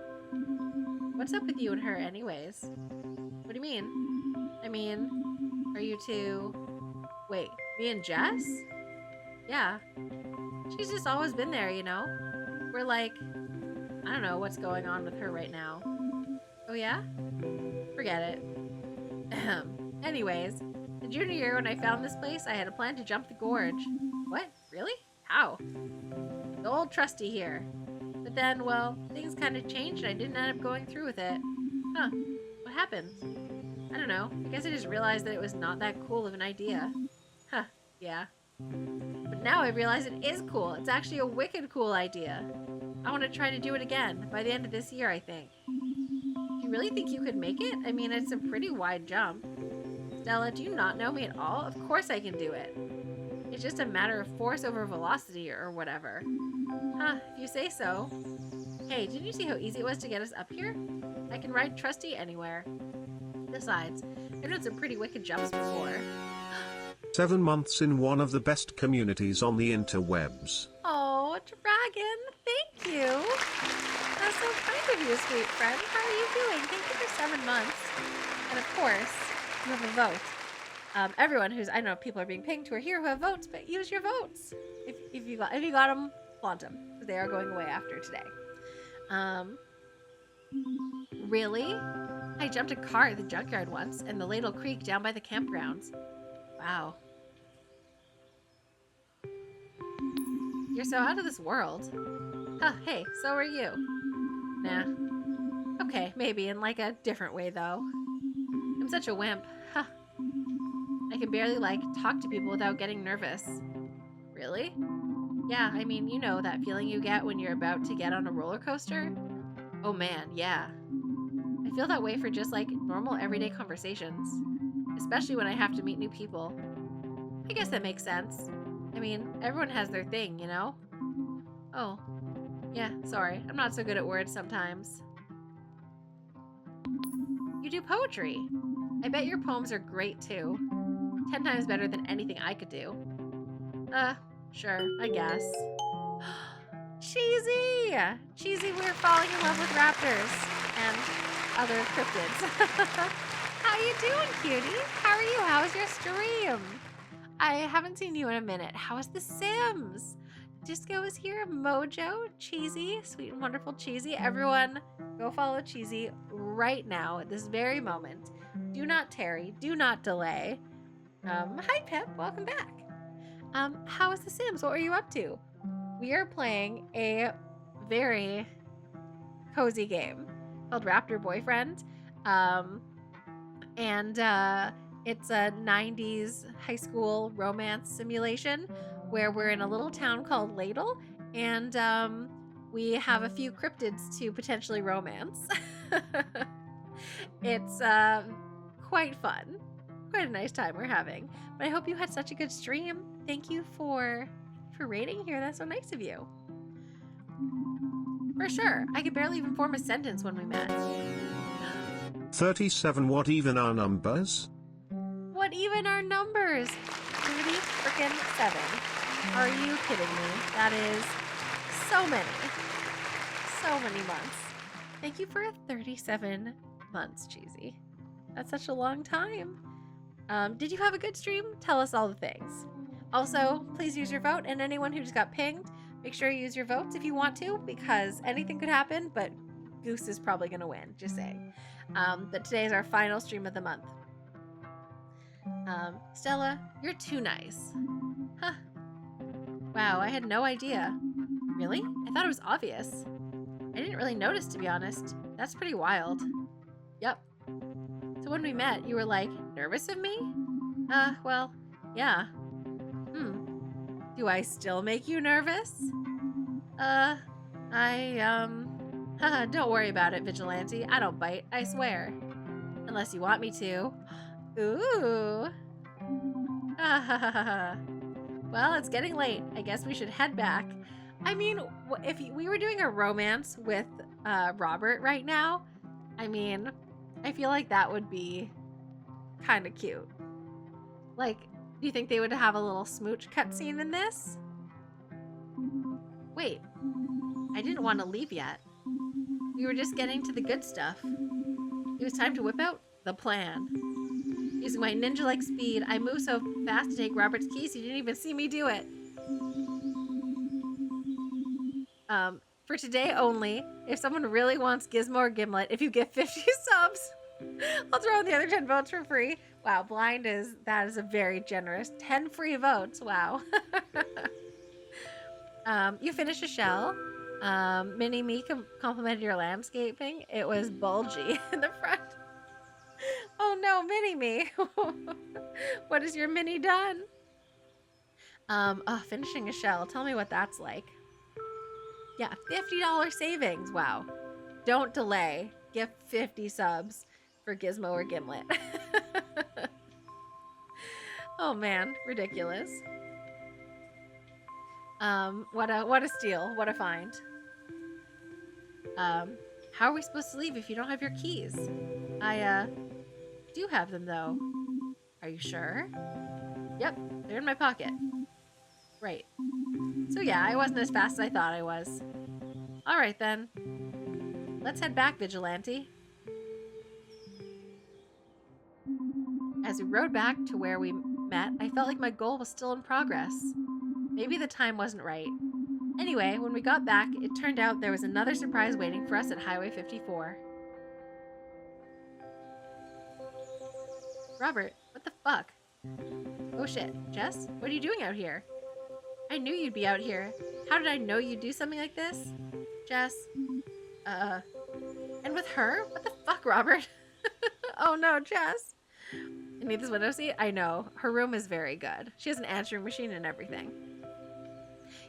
What's up with you and her anyways? What do you mean? I mean, are you two... Wait, me and Jess? Yeah. She's just always been there, you know? We're like... I don't know what's going on with her right now. Oh yeah? Forget it. Anyways, the junior year when I found this place, I had a plan to jump the gorge. What? Really? How? The old trusty here. But then, well, things kind of changed and I didn't end up going through with it. Huh. What happened? I don't know. I guess I just realized that it was not that cool of an idea. Huh. Yeah. But now I realize it is cool. It's actually a wicked cool idea. I want to try to do it again by the end of this year, I think. Do you really think you could make it? I mean, it's a pretty wide jump. Stella, do you not know me at all? Of course I can do it. It's just a matter of force over velocity or whatever. Huh, if you say so. Hey, did you see how easy it was to get us up here? I can ride Trusty anywhere. Besides, I've done some pretty wicked jumps before. 7 months in one of the best communities on the interwebs. Oh, Dragon, thank you. That's so kind of you, sweet friend. How are you doing? Thank you for 7 months. And of course, you have a vote. Everyone who's, I don't know if people are being pinged who are here who have votes, but use your votes. If you got them, flaunt them. Because they are going away after today. Really? I jumped a car at the junkyard once and the Ladle Creek down by the campgrounds. Wow. You're so out of this world. Huh, hey, so are you. Nah. Okay, maybe in like a different way though. I'm such a wimp. Huh. I can barely like talk to people without getting nervous. Really? Yeah, I mean, you know that feeling you get when you're about to get on a roller coaster? Oh man, yeah. I feel that way for just like normal everyday conversations. Especially when I have to meet new people. I guess that makes sense. I mean, everyone has their thing, you know? Oh. Yeah, sorry. I'm not so good at words sometimes. You do poetry. I bet your poems are great too. 10 times better than anything I could do. Sure, I guess. Cheesy! Cheesy, we're falling in love with raptors. And other cryptids. How you doing, cutie? How are you? How's your stream? I haven't seen you in a minute. How's The Sims? Disco is here. Mojo, Cheesy, sweet and wonderful Cheesy. Everyone, go follow Cheesy right now at this very moment. Do not tarry. Do not delay. Hi, Pep. Welcome back. How is The Sims? What are you up to? We are playing a very cozy game called Raptor Boyfriend. It's a 90s high school romance simulation where we're in a little town called Ladle, and we have a few cryptids to potentially romance. It's quite fun. Quite a nice time we're having. But I hope you had such a good stream. Thank you for raiding here. That's so nice of you. For sure. I could barely even form a sentence when we met. 37. What even are numbers? What even are numbers? 30 freaking 7. Are you kidding me? That is so many. So many months. Thank you for 37 months, Cheesy. That's such a long time. Did you have a good stream? Tell us all the things. Also, please use your vote, and anyone who just got pinged, make sure you use your votes if you want to, because anything could happen, but Goose is probably going to win, just saying. But today is our final stream of the month. Stella, you're too nice. Huh. Wow, I had no idea. Really? I thought it was obvious. I didn't really notice, to be honest. That's pretty wild. Yep. So when we met, you were like, nervous of me? Well, yeah. Do I still make you nervous? Don't worry about it, Vigilante. I don't bite, I swear. Unless you want me to. Ooh. Well, it's getting late. I guess we should head back. I mean, if we were doing a romance with Robert right now, I mean, I feel like that would be kind of cute. Like, do you think they would have a little smooch cutscene in this? Wait, I didn't want to leave yet. We were just getting to the good stuff. It was time to whip out the plan. Using my ninja-like speed, I moved so fast to take Robert's keys he didn't even see me do it. For today only, if someone really wants Gizmo or Gimlet, if you get 50 subs, I'll throw in the other 10 votes for free. Wow, that is a very generous 10 free votes. Wow. You finished a shell. Mini Me complimented your landscaping. It was bulgy in the front. Oh no, Mini Me. What has your mini done? Finishing a shell. Tell me what that's like. Yeah, $50 savings. Wow. Don't delay. Give 50 subs for Gizmo or Gimlet. Oh man, ridiculous. What a steal. What a find. How are we supposed to leave if you don't have your keys? I do have them though. Are you sure? Yep, they're in my pocket. Right. So yeah, I wasn't as fast as I thought I was. Alright then. Let's head back, Vigilante. As we rode back to where we met, I felt like my goal was still in progress. Maybe the time wasn't right. Anyway, when we got back, it turned out there was another surprise waiting for us at Highway 54. Robert, what the fuck? Oh shit, Jess? What are you doing out here? I knew you'd be out here. How did I know you'd do something like this? Jess? And with her? What the fuck, Robert? Oh no, Jess. I need this window seat? I know. Her room is very good. She has an answering machine and everything.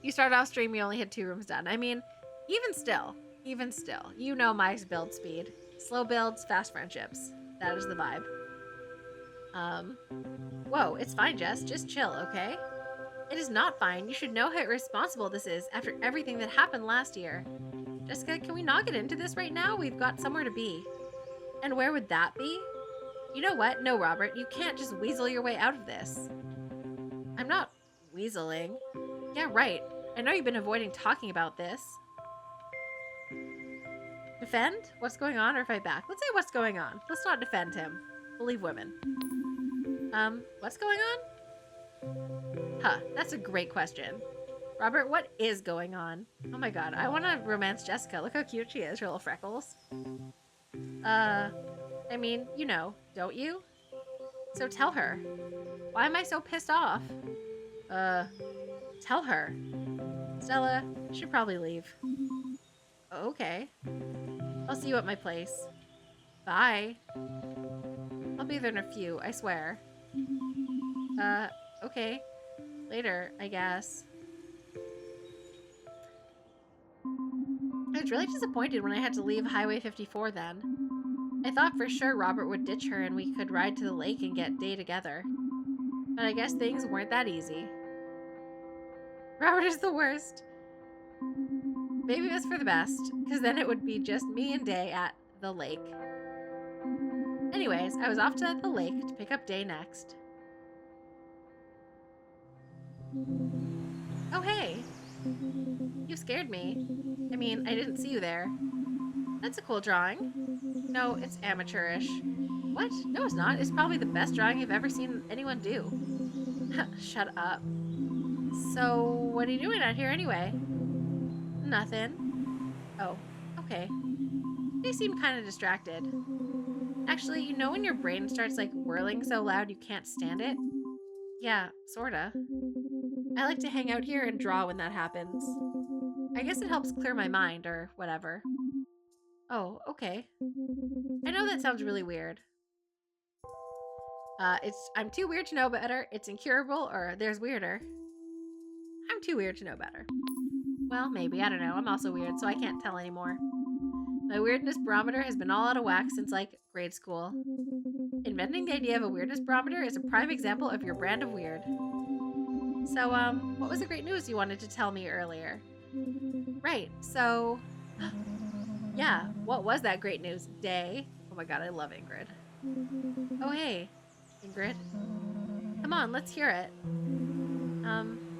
You started off stream, you only had 2 rooms done. I mean, even still, you know my build speed. Slow builds, fast friendships. That is the vibe. Whoa, it's fine, Jess. Just chill, okay? It is not fine. You should know how irresponsible this is after everything that happened last year. Jessica, can we not get into this right now? We've got somewhere to be. And where would that be? You know what? No, Robert, you can't just weasel your way out of this. I'm not weaseling. Yeah, right. I know you've been avoiding talking about this. Defend? What's going on or fight back? Let's say what's going on. Let's not defend him. Believe women. What's going on? Huh, that's a great question. Robert, what is going on? Oh my god, I want to romance Jessica. Look how cute she is, her little freckles. I mean, you know, don't you? So tell her. Why am I so pissed off? Tell her. Stella, should probably leave. Okay. I'll see you at my place. Bye. I'll be there in a few, I swear. Okay. Later, I guess. was really disappointed when I had to leave Highway 54 then. I thought for sure Robert would ditch her and we could ride to the lake and get day together. But I guess things weren't that easy. Robert is the worst. Maybe it was for the best, because then it would be just me and Day at the lake. Anyways, I was off to the lake to pick up Day next. Oh, hey. You scared me. I mean, I didn't see you there. That's a cool drawing. No, it's amateurish. What? No, it's not. It's probably the best drawing I've ever seen anyone do. Shut up. So, what are you doing out here anyway? Nothing. Oh, okay. They seem kind of distracted. Actually, you know when your brain starts like whirling so loud you can't stand it? Yeah, sorta. I like to hang out here and draw when that happens. I guess it helps clear my mind or whatever. Oh, okay. I know that sounds really weird. I'm too weird to know better, it's incurable, or there's weirder. I'm too weird to know better. Well, maybe, I don't know. I'm also weird, so I can't tell anymore. My weirdness barometer has been all out of whack since, like, grade school. Inventing the idea of a weirdness barometer is a prime example of your brand of weird. So, what was the great news you wanted to tell me earlier? Right, so... yeah, what was that great news? Day? Oh my god, I love Ingrid. Oh, hey, Ingrid. Come on, let's hear it.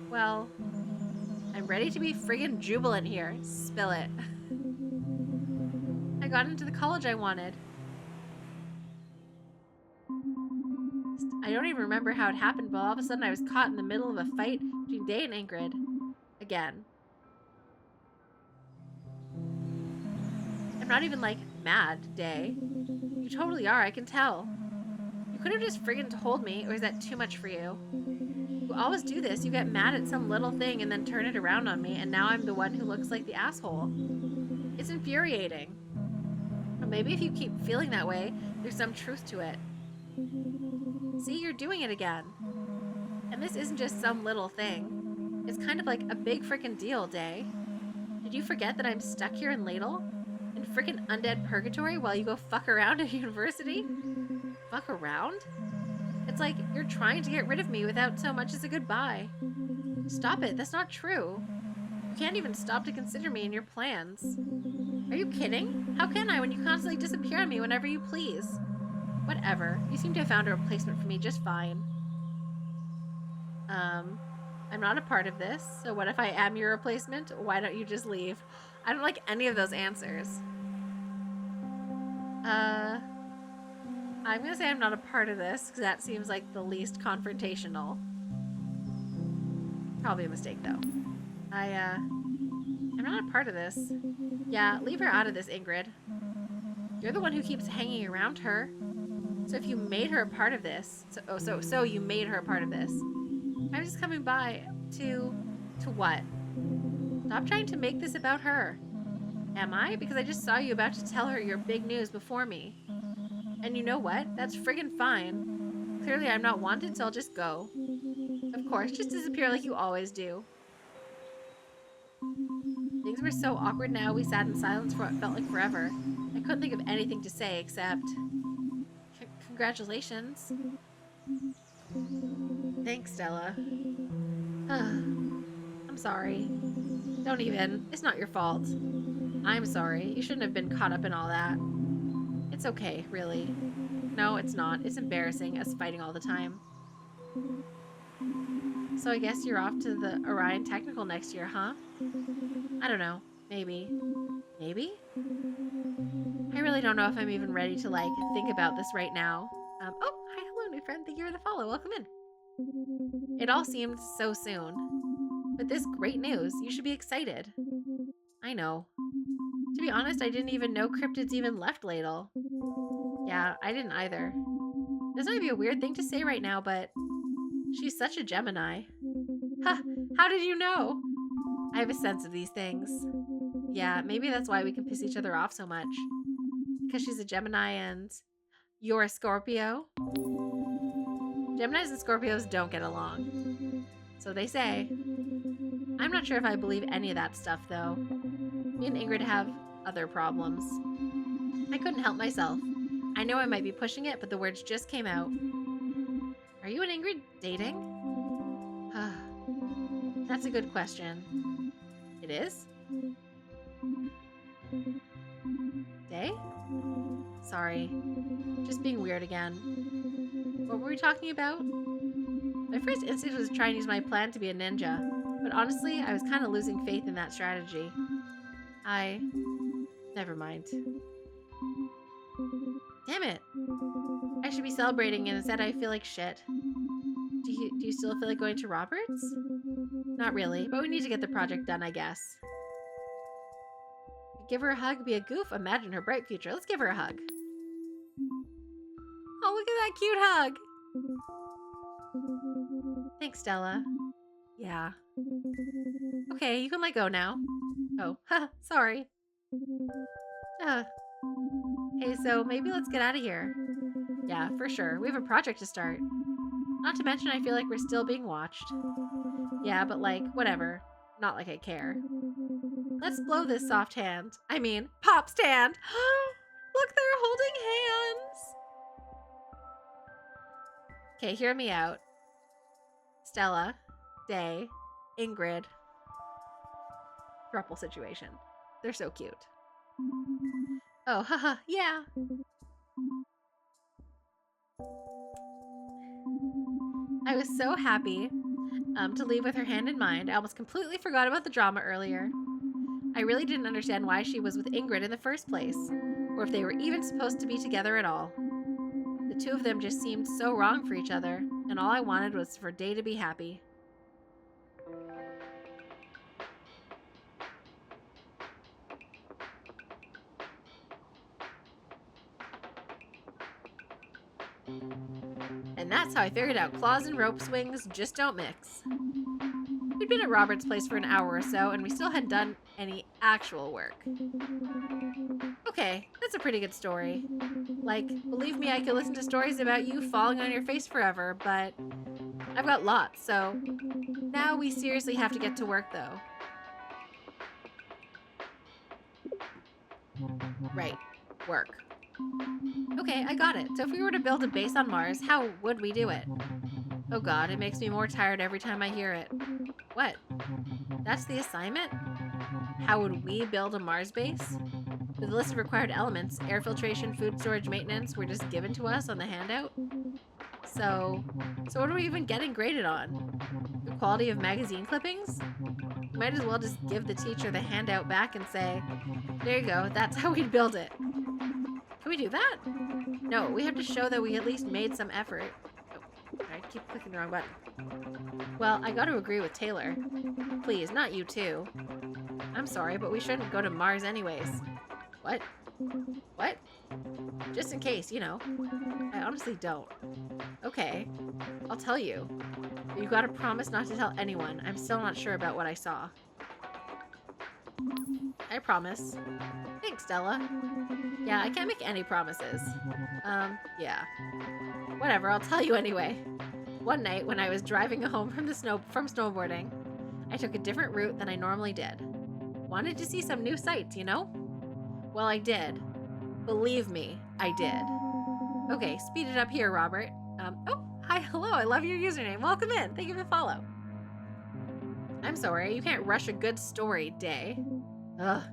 Well... I'm ready to be friggin' jubilant here. Spill it. I got into the college I wanted. I don't even remember how it happened, but all of a sudden I was caught in the middle of a fight between Day and Ingrid. Again. I'm not even, like, mad, Day. You totally are, I can tell. You could have just friggin' told me, or is that too much for you? You always do this. You get mad at some little thing and then turn it around on me, and now I'm the one who looks like the asshole. It's infuriating. Or maybe if you keep feeling that way, there's some truth to it. See, you're doing it again. And this isn't just some little thing. It's kind of like a big frickin' deal, Day. Did you forget that I'm stuck here in Ladle? In frickin' undead purgatory while you go fuck around at university? Fuck around? It's like you're trying to get rid of me without so much as a goodbye. Stop it, that's not true. You can't even stop to consider me in your plans. Are you kidding? How can I when you constantly disappear on me whenever you please? Whatever, you seem to have found a replacement for me just fine. I'm not a part of this, so what if I am your replacement? Why don't you just leave? I don't like any of those answers. I'm gonna say I'm not a part of this, because that seems like the least confrontational. Probably a mistake, though. I'm not a part of this. Yeah, leave her out of this, Ingrid. You're the one who keeps hanging around her. So if you made her a part of this... So you made her a part of this. I'm just coming by to what? Stop trying to make this about her. Am I? Because I just saw you about to tell her your big news before me. And you know what? That's friggin' fine. Clearly I'm not wanted, so I'll just go. Of course, just disappear like you always do. Things were so awkward now, we sat in silence for what felt like forever. I couldn't think of anything to say except... Congratulations. Thanks, Stella. I'm sorry. Don't even. It's not your fault. I'm sorry. You shouldn't have been caught up in all that. It's okay, really. No, it's not. It's embarrassing, us fighting all the time. So I guess you're off to the Orion Technical next year, huh? I don't know. Maybe. Maybe? I really don't know if I'm even ready to, like, think about this right now. Oh, hi, hello, new friend. Thank you for the follow. Welcome in. It all seemed so soon. But this great news. You should be excited. I know. To be honest, I didn't even know cryptids even left Ladle. Yeah, I didn't either. This might be a weird thing to say right now, but she's such a Gemini. Huh, how did you know? I have a sense of these things. Yeah, maybe that's why we can piss each other off so much. Because she's a Gemini and you're a Scorpio. Geminis and Scorpios don't get along. So they say. I'm not sure if I believe any of that stuff, though. Me and Ingrid have other problems. I couldn't help myself. I know I might be pushing it, but the words just came out. Are you and Ingrid dating? That's a good question. It is? Day? Sorry. Just being weird again. What were we talking about? My first instinct was to try and use my plan to be a ninja, but honestly, I was kind of losing faith in that strategy. Never mind. Damn it! I should be celebrating, and instead I feel like shit. Do you still feel like going to Robert's? Not really, but we need to get the project done, I guess. Give her a hug, be a goof, imagine her bright future. Let's give her a hug. Oh, look at that cute hug! Thanks, Stella. Yeah. Okay, you can let go now. Oh, haha, sorry. Hey, so maybe let's get out of here. Yeah, for sure. We have a project to start. Not to mention I feel like we're still being watched. Yeah, but like, whatever. Not like I care. Let's blow this soft hand. I mean, Pop's hand! Look, they're holding hands! Okay, hear me out. Stella, Day, Ingrid. Throuple situation. They're so cute. Oh, haha, yeah. I was so happy to leave with her hand in mind. I almost completely forgot about the drama earlier. I really didn't understand why she was with Ingrid in the first place, or if they were even supposed to be together at all. The two of them just seemed so wrong for each other, and all I wanted was for Day to be happy. And that's how I figured out claws and rope swings just don't mix. We'd been at Robert's place for an hour or so, and we still hadn't done any actual work. Okay, that's a pretty good story. Like, believe me, I could listen to stories about you falling on your face forever, but I've got lots, so now we seriously have to get to work, though. Right, work. Okay, I got it. So if we were to build a base on Mars, how would we do it? Oh god, it makes me more tired every time I hear it. What? That's the assignment? How would we build a Mars base? With a list of required elements, air filtration, food storage, maintenance, were just given to us on the handout? So what are we even getting graded on? The quality of magazine clippings? You might as well just give the teacher the handout back and say, there you go, that's how we'd build it. Can we do that? No, we have to show that we at least made some effort. Oh, I keep clicking the wrong button. Well, I gotta agree with Taylor. Please, not you too. I'm sorry, but we shouldn't go to Mars anyways. What? What? Just in case, you know. I honestly don't. Okay, I'll tell you. But you gotta promise not to tell anyone. I'm still not sure about what I saw. I promise. Thanks, Stella. Yeah, I can't make any promises. Yeah. Whatever, I'll tell you anyway. One night, when I was driving home from snowboarding, I took a different route than I normally did. Wanted to see some new sights, you know? Well, I did. Believe me, I did. Okay, speed it up here, Robert. Oh, hi, hello, I love your username. Welcome in. Thank you for the follow. I'm sorry, you can't rush a good story, Day. Ugh.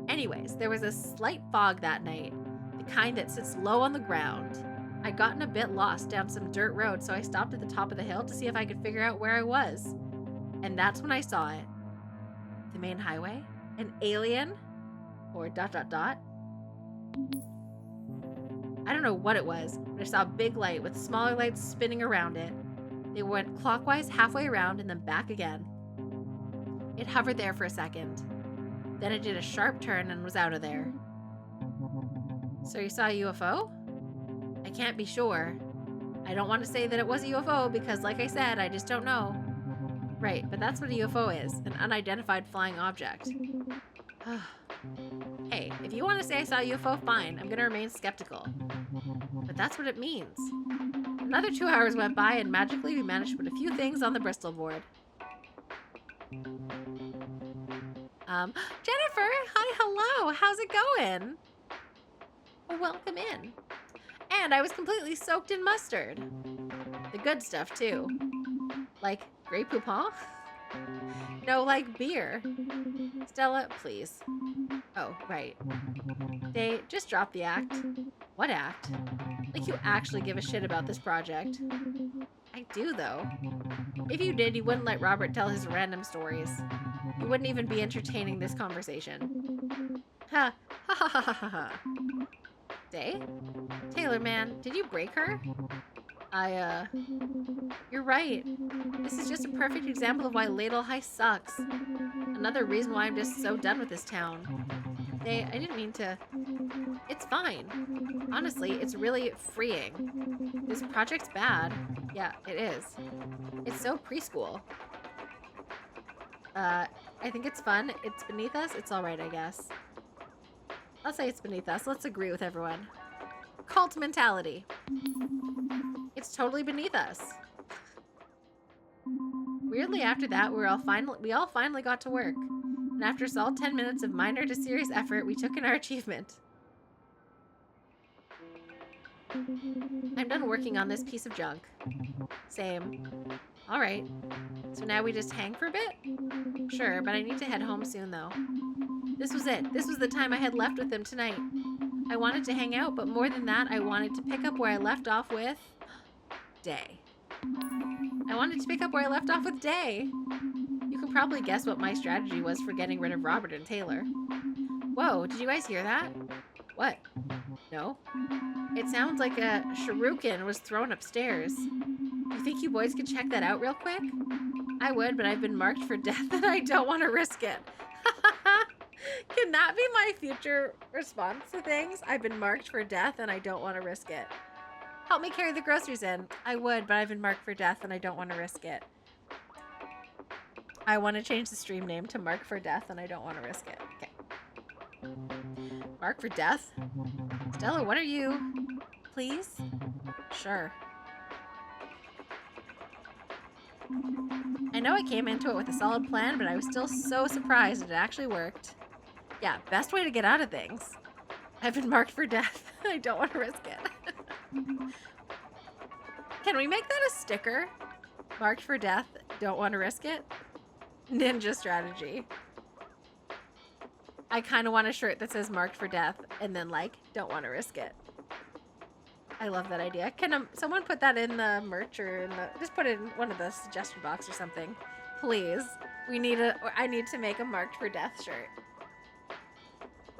Anyways, there was a slight fog that night, the kind that sits low on the ground. I'd gotten a bit lost down some dirt road, so I stopped at the top of the hill to see if I could figure out where I was. And that's when I saw it. The main highway? An alien? Or ... I don't know what it was, but I saw a big light with smaller lights spinning around it. They went clockwise halfway around and then back again. It hovered there for a second. Then it did a sharp turn and was out of there. So you saw a UFO? I can't be sure. I don't want to say that it was a UFO because, like I said, I just don't know. Right, but that's what a UFO is, an unidentified flying object. Hey, if you want to say I saw a UFO, fine. I'm going to remain skeptical. But that's what it means. Another 2 hours went by and magically we managed to put a few things on the Bristol board. Jennifer, hi, hello. How's it going? Well, welcome in. And I was completely soaked in mustard. The good stuff, too. Like Grey Poupon? No, like beer. Stella, please. Oh, right. Day, just drop the act. What act? Like you actually give a shit about this project. I do, though. If you did, you wouldn't let Robert tell his random stories. You wouldn't even be entertaining this conversation. Ha. Ha ha ha ha ha ha. Day? Taylor, man, did you break her? You're right. This is just a perfect example of why Ladle High sucks. Another reason why I'm just so done with this town. Day, I didn't mean to... It's fine. Honestly, it's really freeing. This project's bad. Yeah, it is. It's so preschool. I think it's fun. It's beneath us. It's alright, I guess. I'll say it's beneath us. Let's agree with everyone. Cult mentality. It's totally beneath us. Weirdly, after that, we all finally got to work. And after solid 10 minutes of minor to serious effort, we took in our achievement. I'm done working on this piece of junk. Same. Alright. So now we just hang for a bit? Sure, but I need to head home soon, though. This was it. This was the time I had left with him tonight. I wanted to hang out, but more than that, I wanted to pick up where I left off with... Day. I wanted to pick up where I left off with Day. You can probably guess what my strategy was for getting rid of Robert and Taylor. Whoa, did you guys hear that? What? No? It sounds like a shuriken was thrown upstairs. You think you boys could check that out real quick? I would, but I've been marked for death and I don't want to risk it. Can that be my future response to things? I've been marked for death and I don't want to risk it. Help me carry the groceries in. I would, but I've been marked for death and I don't want to risk it. I want to change the stream name to Mark for Death and I don't want to risk it. Okay. Mark for Death? Stella, what are you? Please? Sure. I know I came into it with a solid plan, but I was still so surprised it actually worked. Yeah, best way to get out of things. I've been marked for death. I don't want to risk it. Can we make that a sticker? Marked for death, don't want to risk it? Ninja strategy. I kind of want a shirt that says marked for death and then like, don't want to risk it. I love that idea. Can someone put that in the merch or in the, just put it in one of the suggestion box or something, please. I need to make a marked for death shirt.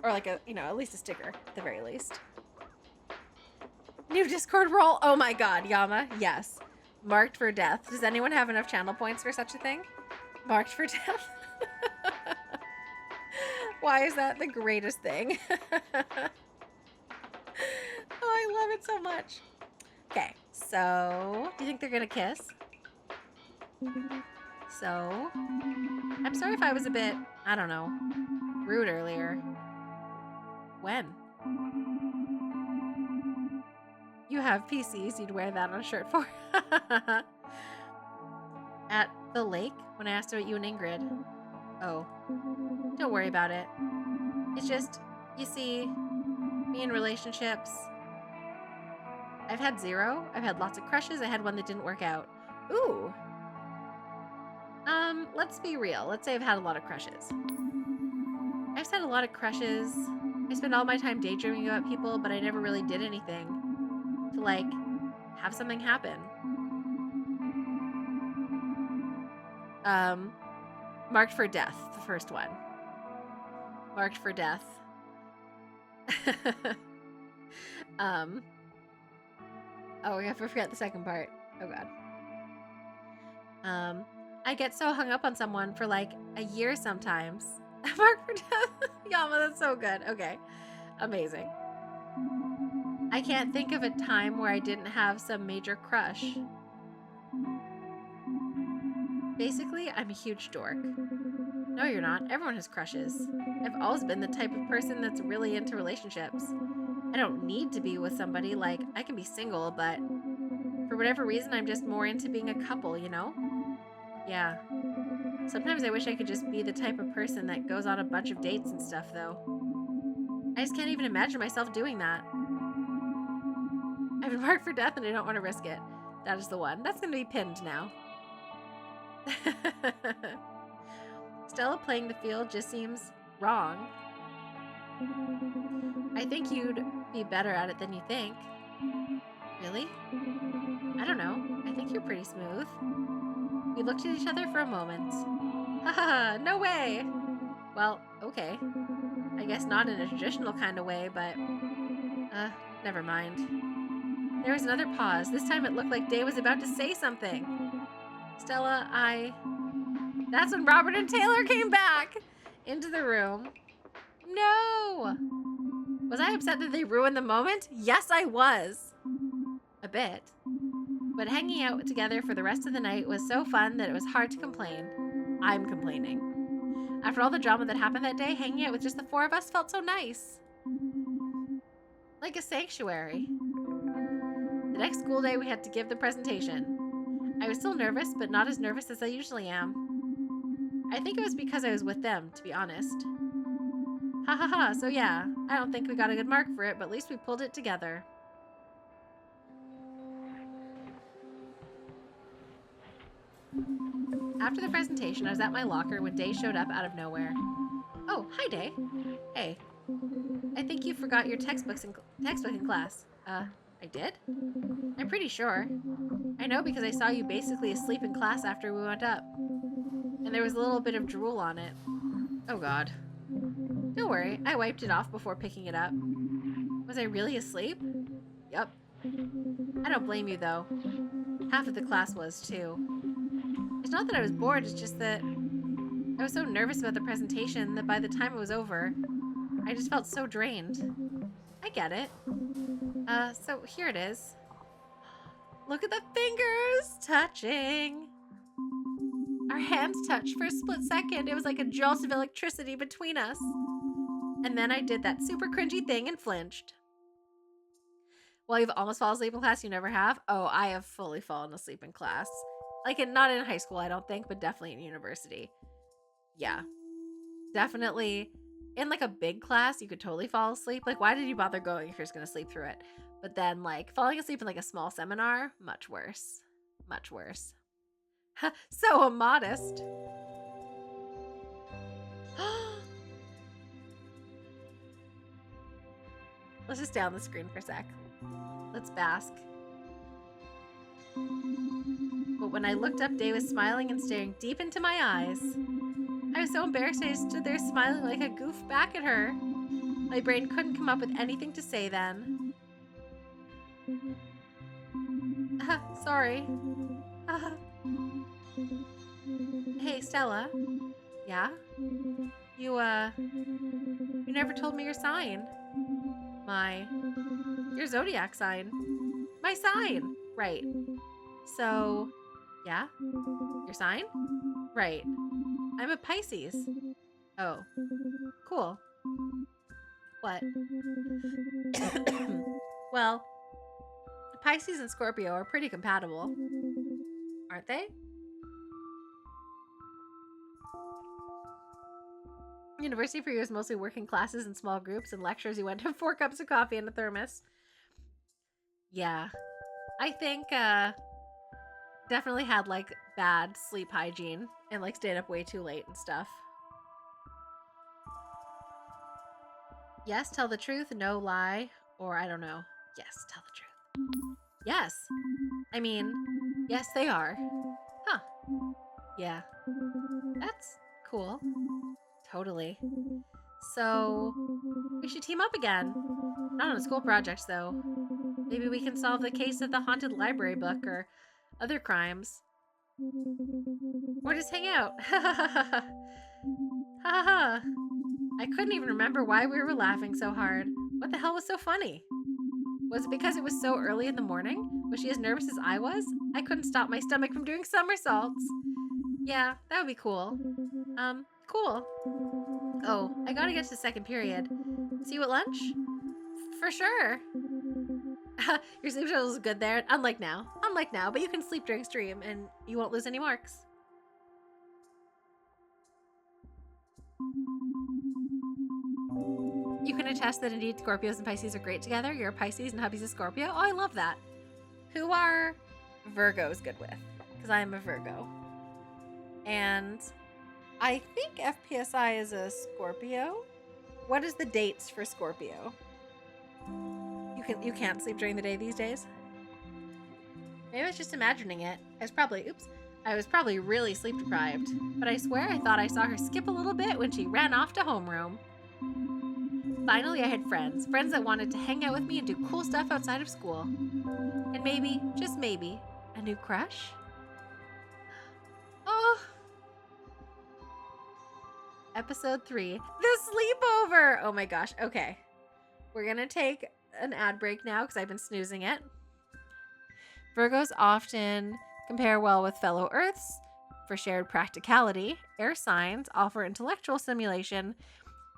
Or like a, at least a sticker at the very least. New Discord role. Oh my God, Yama. Yes. Marked for death. Does anyone have enough channel points for such a thing? Marked for death. Why is that the greatest thing? Oh, I love it so much. Okay, so do you think they're gonna kiss? So, I'm sorry if I was a bit, I don't know, rude earlier. When? You have PCs, you'd wear that on a shirt for. At the lake, when I asked about you and Ingrid. Oh, don't worry about it. It's just, you see, me in relationships, I've had 0. I've had lots of crushes. I had one that didn't work out. Ooh. Let's be real. Let's say I've had a lot of crushes. I've had a lot of crushes. I spent all my time daydreaming about people, but I never really did anything to, like, have something happen. Marked for death, the first one. Marked for death. Oh, I forgot the second part. Oh God. I get so hung up on someone for like a year sometimes. Marked for death. Yama, that's so good. Okay. Amazing. I can't think of a time where I didn't have some major crush. Basically, I'm a huge dork. No, you're not. Everyone has crushes. I've always been the type of person that's really into relationships. I don't need to be with somebody, like, I can be single, but for whatever reason, I'm just more into being a couple, you know? Yeah. Sometimes I wish I could just be the type of person that goes on a bunch of dates and stuff, though. I just can't even imagine myself doing that. I've been marked for death and I don't want to risk it. That is the one. That's going to be pinned now. Stella playing the field just seems wrong. I think you'd be better at it than you think. Really? I don't know. I think you're pretty smooth. We looked at each other for a moment. Haha, no way! Well, okay. I guess not in a traditional kind of way, but... never mind. There was another pause. This time it looked like Day was about to say something. Stella, That's when Robert and Taylor came back into the room. No! Was I upset that they ruined the moment? Yes, I was. A bit. But hanging out together for the rest of the night was so fun that it was hard to complain. I'm complaining. After all the drama that happened that day, hanging out with just the four of us felt so nice. Like a sanctuary. The next school day, we had to give the presentation. I was still nervous, but not as nervous as I usually am. I think it was because I was with them, to be honest. Ha ha ha, so yeah, I don't think we got a good mark for it, but at least we pulled it together. After the presentation, I was at my locker when Day showed up out of nowhere. Oh, hi Day. Hey. I think you forgot your textbook in class. I did? I'm pretty sure. I know because I saw you basically asleep in class after we went up. And there was a little bit of drool on it. Oh god. Don't worry, I wiped it off before picking it up. Was I really asleep? Yup. I don't blame you though. Half of the class was too. It's not that I was bored, it's just that I was so nervous about the presentation that by the time it was over, I just felt so drained. I get it. So here it is. Look at the fingers touching. Our hands touched for a split second. It was like a jolt of electricity between us. And then I did that super cringy thing and flinched. Well, you've almost fallen asleep in class, you never have? Oh, I have fully fallen asleep in class. Like, not in high school, I don't think, but definitely in university. Yeah. Definitely. In, like, a big class, you could totally fall asleep. Like, why did you bother going if you're just going to sleep through it? But then, like, falling asleep in, like, a small seminar, much worse. Much worse. So immodest. Let's just stay on the screen for a sec. Let's bask. But when I looked up, Day was smiling and staring deep into my eyes. I was so embarrassed I just stood there smiling like a goof back at her. My brain couldn't come up with anything to say then. Sorry. Hey, Stella. Yeah? You never told me your sign. Your zodiac sign. My sign! Right. So, yeah? Your sign? Right. I'm a Pisces. Oh. Cool. What? Well, Pisces and Scorpio are pretty compatible. Aren't they? University for you is mostly working classes in small groups and lectures. You went to 4 cups of coffee and a thermos. Yeah. I think, definitely had, like, bad sleep hygiene and, like, stayed up way too late and stuff. Yes, tell the truth, no lie, or I don't know. Yes, tell the truth. Yes. I mean, yes, they are. Huh. Yeah. That's cool. Totally. So, we should team up again. Not on school projects, though. Maybe we can solve the case of the haunted library book or other crimes. Or just hang out. Ha ha ha. I couldn't even remember why we were laughing so hard. What the hell was so funny? Was it because it was so early in the morning? Was she as nervous as I was? I couldn't stop my stomach from doing somersaults. Yeah, that would be cool. Cool. Oh, I gotta get to the second period. See you at lunch? For sure. Your sleep schedule is good there. Unlike now, but you can sleep during stream and you won't lose any marks. You can attest that indeed Scorpios and Pisces are great together. You're a Pisces and hubby's a Scorpio. Oh, I love that. Who are Virgos good with? Because I am a Virgo. And I think FPSI is a Scorpio. What is the dates for Scorpio? You can't sleep during the day these days? Maybe I was just imagining it. I was probably really sleep deprived. But I swear I thought I saw her skip a little bit when she ran off to homeroom. Finally, I had friends that wanted to hang out with me and do cool stuff outside of school. And maybe, just maybe, a new crush? Oh. Episode 3, the sleepover. Oh my gosh. Okay. We're going to take an ad break now because I've been snoozing it. Virgos often compare well with fellow Earths for shared practicality. Air signs offer intellectual stimulation.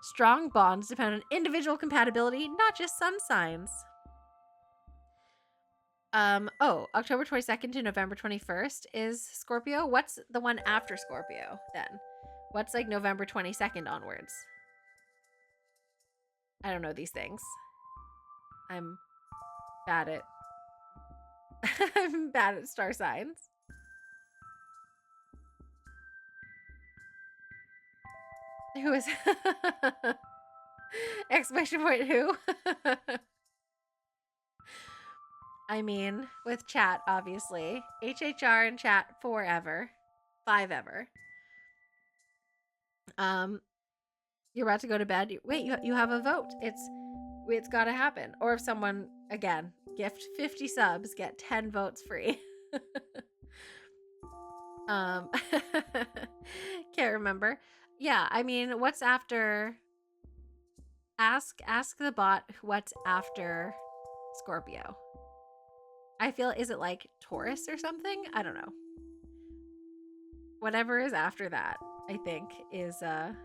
Strong bonds depend on individual compatibility, not just sun signs. October 22nd to November 21st is Scorpio. What's the one after Scorpio then? What's like November 22nd onwards? I don't know these things. I'm bad at I'm bad at star signs. Who is exclamation point who? I mean, with chat, obviously. HHR and chat forever. 5 ever. You're about to go to bed. Wait, you have a vote. It's got to happen. Or if someone, again, gift 50 subs, get 10 votes free. Can't remember. Yeah, I mean, what's after? Ask the bot what's after Scorpio. I feel, is it like Taurus or something? I don't know. Whatever is after that, I think is the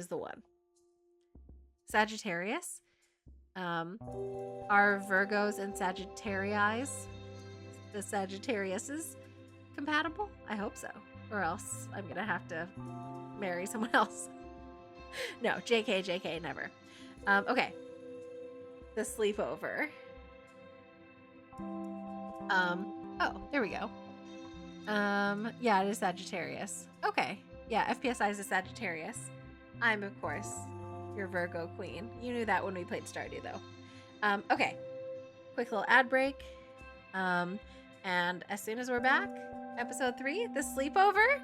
one. Sagittarius. Are Virgos and Sagittarius, the Sagittariuses, compatible? I hope so. Or else I'm gonna have to marry someone else. No, JK, never. Okay. The sleepover. Oh, there we go. Yeah, it is Sagittarius. Okay. Yeah, FPSI is a Sagittarius. I'm, of course, your Virgo queen. You knew that when we played Stardew, though. Okay. Quick little ad break. And as soon as we're back, episode 3, the sleepover.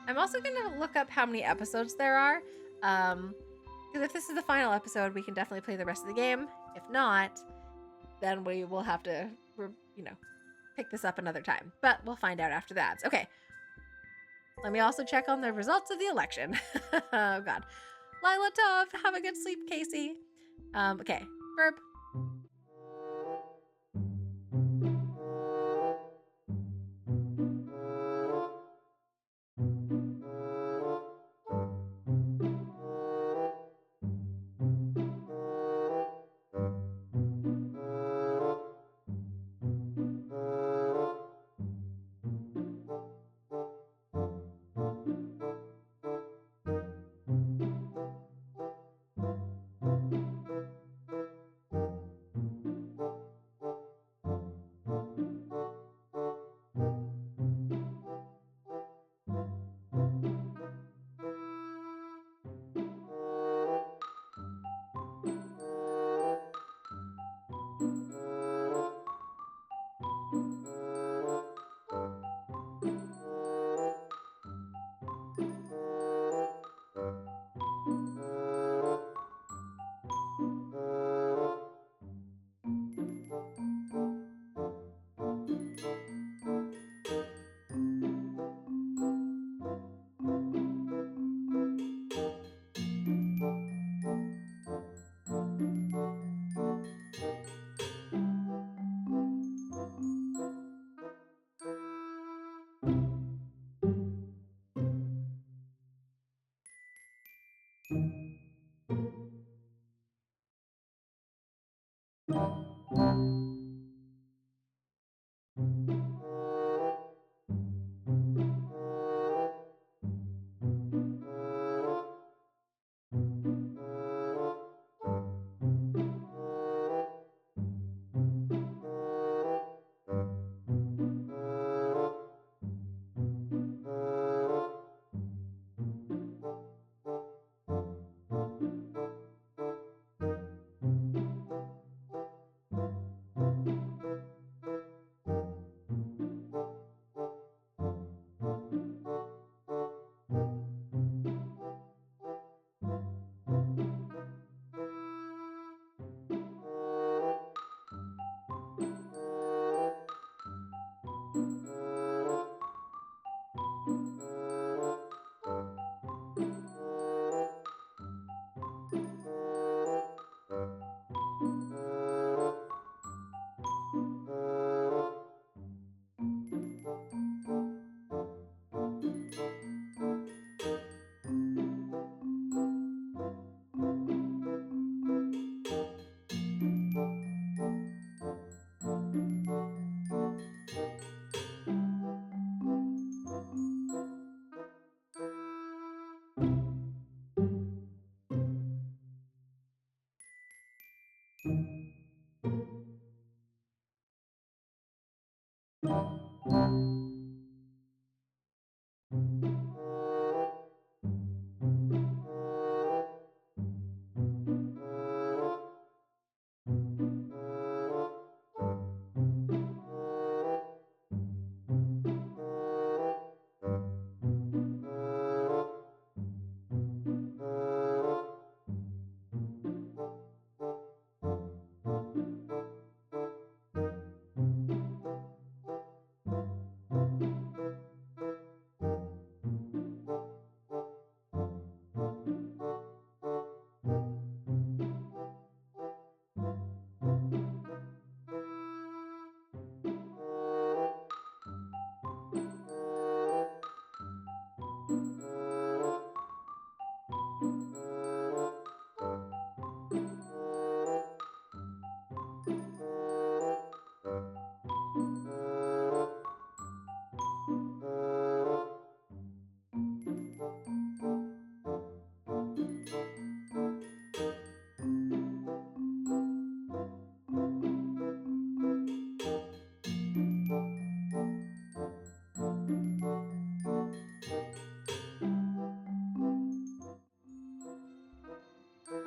I'm also going to look up how many episodes there are. Because if this is the final episode, we can definitely play the rest of the game. If not, then we will have to, pick this up another time. But we'll find out after that. Okay. Let me also check on the results of the election. Oh, God. Lila Tov, have a good sleep, Casey. Okay. Burp.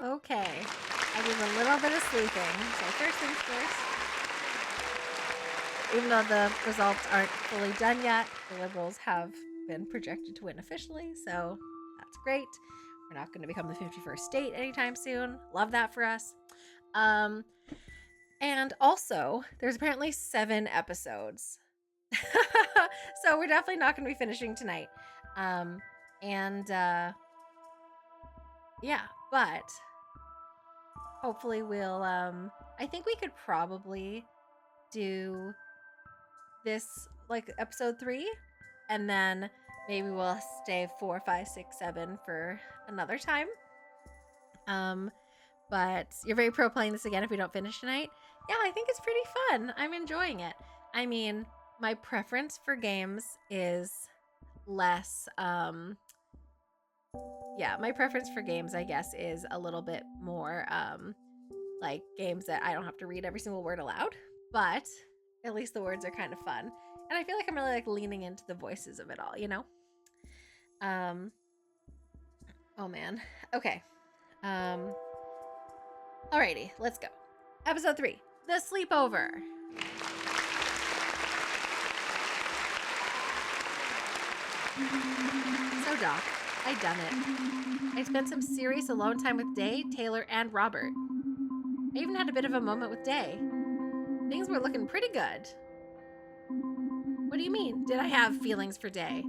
Okay, I did a little bit of sleuthing. So first things first, even though the results aren't fully done yet, the Liberals have been projected to win officially, so that's great. We're not going to become the 51st state anytime soon. Love that for us. And also, there's apparently 7 episodes. So we're definitely not going to be finishing tonight. Yeah, but hopefully we'll, I think we could probably do this, like, episode 3, and then maybe we'll stay 4, 5, 6, 7 for another time. But you're very pro playing this again if we don't finish tonight. Yeah, I think it's pretty fun. I'm enjoying it. I mean, my preference for games is less, yeah, my preference for games, I guess, is a little bit more, like games that I don't have to read every single word aloud, but at least the words are kind of fun. And I feel like I'm really like leaning into the voices of it all, you know? Oh man. Okay. Alrighty, let's go. Episode 3, The Sleepover. So Doc, I done it. I spent some serious alone time with Day, Taylor, and Robert. I even had a bit of a moment with Day. Things were looking pretty good. What do you mean? Did I have feelings for Day?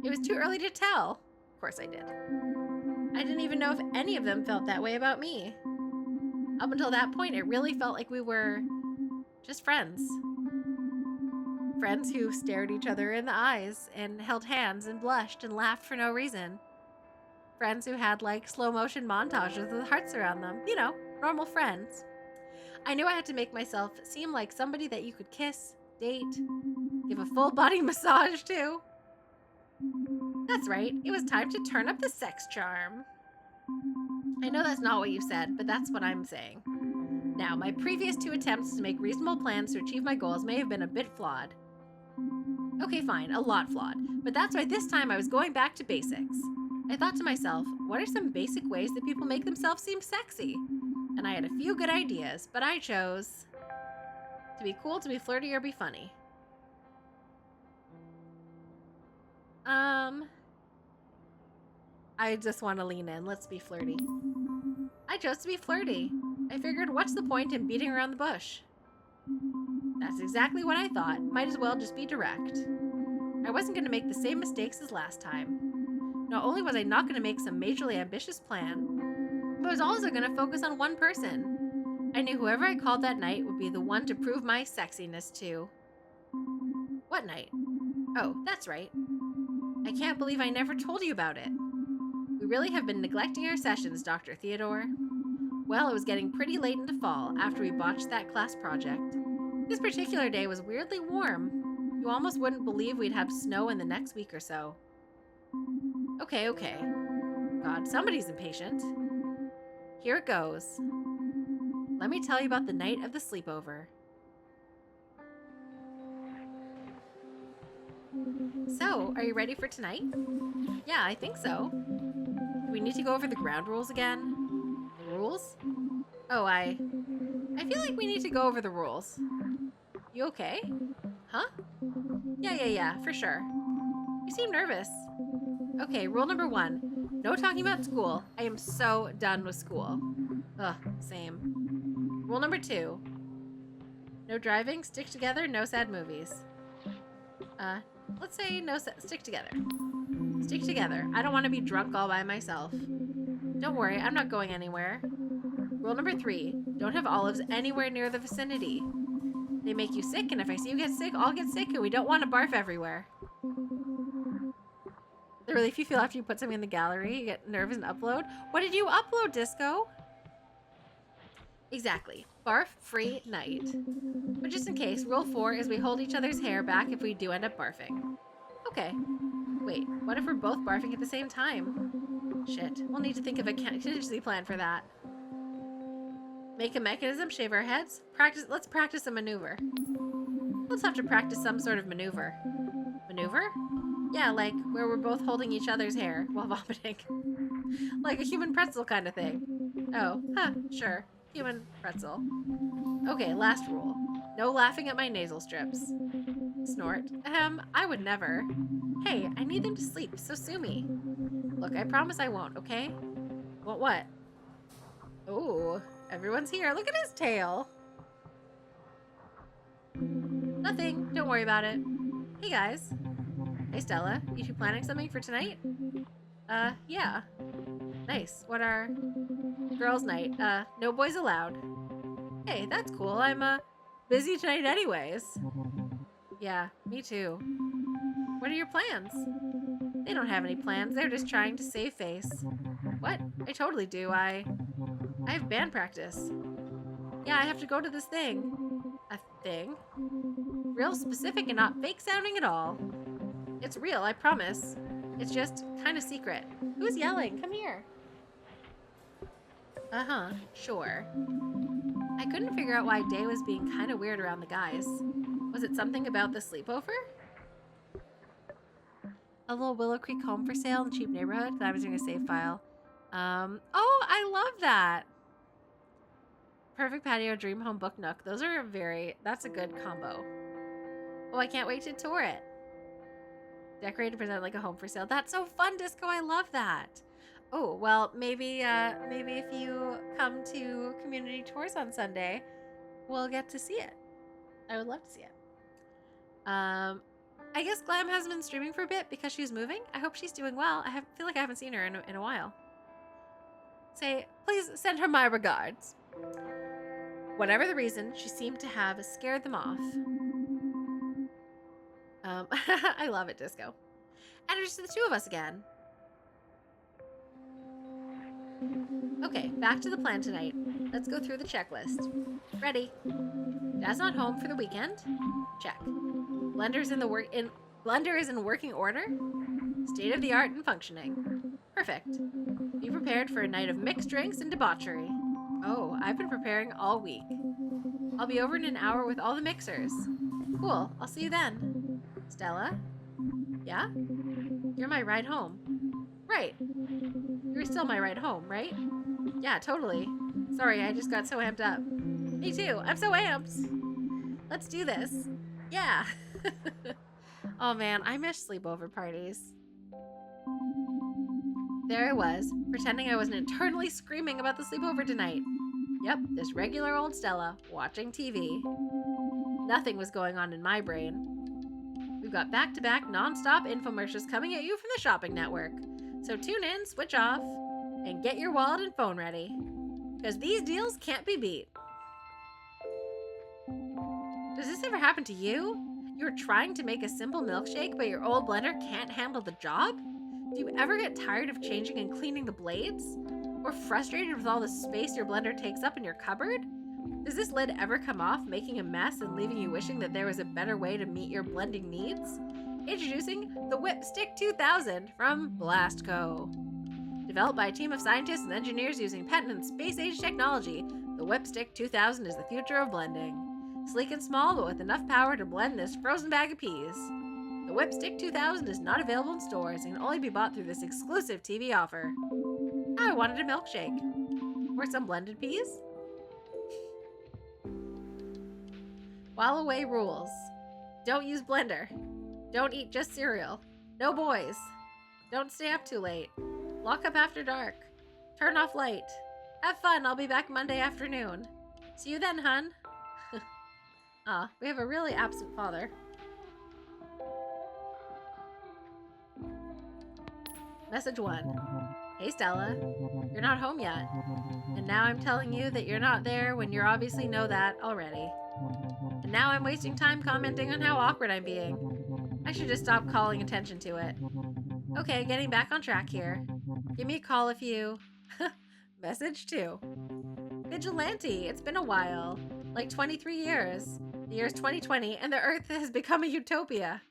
It was too early to tell. Of course I did. I didn't even know if any of them felt that way about me. Up until that point, it really felt like we were just friends. Friends who stared each other in the eyes and held hands and blushed and laughed for no reason. Friends who had like slow motion montages with hearts around them. You know, normal friends. I knew I had to make myself seem like somebody that you could kiss, date, give a full body massage to. That's right, it was time to turn up the sex charm. I know that's not what you said, but that's what I'm saying. Now, my previous 2 attempts to make reasonable plans to achieve my goals may have been a bit flawed. Okay, fine, a lot flawed, but that's why this time I was going back to basics. I thought to myself, what are some basic ways that people make themselves seem sexy? And I had a few good ideas, but I chose to be cool, to be flirty, or be funny. I just want to lean in. Let's be flirty. I chose to be flirty. I figured, what's the point in beating around the bush? That's exactly what I thought. Might as well just be direct. I wasn't going to make the same mistakes as last time. Not only was I not going to make some majorly ambitious plan, but I was also going to focus on one person. I knew whoever I called that night would be the one to prove my sexiness to. What night? Oh, that's right. I can't believe I never told you about it. We really have been neglecting our sessions, Dr. Theodore. Well, it was getting pretty late into fall after we botched that class project. This particular day was weirdly warm. You almost wouldn't believe we'd have snow in the next week or so. Okay. God, somebody's impatient. Here it goes. Let me tell you about the night of the sleepover. So, are you ready for tonight? Yeah, I think so. Do we need to go over the ground rules again? The rules? Oh, I feel like we need to go over the rules. You okay? Huh? Yeah, for sure. You seem nervous. Okay, rule number 1. No talking about school. I am so done with school. Ugh, same. Rule number 2. No driving, stick together, no sad movies. Let's say stick together. Stick together. I don't want to be drunk all by myself. Don't worry, I'm not going anywhere. Rule number 3. Don't have olives anywhere near the vicinity. They make you sick, and if I see you get sick, I'll get sick, and we don't want to barf everywhere. The relief you feel after you put something in the gallery, you get nervous and upload. What did you upload, Disco? Exactly. Barf-free night. But just in case, rule 4 is we hold each other's hair back if we do end up barfing. Okay. Wait, what if we're both barfing at the same time? Shit, we'll need to think of a contingency plan for that. Make a mechanism, shave our heads. Let's practice a maneuver. Let's have to practice some sort of maneuver. Maneuver? Yeah, like where we're both holding each other's hair while vomiting. Like a human pretzel kind of thing. Oh, sure. Human pretzel. Okay, last rule. No laughing at my nasal strips. Snort. I would never. Hey, I need them to sleep, so sue me. Look, I promise I won't, okay? Won't what? Oh, everyone's here. Look at his tail. Nothing. Don't worry about it. Hey, guys. Hey, Stella. You two planning something for tonight? Yeah. Nice. What are... Girls' night. No boys allowed. Hey, that's cool. I'm, busy tonight anyways. Yeah, me too. What are your plans? They don't have any plans. They're just trying to save face. What? I totally do. I have band practice. Yeah, I have to go to this thing. A thing? Real specific and not fake sounding at all. It's real, I promise. It's just kind of secret. Who's yelling? Come here. Sure. I couldn't figure out why Day was being kind of weird around the guys. Was it something about the sleepover? A little Willow Creek home for sale in the cheap neighborhood that I was doing a save file. Oh, I love that. Perfect patio, dream home, book nook. Those are that's a good combo. Oh, I can't wait to tour it. Decorate to present like a home for sale. That's so fun, Disco. I love that. Oh, well, maybe if you come to community tours on Sunday, we'll get to see it. I would love to see it. I guess Glam has been streaming for a bit because she's moving. I hope she's doing well. I feel like I haven't seen her in a while. Say, please send her my regards. Whatever the reason, she seemed to have scared them off. I love it, Disco. And it's just the two of us again. Okay, back to the plan tonight. Let's go through the checklist. Ready. Dad's not home for the weekend. Check. Blender is in working order. State of the art and functioning. Perfect. Be prepared for a night of mixed drinks and debauchery. Oh, I've been preparing all week. I'll be over in an hour with all the mixers. Cool, I'll see you then. Stella? Yeah? You're my ride home. Right. You're still my ride home, right? Yeah, totally. Sorry, I just got so amped up. Me too. I'm so amped. Let's do this. Yeah. Oh man, I miss sleepover parties. There I was, pretending I wasn't internally screaming about the sleepover tonight. Yep, this regular old Stella, watching TV. Nothing was going on in my brain. We've got back-to-back non-stop infomercials coming at you from the shopping network. So tune in, switch off, and get your wallet and phone ready. Because these deals can't be beat. Does this ever happen to you? You're trying to make a simple milkshake, but your old blender can't handle the job? Do you ever get tired of changing and cleaning the blades? Or frustrated with all the space your blender takes up in your cupboard? Does this lid ever come off, making a mess and leaving you wishing that there was a better way to meet your blending needs? Introducing the Whipstick 2000 from Blastco. Developed by a team of scientists and engineers using patented space-age technology, The Whipstick 2000 is the future of blending. Sleek and small, but with enough power to blend this frozen bag of peas. The Whipstick 2000 is not available in stores and can only be bought through this exclusive TV offer. Now I wanted a milkshake. Or some blended peas? While away rules. Don't use blender. Don't eat just cereal. No boys. Don't stay up too late. Lock up after dark. Turn off light. Have fun, I'll be back Monday afternoon. See you then, hun. We have a really absent father. Message 1. Hey Stella, you're not home yet. And now I'm telling you that you're not there when you obviously know that already. And now I'm wasting time commenting on how awkward I'm being. I should just stop calling attention to it. Okay, getting back on track here. Give me a call if you... Message 2. Vigilante, it's been a while. Like 23 years. The year's 2020 and the Earth has become a utopia.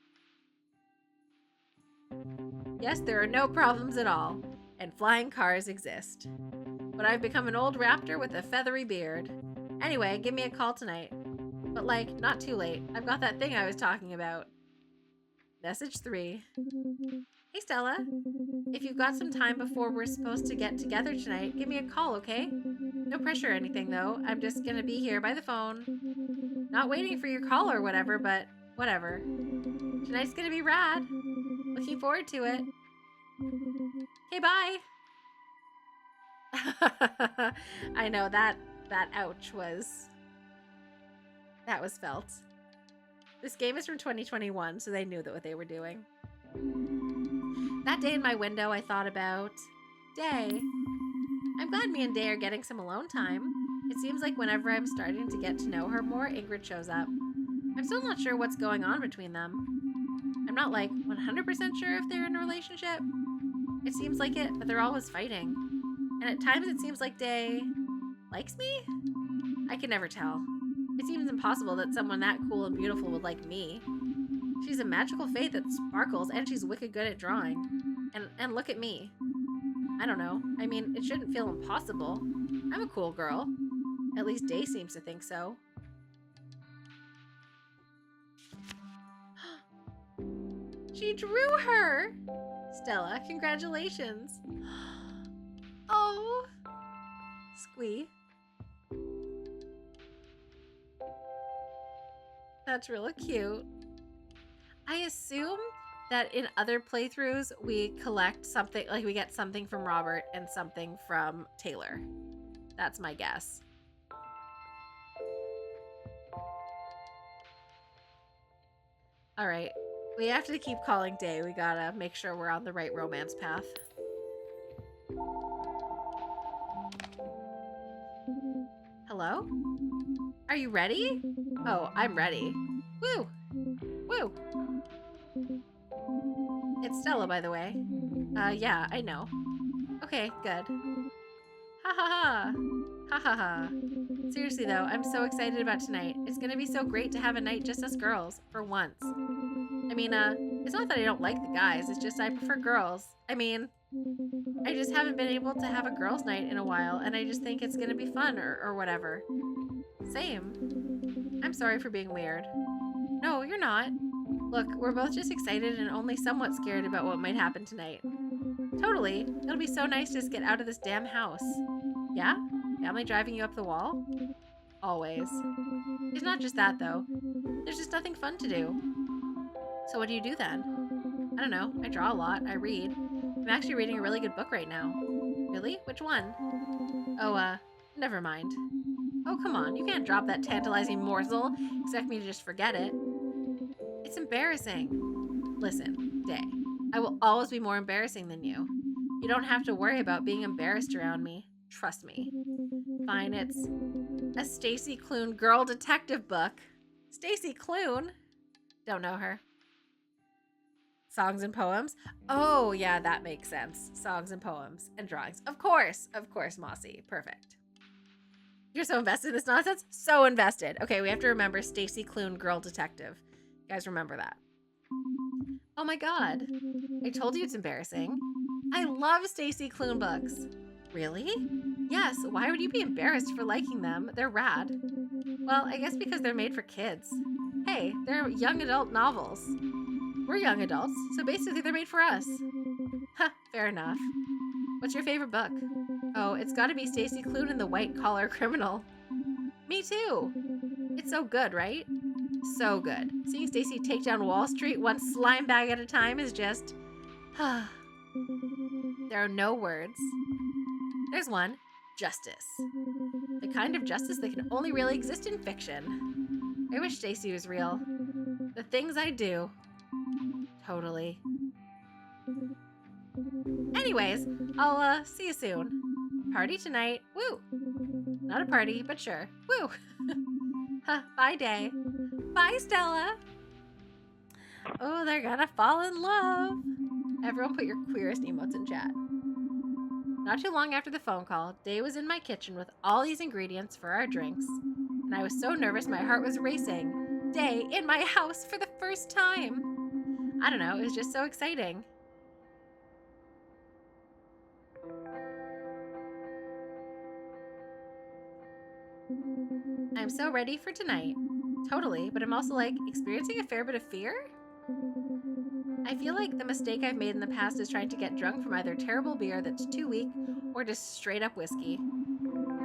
Yes, there are no problems at all, and flying cars exist. But I've become an old raptor with a feathery beard. Anyway, give me a call tonight. But like, not too late. I've got that thing I was talking about. Message 3. Hey Stella, if you've got some time before we're supposed to get together tonight, give me a call, okay? No pressure or anything though. I'm just gonna be here by the phone. Not waiting for your call or whatever, but whatever. Tonight's gonna be rad. Looking forward to it. Okay, bye. I know that ouch was... That was felt. This game is from 2021, so they knew that what they were doing. That day in my window, I thought about Day. I'm glad me and Day are getting some alone time. It seems like whenever I'm starting to get to know her more, Ingrid shows up. I'm still not sure what's going on between them. I'm not like 100% sure if they're in a relationship. It seems like it, but they're always fighting. And at times it seems like Day likes me? I can never tell. It seems impossible that someone that cool and beautiful would like me. She's a magical fate that sparkles, and she's wicked good at drawing. And look at me. I don't know. I mean, it shouldn't feel impossible. I'm a cool girl. At least Day seems to think so. She drew her! Stella, congratulations. Oh. Squee. That's really cute. I assume that in other playthroughs we collect something, like we get something from Robert and something from Taylor. That's my guess. All right, we have to keep calling Day. We gotta make sure we're on the right romance path. Hello? Are you ready? Oh, I'm ready. Woo! Woo! It's Stella, by the way. Yeah, I know. Okay, good. Ha ha ha! Ha ha ha. Seriously though, I'm so excited about tonight. It's gonna be so great to have a night just us girls, for once. I mean, it's not that I don't like the guys, it's just I prefer girls. I mean, I just haven't been able to have a girls' night in a while, and I just think it's gonna be fun, or whatever. Same. I'm sorry for being weird. No, you're not. Look, we're both just excited and only somewhat scared about what might happen tonight. Totally. It'll be so nice to just get out of this damn house. Yeah? Family driving you up the wall? Always. It's not just that, though. There's just nothing fun to do. So what do you do then? I don't know. I draw a lot. I read. I'm actually reading a really good book right now. Really? Which one? Oh, never mind. Oh, come on. You can't drop that tantalizing morsel. Expect me to just forget it. It's embarrassing. Listen, Day. I will always be more embarrassing than you. You don't have to worry about being embarrassed around me. Trust me. Fine, it's a Stacy Clune girl detective book. Stacy Clune? Don't know her. Songs and poems? Oh, yeah, that makes sense. Songs and poems and drawings. Of course, Mossy. Perfect. You're so invested in this nonsense? So invested. Okay, we have to remember Stacy Clune girl detective. You guys remember that. Oh my god. I told you it's embarrassing. I love Stacy Clune books. Really? Yes, why would you be embarrassed for liking them? They're rad. Well, I guess because they're made for kids. Hey, they're young adult novels. We're young adults, so basically they're made for us. Ha, fair enough. What's your favorite book? Oh, it's gotta be Stacey Clune and the White Collar Criminal. Me too. It's so good, right? So good. Seeing Stacey take down Wall Street one slime bag at a time is just... There are no words. There's one. Justice. The kind of justice that can only really exist in fiction. I wish Stacey was real. The things I do. Totally. Anyways, I'll see you soon. Party tonight. Woo! Not a party, but sure. Woo! Bye, Day. Bye, Stella. Oh, they're gonna fall in love. Everyone put your queerest emotes in chat. Not too long after the phone call, Day was in my kitchen with all these ingredients for our drinks. And I was so nervous my heart was racing. Day in my house for the first time. I don't know, it was just so exciting. I'm so ready for tonight. Totally, but I'm also like experiencing a fair bit of fear. I feel like the mistake I've made in the past is trying to get drunk from either terrible beer that's too weak or just straight up whiskey.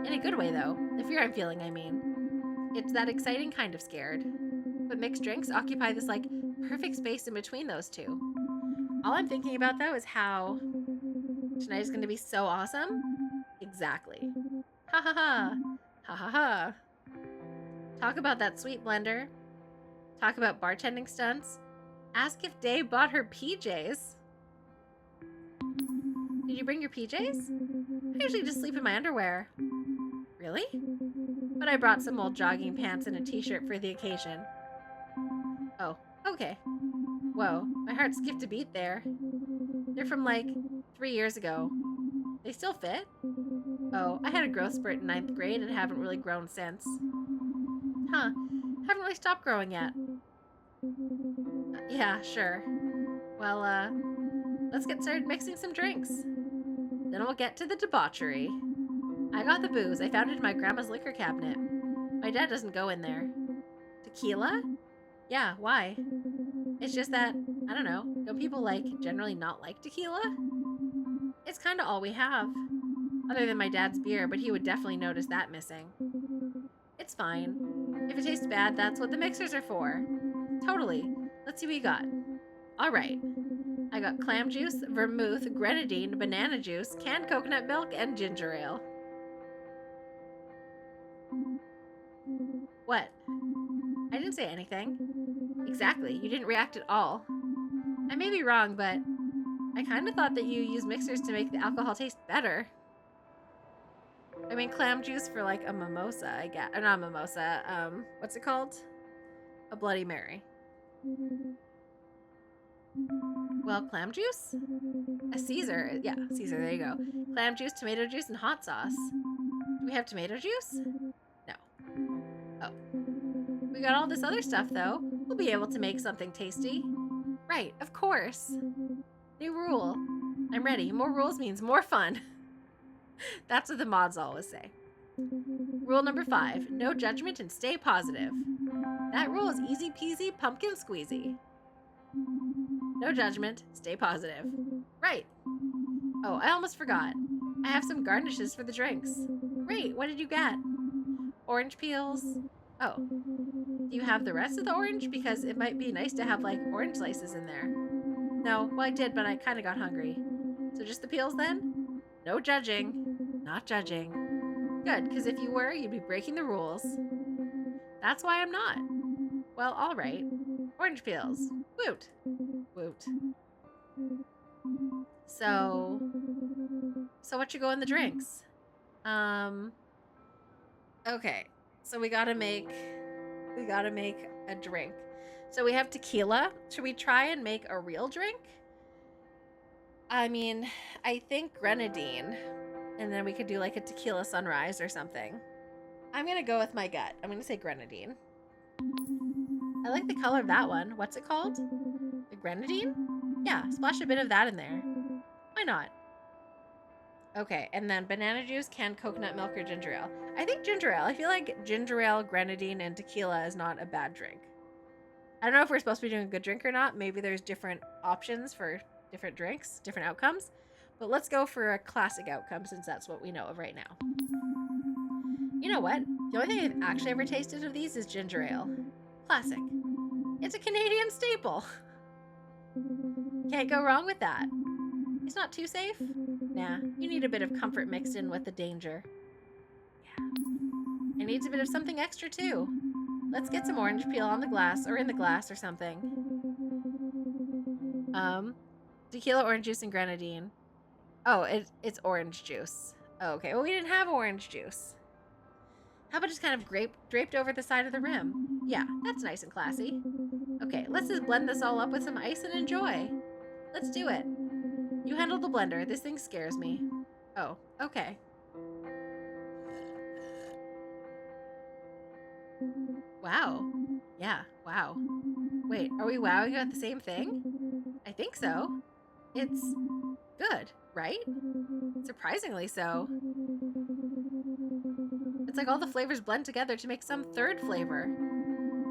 In a good way though, the fear I'm feeling, I mean. It's that exciting kind of scared. But mixed drinks occupy this like perfect space in between those two. All I'm thinking about though is how tonight is going to be so awesome. Exactly. Ha ha ha. Ha ha ha. Talk about that sweet blender. Talk about bartending stunts. Ask if Day bought her PJs. Did you bring your PJs? I usually just sleep in my underwear. Really? But I brought some old jogging pants and a t-shirt for the occasion. Oh, okay. Whoa, my heart skipped a beat there. They're from like 3 years ago. They still fit? Oh, I had a growth spurt in 9th grade and haven't really grown since. Huh, haven't really stopped growing yet. Yeah, sure. Well, let's get started mixing some drinks. Then we'll get to the debauchery. I got the booze. I found it in my grandma's liquor cabinet. My dad doesn't go in there. Tequila? Yeah, why? It's just that, I don't know, don't people, like, generally not like tequila? It's kind of all we have. Other than my dad's beer, but he would definitely notice that missing. It's fine. If it tastes bad, that's what the mixers are for. Totally. Let's see what you got. All right. I got clam juice, vermouth, grenadine, banana juice, canned coconut milk, and ginger ale. What? I didn't say anything. Exactly. You didn't react at all. I may be wrong, but I kind of thought that you use mixers to make the alcohol taste better. I mean, clam juice for like a mimosa, I guess. Or not a mimosa. What's it called? A Bloody Mary. Well, clam juice? A Caesar. Yeah, Caesar, there you go. Clam juice, tomato juice, and hot sauce. Do we have tomato juice? No. Oh. We got all this other stuff, though. We'll be able to make something tasty. Right, of course. New rule. I'm ready. More rules means more fun. That's what the mods always say. Rule number 5. No judgment and stay positive. That rule is easy peasy pumpkin squeezy. No judgment, stay positive. Right. Oh, I almost forgot. I have some garnishes for the drinks. Great, what did you get? Orange peels. Oh. Do you have the rest of the orange? Because it might be nice to have, like, orange slices in there. No, well, I did, but I kind of got hungry. So just the peels, then? No judging. Not judging. Good, because if you were, you'd be breaking the rules. That's why I'm not. Well, all right. Orange peels. Woot. Woot. So what you go in the drinks? Okay. So we gotta make a drink. So we have tequila. Should we try and make a real drink? I mean, I think grenadine. And then we could do like a tequila sunrise or something. I'm gonna go with my gut. I'm gonna say grenadine. I like the color of that one. What's it called? The grenadine? Yeah, splash a bit of that in there. Why not? Okay, and then banana juice, canned coconut milk, or ginger ale. I think ginger ale. I feel like ginger ale, grenadine, and tequila is not a bad drink. I don't know if we're supposed to be doing a good drink or not. Maybe there's different options for different drinks, different outcomes. But let's go for a classic outcome since that's what we know of right now. You know what? The only thing I've actually ever tasted of these is ginger ale. Classic. It's a Canadian staple. Can't go wrong with that. It's not too safe? Nah, you need a bit of comfort mixed in with the danger. Yeah. It needs a bit of something extra too. Let's get some orange peel on the glass, or in the glass or something. Tequila, orange juice, and grenadine. Oh, it's orange juice. Oh, okay, well we didn't have orange juice. How about just kind of draped over the side of the rim? Yeah, that's nice and classy. Okay, let's just blend this all up with some ice and enjoy. Let's do it. You handle the blender. This thing scares me. Oh, okay. Wow. Yeah, wow. Wait, are we wowing at the same thing? I think so. It's good, right? Surprisingly so. It's like all the flavors blend together to make some third flavor.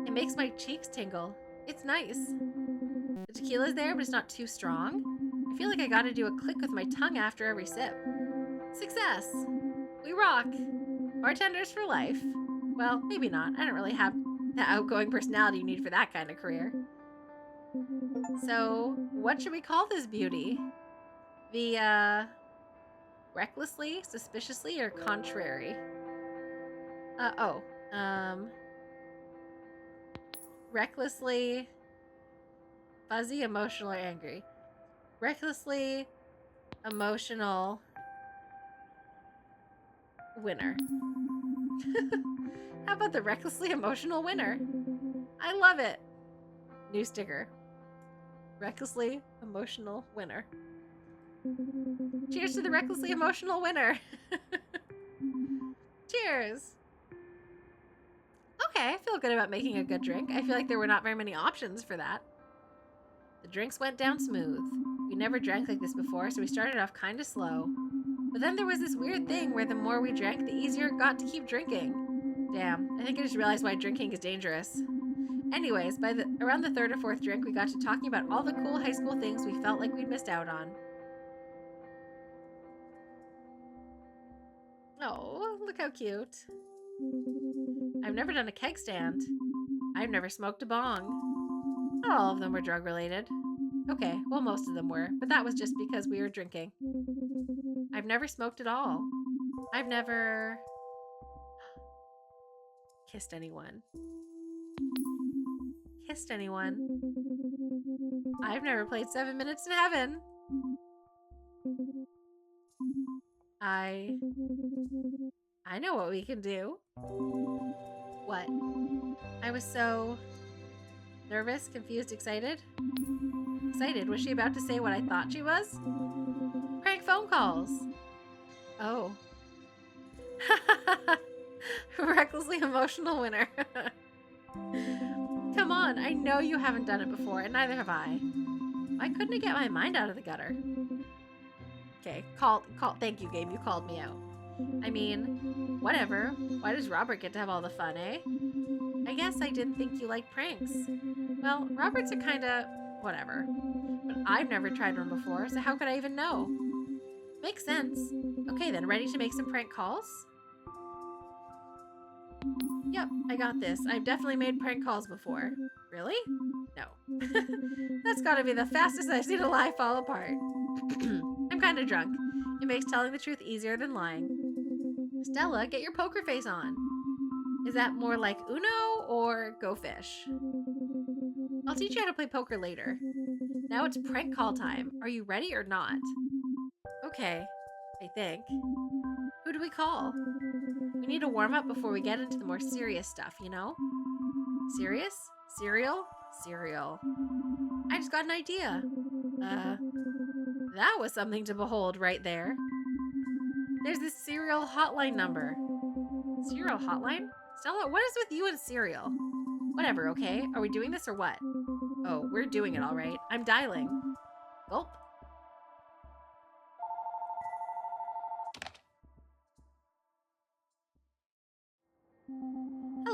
It makes my cheeks tingle. It's nice. The tequila's there, but it's not too strong. I feel like I gotta do a click with my tongue after every sip. Success! We rock! Bartenders for life. Well, maybe not. I don't really have the outgoing personality you need for that kind of career. So, what should we call this beauty? The, recklessly, suspiciously, or contrary? Recklessly, fuzzy, emotional, or angry. Recklessly, emotional, winner. How about the recklessly emotional winner? I love it. New sticker. Recklessly emotional winner. Cheers to the recklessly emotional winner. Cheers. Okay, I feel good about making a good drink. I feel like there were not very many options for that. The drinks went down smooth. We never drank like this before, so we started off kind of slow. But then there was this weird thing where the more we drank, the easier it got to keep drinking. Damn, I think I just realized why drinking is dangerous. Anyways, around the third or fourth drink, we got to talking about all the cool high school things we felt like we'd missed out on. Oh, look how cute. I've never done a keg stand. I've never smoked a bong. Not all of them were drug-related. Okay, well, most of them were, but that was just because we were drinking. I've never smoked at all. I've never kissed anyone. Kissed anyone. I've never played 7 Minutes in Heaven. I know what we can do. What? I was so nervous, confused, excited. Excited? Was she about to say what I thought she was? Prank phone calls. Oh. Recklessly emotional winner. Come on, I know you haven't done it before, and neither have I. Why couldn't I get my mind out of the gutter? Okay, thank you, game, you called me out. I mean, whatever. Why does Robert get to have all the fun, eh? I guess I didn't think you liked pranks. Well, Roberts are kinda whatever. But I've never tried one before, so how could I even know? Makes sense. Okay then, ready to make some prank calls? Yep, I got this. I've definitely made prank calls before. Really? No. That's gotta be the fastest I've seen a lie fall apart. I'm kinda drunk. It makes telling the truth easier than lying. Stella, get your poker face on. Is that more like Uno or Go Fish? I'll teach you how to play poker later. Now it's prank call time. Are you ready or not? Okay, I think. Who do we call? We need to warm up before we get into the more serious stuff, you know? Serious? Cereal? Cereal. I just got an idea. That was something to behold right there. There's this cereal hotline number. Cereal hotline? Stella, what is with you and cereal? Whatever, okay? Are we doing this or what? Oh, we're doing it all right. I'm dialing. Gulp.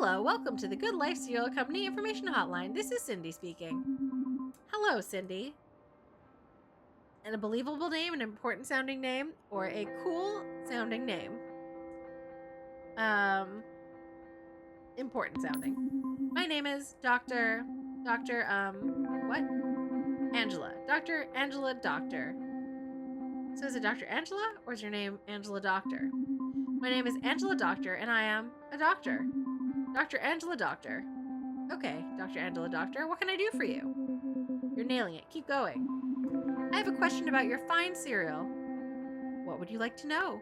Hello, welcome to the Good Life Cereal Company Information Hotline. This is Cindy speaking. Hello, Cindy. And a believable name, an important sounding name, or a cool sounding name? Important sounding. My name is Dr. Angela. Dr. Angela Doctor. So is it Dr. Angela, or is your name Angela Doctor? My name is Angela Doctor, and I am a doctor. Dr. Angela Doctor. Okay, Dr. Angela Doctor, what can I do for you? You're nailing it. Keep going. I have a question about your fine cereal. What would you like to know?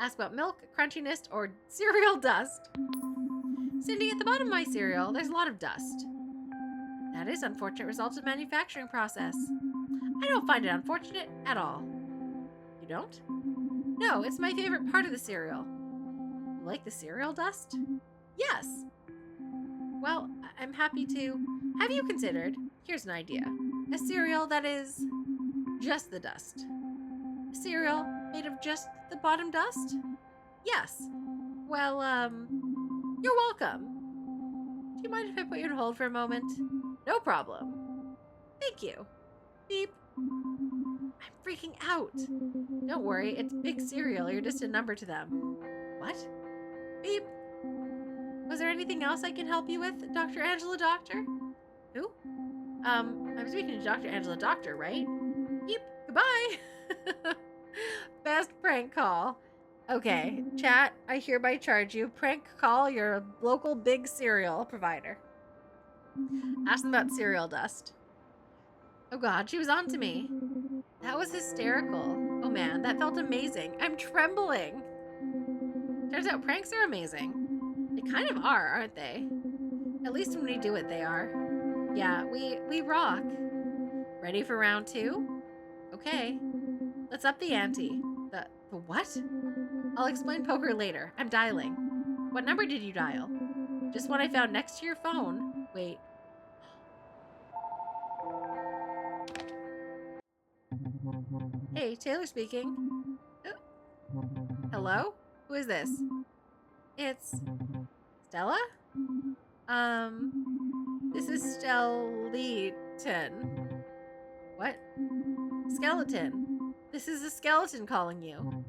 Ask about milk, crunchiness, or cereal dust. Cindy, at the bottom of my cereal, there's a lot of dust. That is unfortunate result of manufacturing process. I don't find it unfortunate at all. You don't? No, it's my favorite part of the cereal. You like the cereal dust? Yes. Well, I'm happy to. Have you considered, here's an idea, a cereal that is just the dust? A cereal made of just the bottom dust? Yes. Well, you're welcome. Do you mind if I put you on hold for a moment? No problem. Thank you. Beep. I'm freaking out. Don't worry, it's big cereal. You're just a number to them. What? Beep. Was there anything else I can help you with, Dr. Angela Doctor? Who? I'm speaking to Dr. Angela Doctor, right? Beep. Goodbye. Best prank call. Okay, chat, I hereby charge you. Prank call your local big cereal provider. Ask them about cereal dust. Oh God, she was on to me. That was hysterical. Oh man, that felt amazing. I'm trembling. Turns out pranks are amazing. They kind of are, aren't they? At least when we do it, they are. Yeah, we rock. Ready for round 2? Okay. Let's up the ante. The what? I'll explain poker later. I'm dialing. What number did you dial? Just one I found next to your phone. Wait. Hey, Taylor speaking. Oh. Hello? Who is this? It's Stella? This is Stelleton. What? Skeleton. This is a skeleton calling you.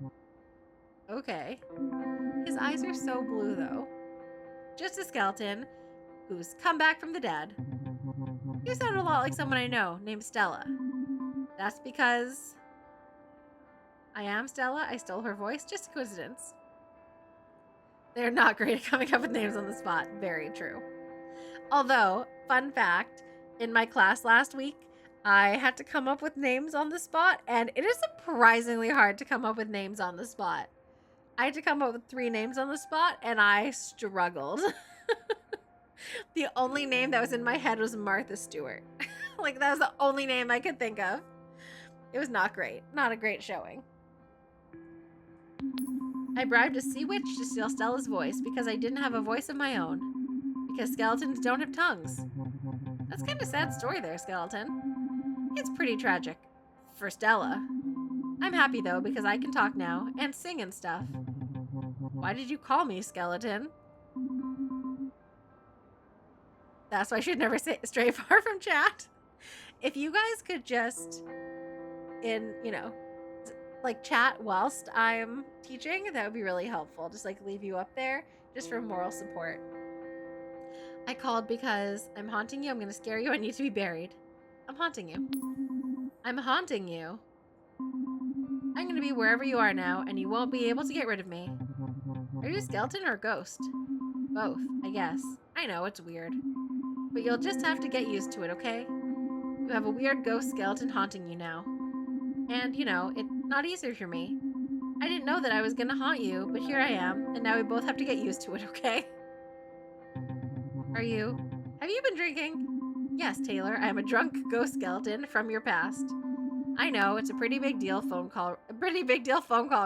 Okay. His eyes are so blue, though. Just a skeleton who's come back from the dead. You sound a lot like someone I know named Stella. That's because I am Stella. I stole her voice. Just a coincidence. They're not great at coming up with names on the spot. Very true. Although, fun fact, in my class last week, I had to come up with names on the spot, and it is surprisingly hard to come up with names on the spot. I had to come up with 3 names on the spot, and I struggled. The only name that was in my head was Martha Stewart. Like, that was the only name I could think of. It was not great. Not a great showing. I bribed a sea witch to steal Stella's voice because I didn't have a voice of my own. Because skeletons don't have tongues. That's kind of a sad story there, skeleton. It's pretty tragic. For Stella. I'm happy, though, because I can talk now and sing and stuff. Why did you call me, skeleton? That's why I should never stray far from chat. If you guys could just, like chat whilst I'm teaching, that would be really helpful. Just like leave you up there just for moral support. I called because I'm haunting you. I'm going to scare you. I need to be buried. I'm haunting you. I'm haunting you. I'm going to be wherever you are now, and you won't be able to get rid of me. Are you a skeleton or a ghost? Both, I guess. I know, it's weird. But you'll just have to get used to it, okay? You have a weird ghost skeleton haunting you now. And, it's not easier for me. I didn't know that I was going to haunt you, but here I am, and now we both have to get used to it, okay? Have you been drinking? Yes, Taylor, I am a drunk ghost skeleton from your past. I know, it's a pretty big deal phone call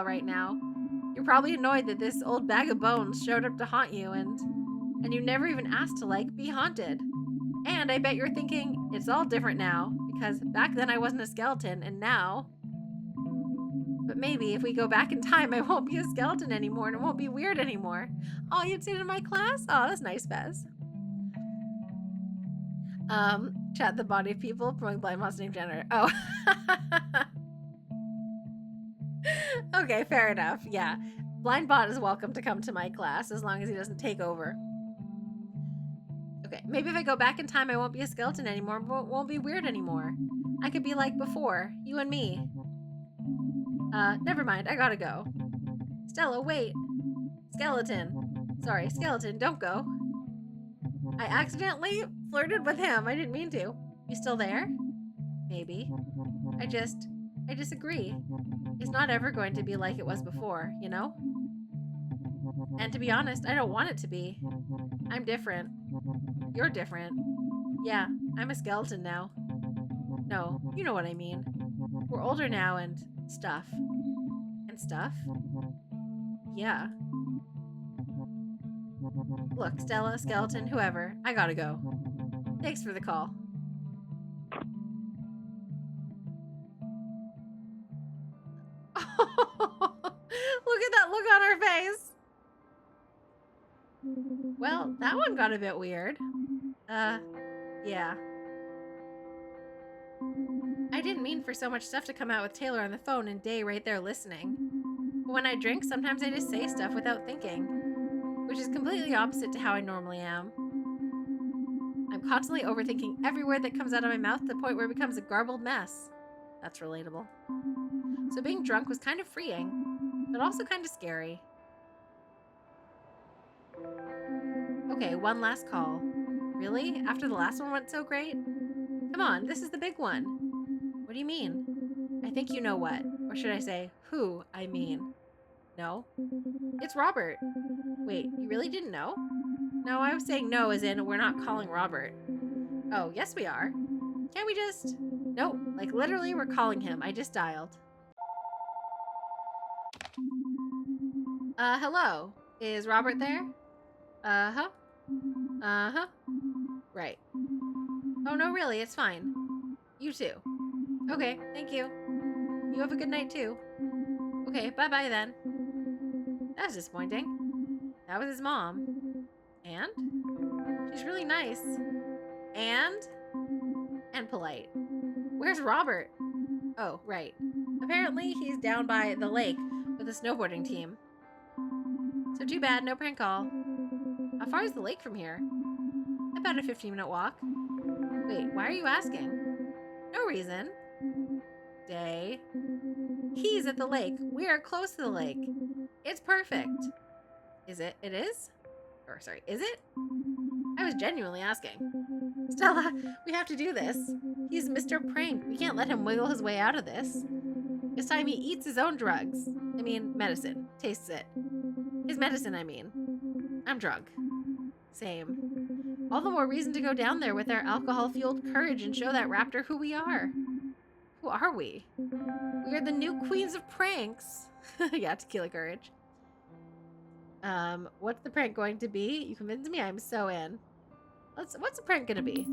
right now. You're probably annoyed that this old bag of bones showed up to haunt you, and you never even asked to, be haunted. And I bet you're thinking, it's all different now, because back then I wasn't a skeleton, and now... But maybe if we go back in time, I won't be a skeleton anymore and it won't be weird anymore. Oh, you'd sit in my class? Oh, that's nice, Bez. Chat the body of people, promoting blind boss named Jenner. Oh. Okay, fair enough. Yeah. Blind bot is welcome to come to my class as long as he doesn't take over. Okay, maybe if I go back in time, I won't be a skeleton anymore, but won't be weird anymore. I could be like before, you and me. Never mind, I gotta go. Stella, wait. Skeleton. Sorry, skeleton, don't go. I accidentally flirted with him. I didn't mean to. You still there? Maybe. I disagree. It's not ever going to be like it was before, you know? And to be honest, I don't want it to be. I'm different. You're different. Yeah, I'm a skeleton now. No, you know what I mean. We're older now and stuff. And stuff? Yeah. Look, Stella, skeleton, whoever, I gotta go. Thanks for the call. Look at that look on her face. Well, that one got a bit weird. Yeah. I didn't mean for so much stuff to come out with Taylor on the phone and Day right there listening. But when I drink, sometimes I just say stuff without thinking, which is completely opposite to how I normally am. I'm constantly overthinking every word that comes out of my mouth to the point where it becomes a garbled mess. That's relatable. So being drunk was kind of freeing, but also kind of scary. Okay, one last call. Really? After the last one went so great? Come on, this is the big one. What do you mean? I think you know what. Or should I say, who I mean? No? It's Robert. Wait, you really didn't know? No, I was saying no as in we're not calling Robert. Oh, yes we are. Can't we just... Nope, like literally we're calling him. I just dialed. Hello. Is Robert there? Uh-huh. Uh-huh. Right. Oh, no, really, it's fine. You too. Okay, thank you. You have a good night, too. Okay, bye-bye then. That was disappointing. That was his mom. And? She's really nice. And polite. Where's Robert? Oh, right. Apparently, he's down by the lake with a snowboarding team. So too bad, no prank call. How far is the lake from here? About a 15-minute walk. Wait, why are you asking? No reason. Day. He's at the lake. We are close to the lake. It's perfect. Is it? It is? Or sorry, is it? I was genuinely asking. Stella, we have to do this. He's Mr. Prank. We can't let him wiggle his way out of this. This time he eats his own drugs. I mean, medicine. Tastes it. His medicine, I mean. I'm drunk. Same. All the more reason to go down there with our alcohol-fueled courage and show that raptor who we are. Who are we? We are the new queens of pranks. Yeah, tequila courage. What's the prank going to be? You convinced me, I'm so in. What's the prank gonna be?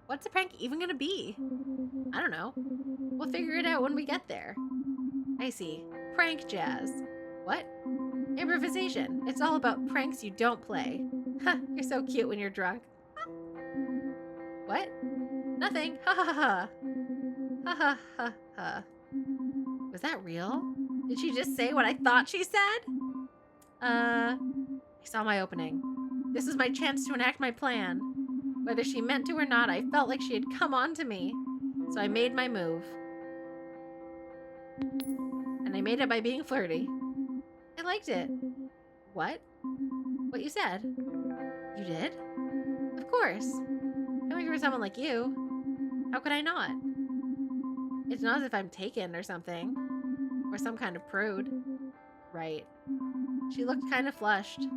What's the prank even gonna be? I don't know. We'll figure it out when we get there. I see. Prank jazz. What? Improvisation. It's all about pranks you don't play. Ha, you're so cute when you're drunk. What? Nothing. Ha ha ha. Ha ha ha ha. Was that real? Did she just say what I thought she said? I saw my opening. This was my chance to enact my plan. Whether she meant to or not, I felt like she had come on to me. So I made my move. And I made it by being flirty. I liked it. What? What you said? You did? Of course. Coming from someone like you, how could I not? It's not as if I'm taken or something. Or some kind of prude. Right. She looked kind of flushed.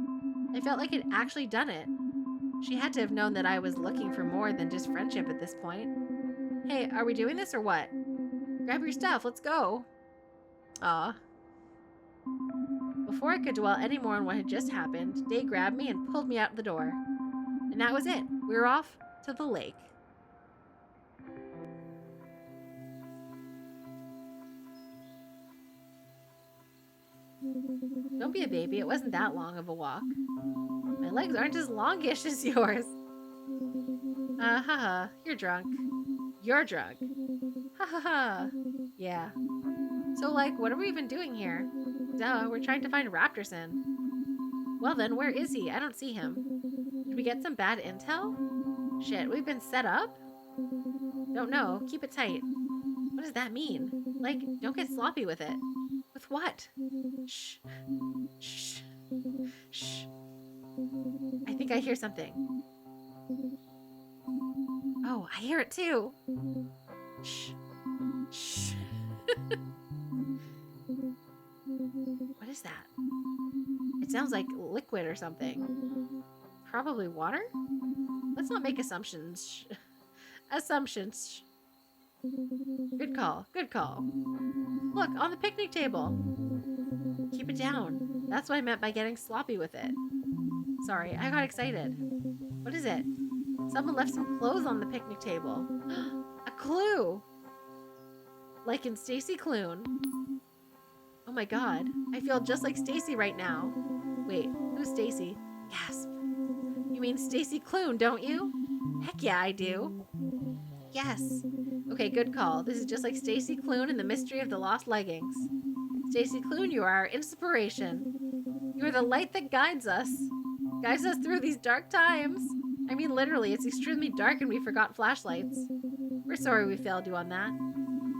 I felt like I'd actually done it. She had to have known that I was looking for more than just friendship at this point. Hey, are we doing this or what? Grab your stuff, let's go. Aw. Before I could dwell any more on what had just happened, Day grabbed me and pulled me out the door. And that was it. We were off to the lake. Don't be a baby. It wasn't that long of a walk. My legs aren't as longish as yours. Haha. You're drunk. You're drunk. Ha ha ha. Yeah. So, like, what are we even doing here? Duh, we're trying to find Raptorson. Well then, where is he? I don't see him. Did we get some bad intel? Shit, we've been set up? Don't know. Keep it tight. What does that mean? Like, don't get sloppy with it. With what? Shh. Shh. Shh. I think I hear something. Oh, I hear it too. Shh. Shh. What is that? It sounds like liquid or something. Probably water? Let's not make assumptions. Assumptions. Good call. Good call. Look, on the picnic table. Keep it down. That's what I meant by getting sloppy with it. Sorry, I got excited. What is it? Someone left some clothes on the picnic table. A clue! Like in Stacy Clune. Oh my god. I feel just like Stacy right now. Wait, who's Stacy? Gasp. You mean Stacy Clune, don't you? Heck yeah, I do. Yes. Okay, good call. This is just like Stacy Clune and the Mystery of the Lost Leggings. Stacy Clune, you are our inspiration. You are the light that guides us through these dark times. I mean, literally, it's extremely dark and we forgot flashlights. We're sorry we failed you on that.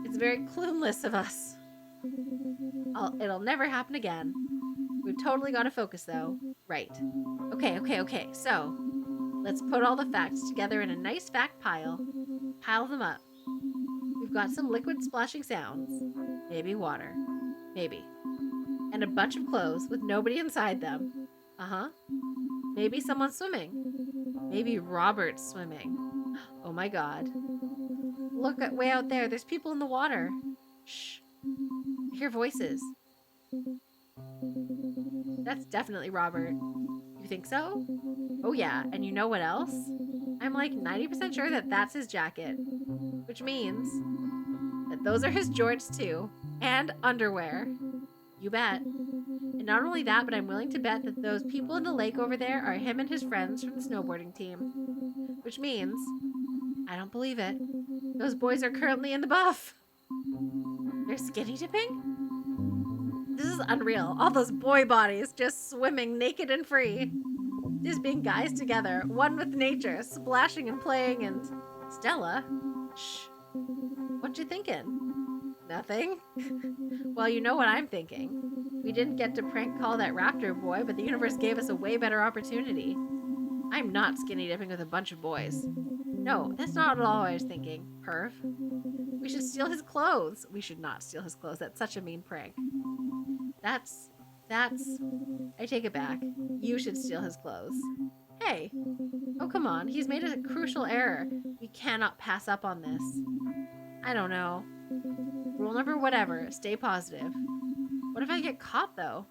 It's very clueless of us. It'll never happen again. We've totally got to focus, though. Right. Okay. So, let's put all the facts together in a nice fact pile. Pile them up. We've got some liquid splashing sounds. Maybe water. Maybe. And a bunch of clothes with nobody inside them. Uh-huh. Maybe someone's swimming. Maybe Robert's swimming. Oh my god. Look at way out there. There's people in the water. Shh. I hear voices. That's definitely Robert. You think so? Oh yeah. And you know what else? I'm like 90% sure that that's his jacket. Which means that those are his jorts too. And underwear. You bet. And not only that, but I'm willing to bet that those people in the lake over there are him and his friends from the snowboarding team. Which means, I don't believe it. Those boys are currently in the buff. They're skinny dipping? This is unreal. All those boy bodies just swimming naked and free. Just being guys together, one with nature, splashing and playing and... Stella? Shh. What you thinking? Nothing? Well, you know what I'm thinking. We didn't get to prank call that Raptor boy, but the universe gave us a way better opportunity. I'm not skinny dipping with a bunch of boys. No, that's not at all I was thinking, perv. We should steal his clothes. We should not steal his clothes. That's such a mean prank. That's... I take it back. You should steal his clothes. Hey. Oh, come on. He's made a crucial error. We cannot pass up on this. I don't know. Rule number whatever. Stay positive. What if I get caught, though?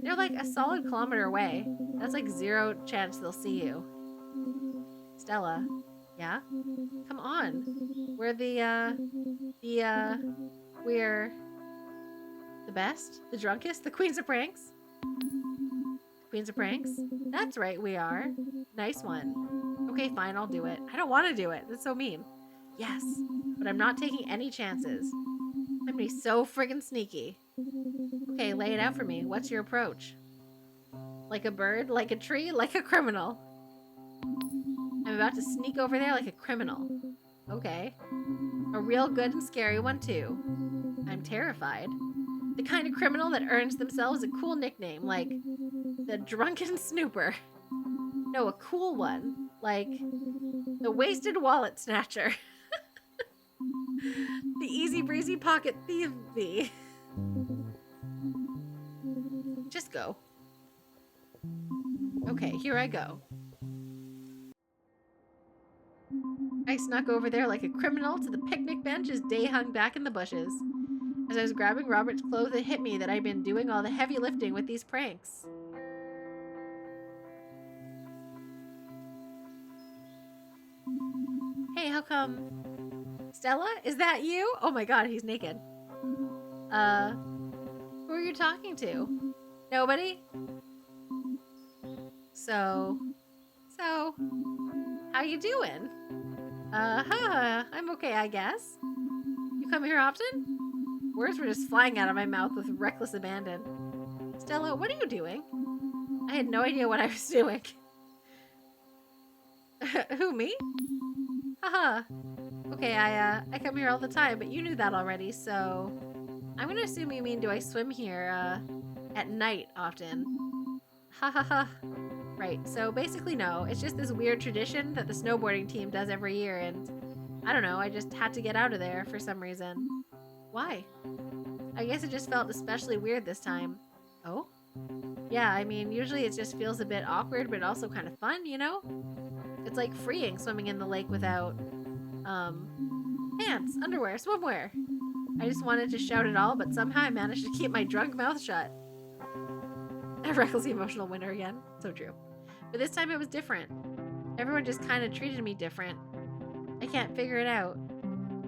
They're like a solid kilometer away. That's like 0 chance they'll see you. Stella. Yeah? Come on. We're we're the best? The drunkest? The queens of pranks? Queens of pranks? That's right, we are. Nice one. Okay, fine, I'll do it. I don't want to do it. That's so mean. Yes, but I'm not taking any chances. I'm gonna be so friggin' sneaky. Okay, lay it out for me. What's your approach? Like a bird? Like a tree? Like a criminal? I'm about to sneak over there like a criminal. Okay. A real good and scary one, too. I'm terrified. The kind of criminal that earns themselves a cool nickname, like the Drunken Snooper. No, a cool one. Like the Wasted Wallet Snatcher. The Easy Breezy Pocket Thief Bee. Just go. Okay, here I go. I snuck over there like a criminal to the picnic bench as Day hung back in the bushes. As I was grabbing Robert's clothes, it hit me that I'd been doing all the heavy lifting with these pranks. Hey, how come? Stella, is that you? Oh my god, he's naked. Who are you talking to? Nobody? So, how you doing? I'm okay, I guess. You come here often? Words were just flying out of my mouth with reckless abandon. Stella, what are you doing? I had no idea what I was doing. Who, me? Haha. Okay, I come here all the time, but you knew that already, so... I'm gonna assume you mean do I swim here, at night often? Ha ha ha. Right, so basically no. It's just this weird tradition that the snowboarding team does every year, and I don't know, I just had to get out of there for some reason. Why? I guess it just felt especially weird this time. Oh? Yeah, I mean, usually it just feels a bit awkward, but also kind of fun, you know? It's like freeing swimming in the lake without, pants, underwear, swimwear. I just wanted to shout it all, but somehow I managed to keep my drunk mouth shut. A recklessly emotional winner again. So true. But this time it was different. Everyone just kind of treated me different. I can't figure it out.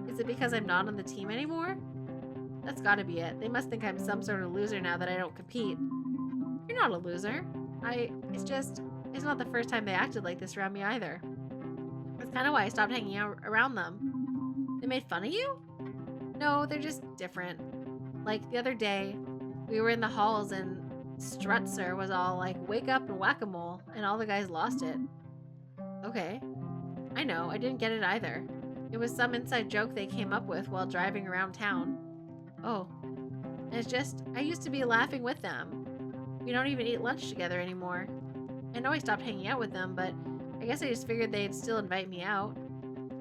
Is it because I'm not on the team anymore? That's gotta be it. They must think I'm some sort of loser now that I don't compete. You're not a loser. It's not the first time they acted like this around me either. That's kind of why I stopped hanging out around them. They made fun of you? No, they're just different. Like the other day, we were in the halls and Strutzer was all like, wake up and whack-a-mole, and all the guys lost it. Okay. I know, I didn't get it either. It was some inside joke they came up with while driving around town. Oh. And it's just, I used to be laughing with them. We don't even eat lunch together anymore. I know I stopped hanging out with them, but I guess I just figured they'd still invite me out.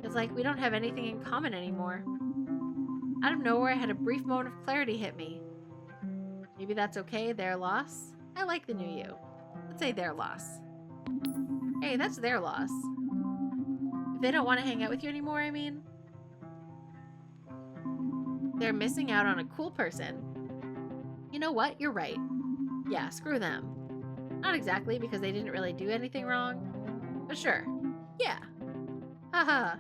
It's like we don't have anything in common anymore. Out of nowhere, I had a brief moment of clarity hit me. Maybe that's okay, their loss? I like the new you. Let's say their loss. Hey, that's their loss. If they don't want to hang out with you anymore, I mean. They're missing out on a cool person. You know what? You're right. Yeah, screw them. Not exactly, because they didn't really do anything wrong. But sure. Yeah. Haha.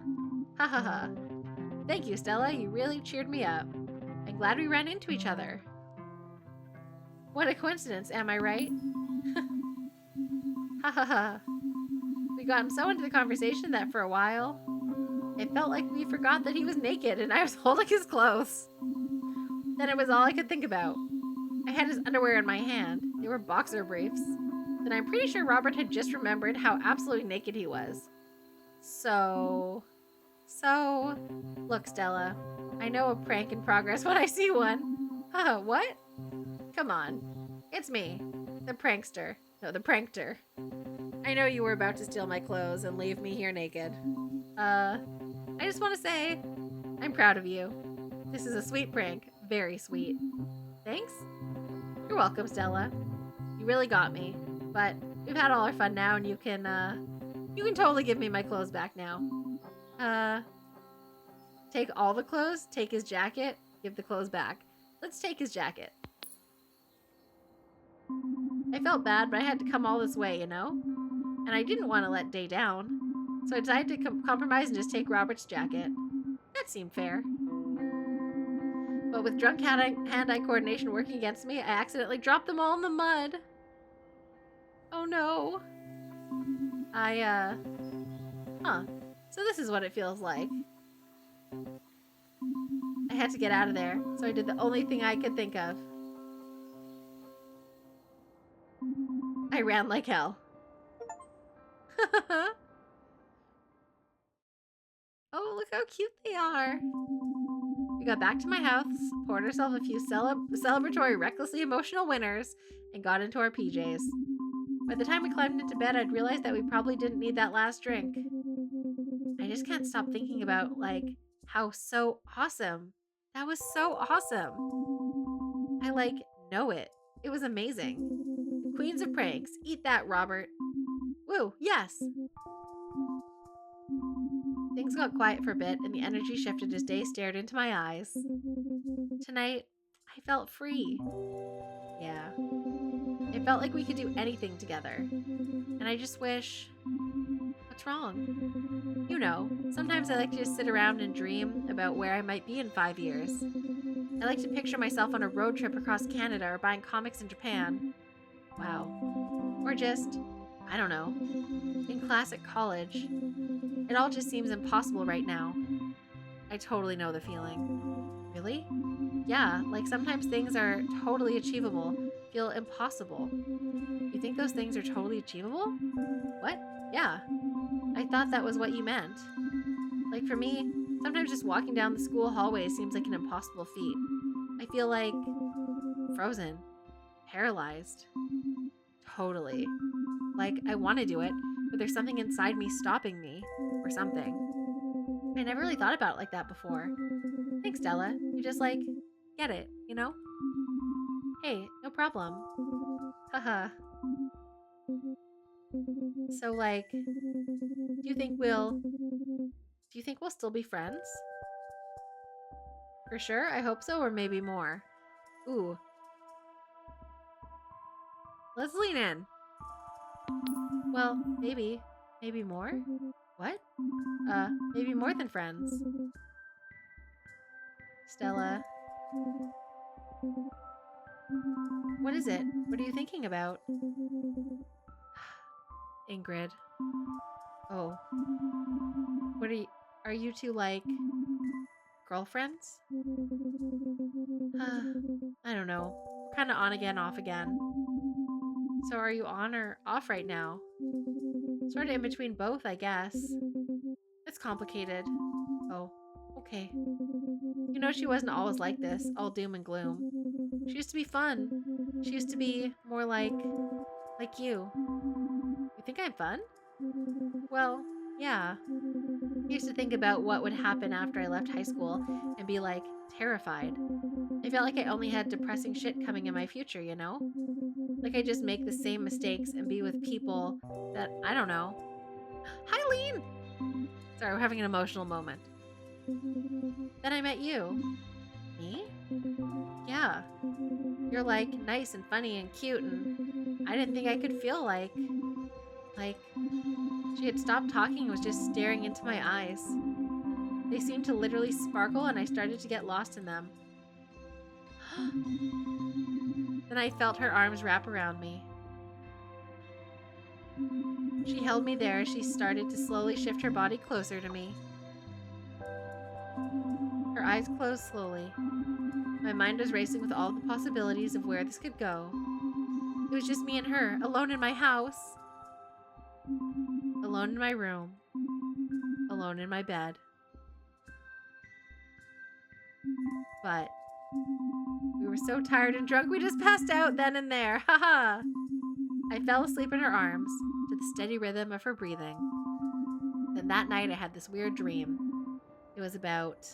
Ha ha ha. Thank you, Stella. You really cheered me up. I'm glad we ran into each other. What a coincidence, am I right? Ha ha ha. We got so into the conversation that for a while, it felt like we forgot that he was naked and I was holding his clothes. Then it was all I could think about. I had his underwear in my hand. They were boxer briefs. Then I'm pretty sure Robert had just remembered how absolutely naked he was. So, look, Stella, I know a prank in progress when I see one. Haha, what? Come on. It's me, the prankster. No, the prankter. I know you were about to steal my clothes and leave me here naked. I just want to say, I'm proud of you. This is a sweet prank. Very sweet. Thanks? You're welcome, Stella. You really got me. But we've had all our fun now, and you can totally give me my clothes back now. Take all the clothes, take his jacket, give the clothes back. Let's take his jacket. I felt bad, but I had to come all this way, you know? And I didn't want to let Day down. So I decided to compromise and just take Robert's jacket. That seemed fair. But with drunk hand-eye coordination working against me, I accidentally dropped them all in the mud. Oh no. So this is what it feels like. I had to get out of there, so I did the only thing I could think of. I ran like hell. Oh, look how cute they are. We got back to my house, poured ourselves a few celebratory, recklessly emotional winners, and got into our PJs. By the time we climbed into bed, I'd realized that we probably didn't need that last drink. I just can't stop thinking about, like, how so awesome. That was so awesome. I, like, know it. It was amazing. Queens of pranks. Eat that, Robert. Woo, yes. Things got quiet for a bit, and the energy shifted as Day stared into my eyes. Tonight, I felt free. Yeah. It felt like we could do anything together. And I just wish... What's wrong? You know, sometimes I like to just sit around and dream about where I might be in 5 years. I like to picture myself on a road trip across Canada or buying comics in Japan. Wow. Or just, I don't know, in classic college. It all just seems impossible right now. I totally know the feeling. Really? Yeah, like sometimes things are totally achievable, feel impossible. You think those things are totally achievable? What? Yeah. I thought that was what you meant. Like for me, sometimes just walking down the school hallway seems like an impossible feat. I feel like frozen, paralyzed. Totally. Like I want to do it, but there's something inside me stopping me, or something. I never really thought about it like that before. Thanks, Della. You just like, get it, you know? Hey, no problem. Haha. So like, do you think we'll still be friends? For sure? I hope so, or maybe more. Ooh. Let's lean in. Well, maybe. Maybe more? What? Maybe more than friends. Stella. What is it? What are you thinking about? Ingrid. Oh. What are you two like girlfriends? I don't know. We're kind of on again, off again. So are you on or off right now? Sort of in between both, I guess. It's complicated. Oh, okay. You know, she wasn't always like this, all doom and gloom. She used to be fun. She used to be more like you. You think I'm fun? Well, yeah. I used to think about what would happen after I left high school and be like terrified. I felt like I only had depressing shit coming in my future, you know? Like I just make the same mistakes and be with people that, I don't know. Hi, Lean! Sorry, we're having an emotional moment. Then I met you. Me? Yeah. You're like nice and funny and cute, and I didn't think I could feel like she had stopped talking and was just staring into my eyes. They seemed to literally sparkle, and I started to get lost in them. Then I felt her arms wrap around me. She held me there as she started to slowly shift her body closer to me. Her eyes closed slowly. My mind was racing with all the possibilities of where this could go. It was just me and her, alone in my house. Alone in my room. Alone in my bed. But we were so tired and drunk we just passed out then and there. Haha. I fell asleep in her arms to the steady rhythm of her breathing. Then that night I had this weird dream. It was about...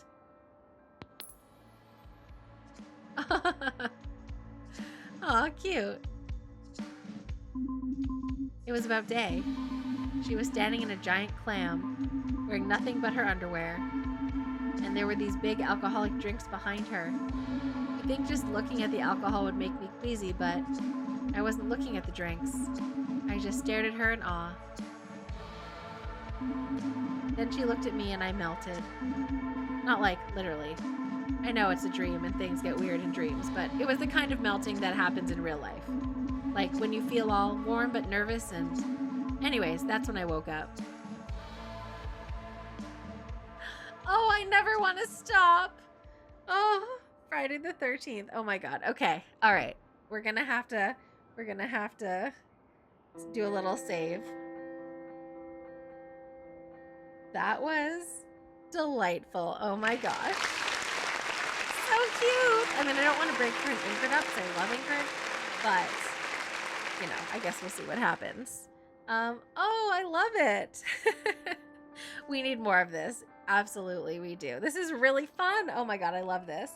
Aw, cute. It was about Day. She was standing in a giant clam, wearing nothing but her underwear. And there were these big alcoholic drinks behind her. I think just looking at the alcohol would make me queasy, but I wasn't looking at the drinks. I just stared at her in awe. Then she looked at me and I melted. Not like literally. I know it's a dream and things get weird in dreams, but it was the kind of melting that happens in real life. Like when you feel all warm but nervous and... Anyways, that's when I woke up. Oh, I never want to stop. Oh, Friday the 13th. Oh my God. Okay. All right. We're going to have to do a little save. That was delightful. Oh my gosh. So cute. I mean, I don't want to break her and Ingrid up because I love Ingrid, but, you know, I guess we'll see what happens. Oh, I love it. We need more of this. Absolutely, we do. This is really fun. Oh my God, I love this.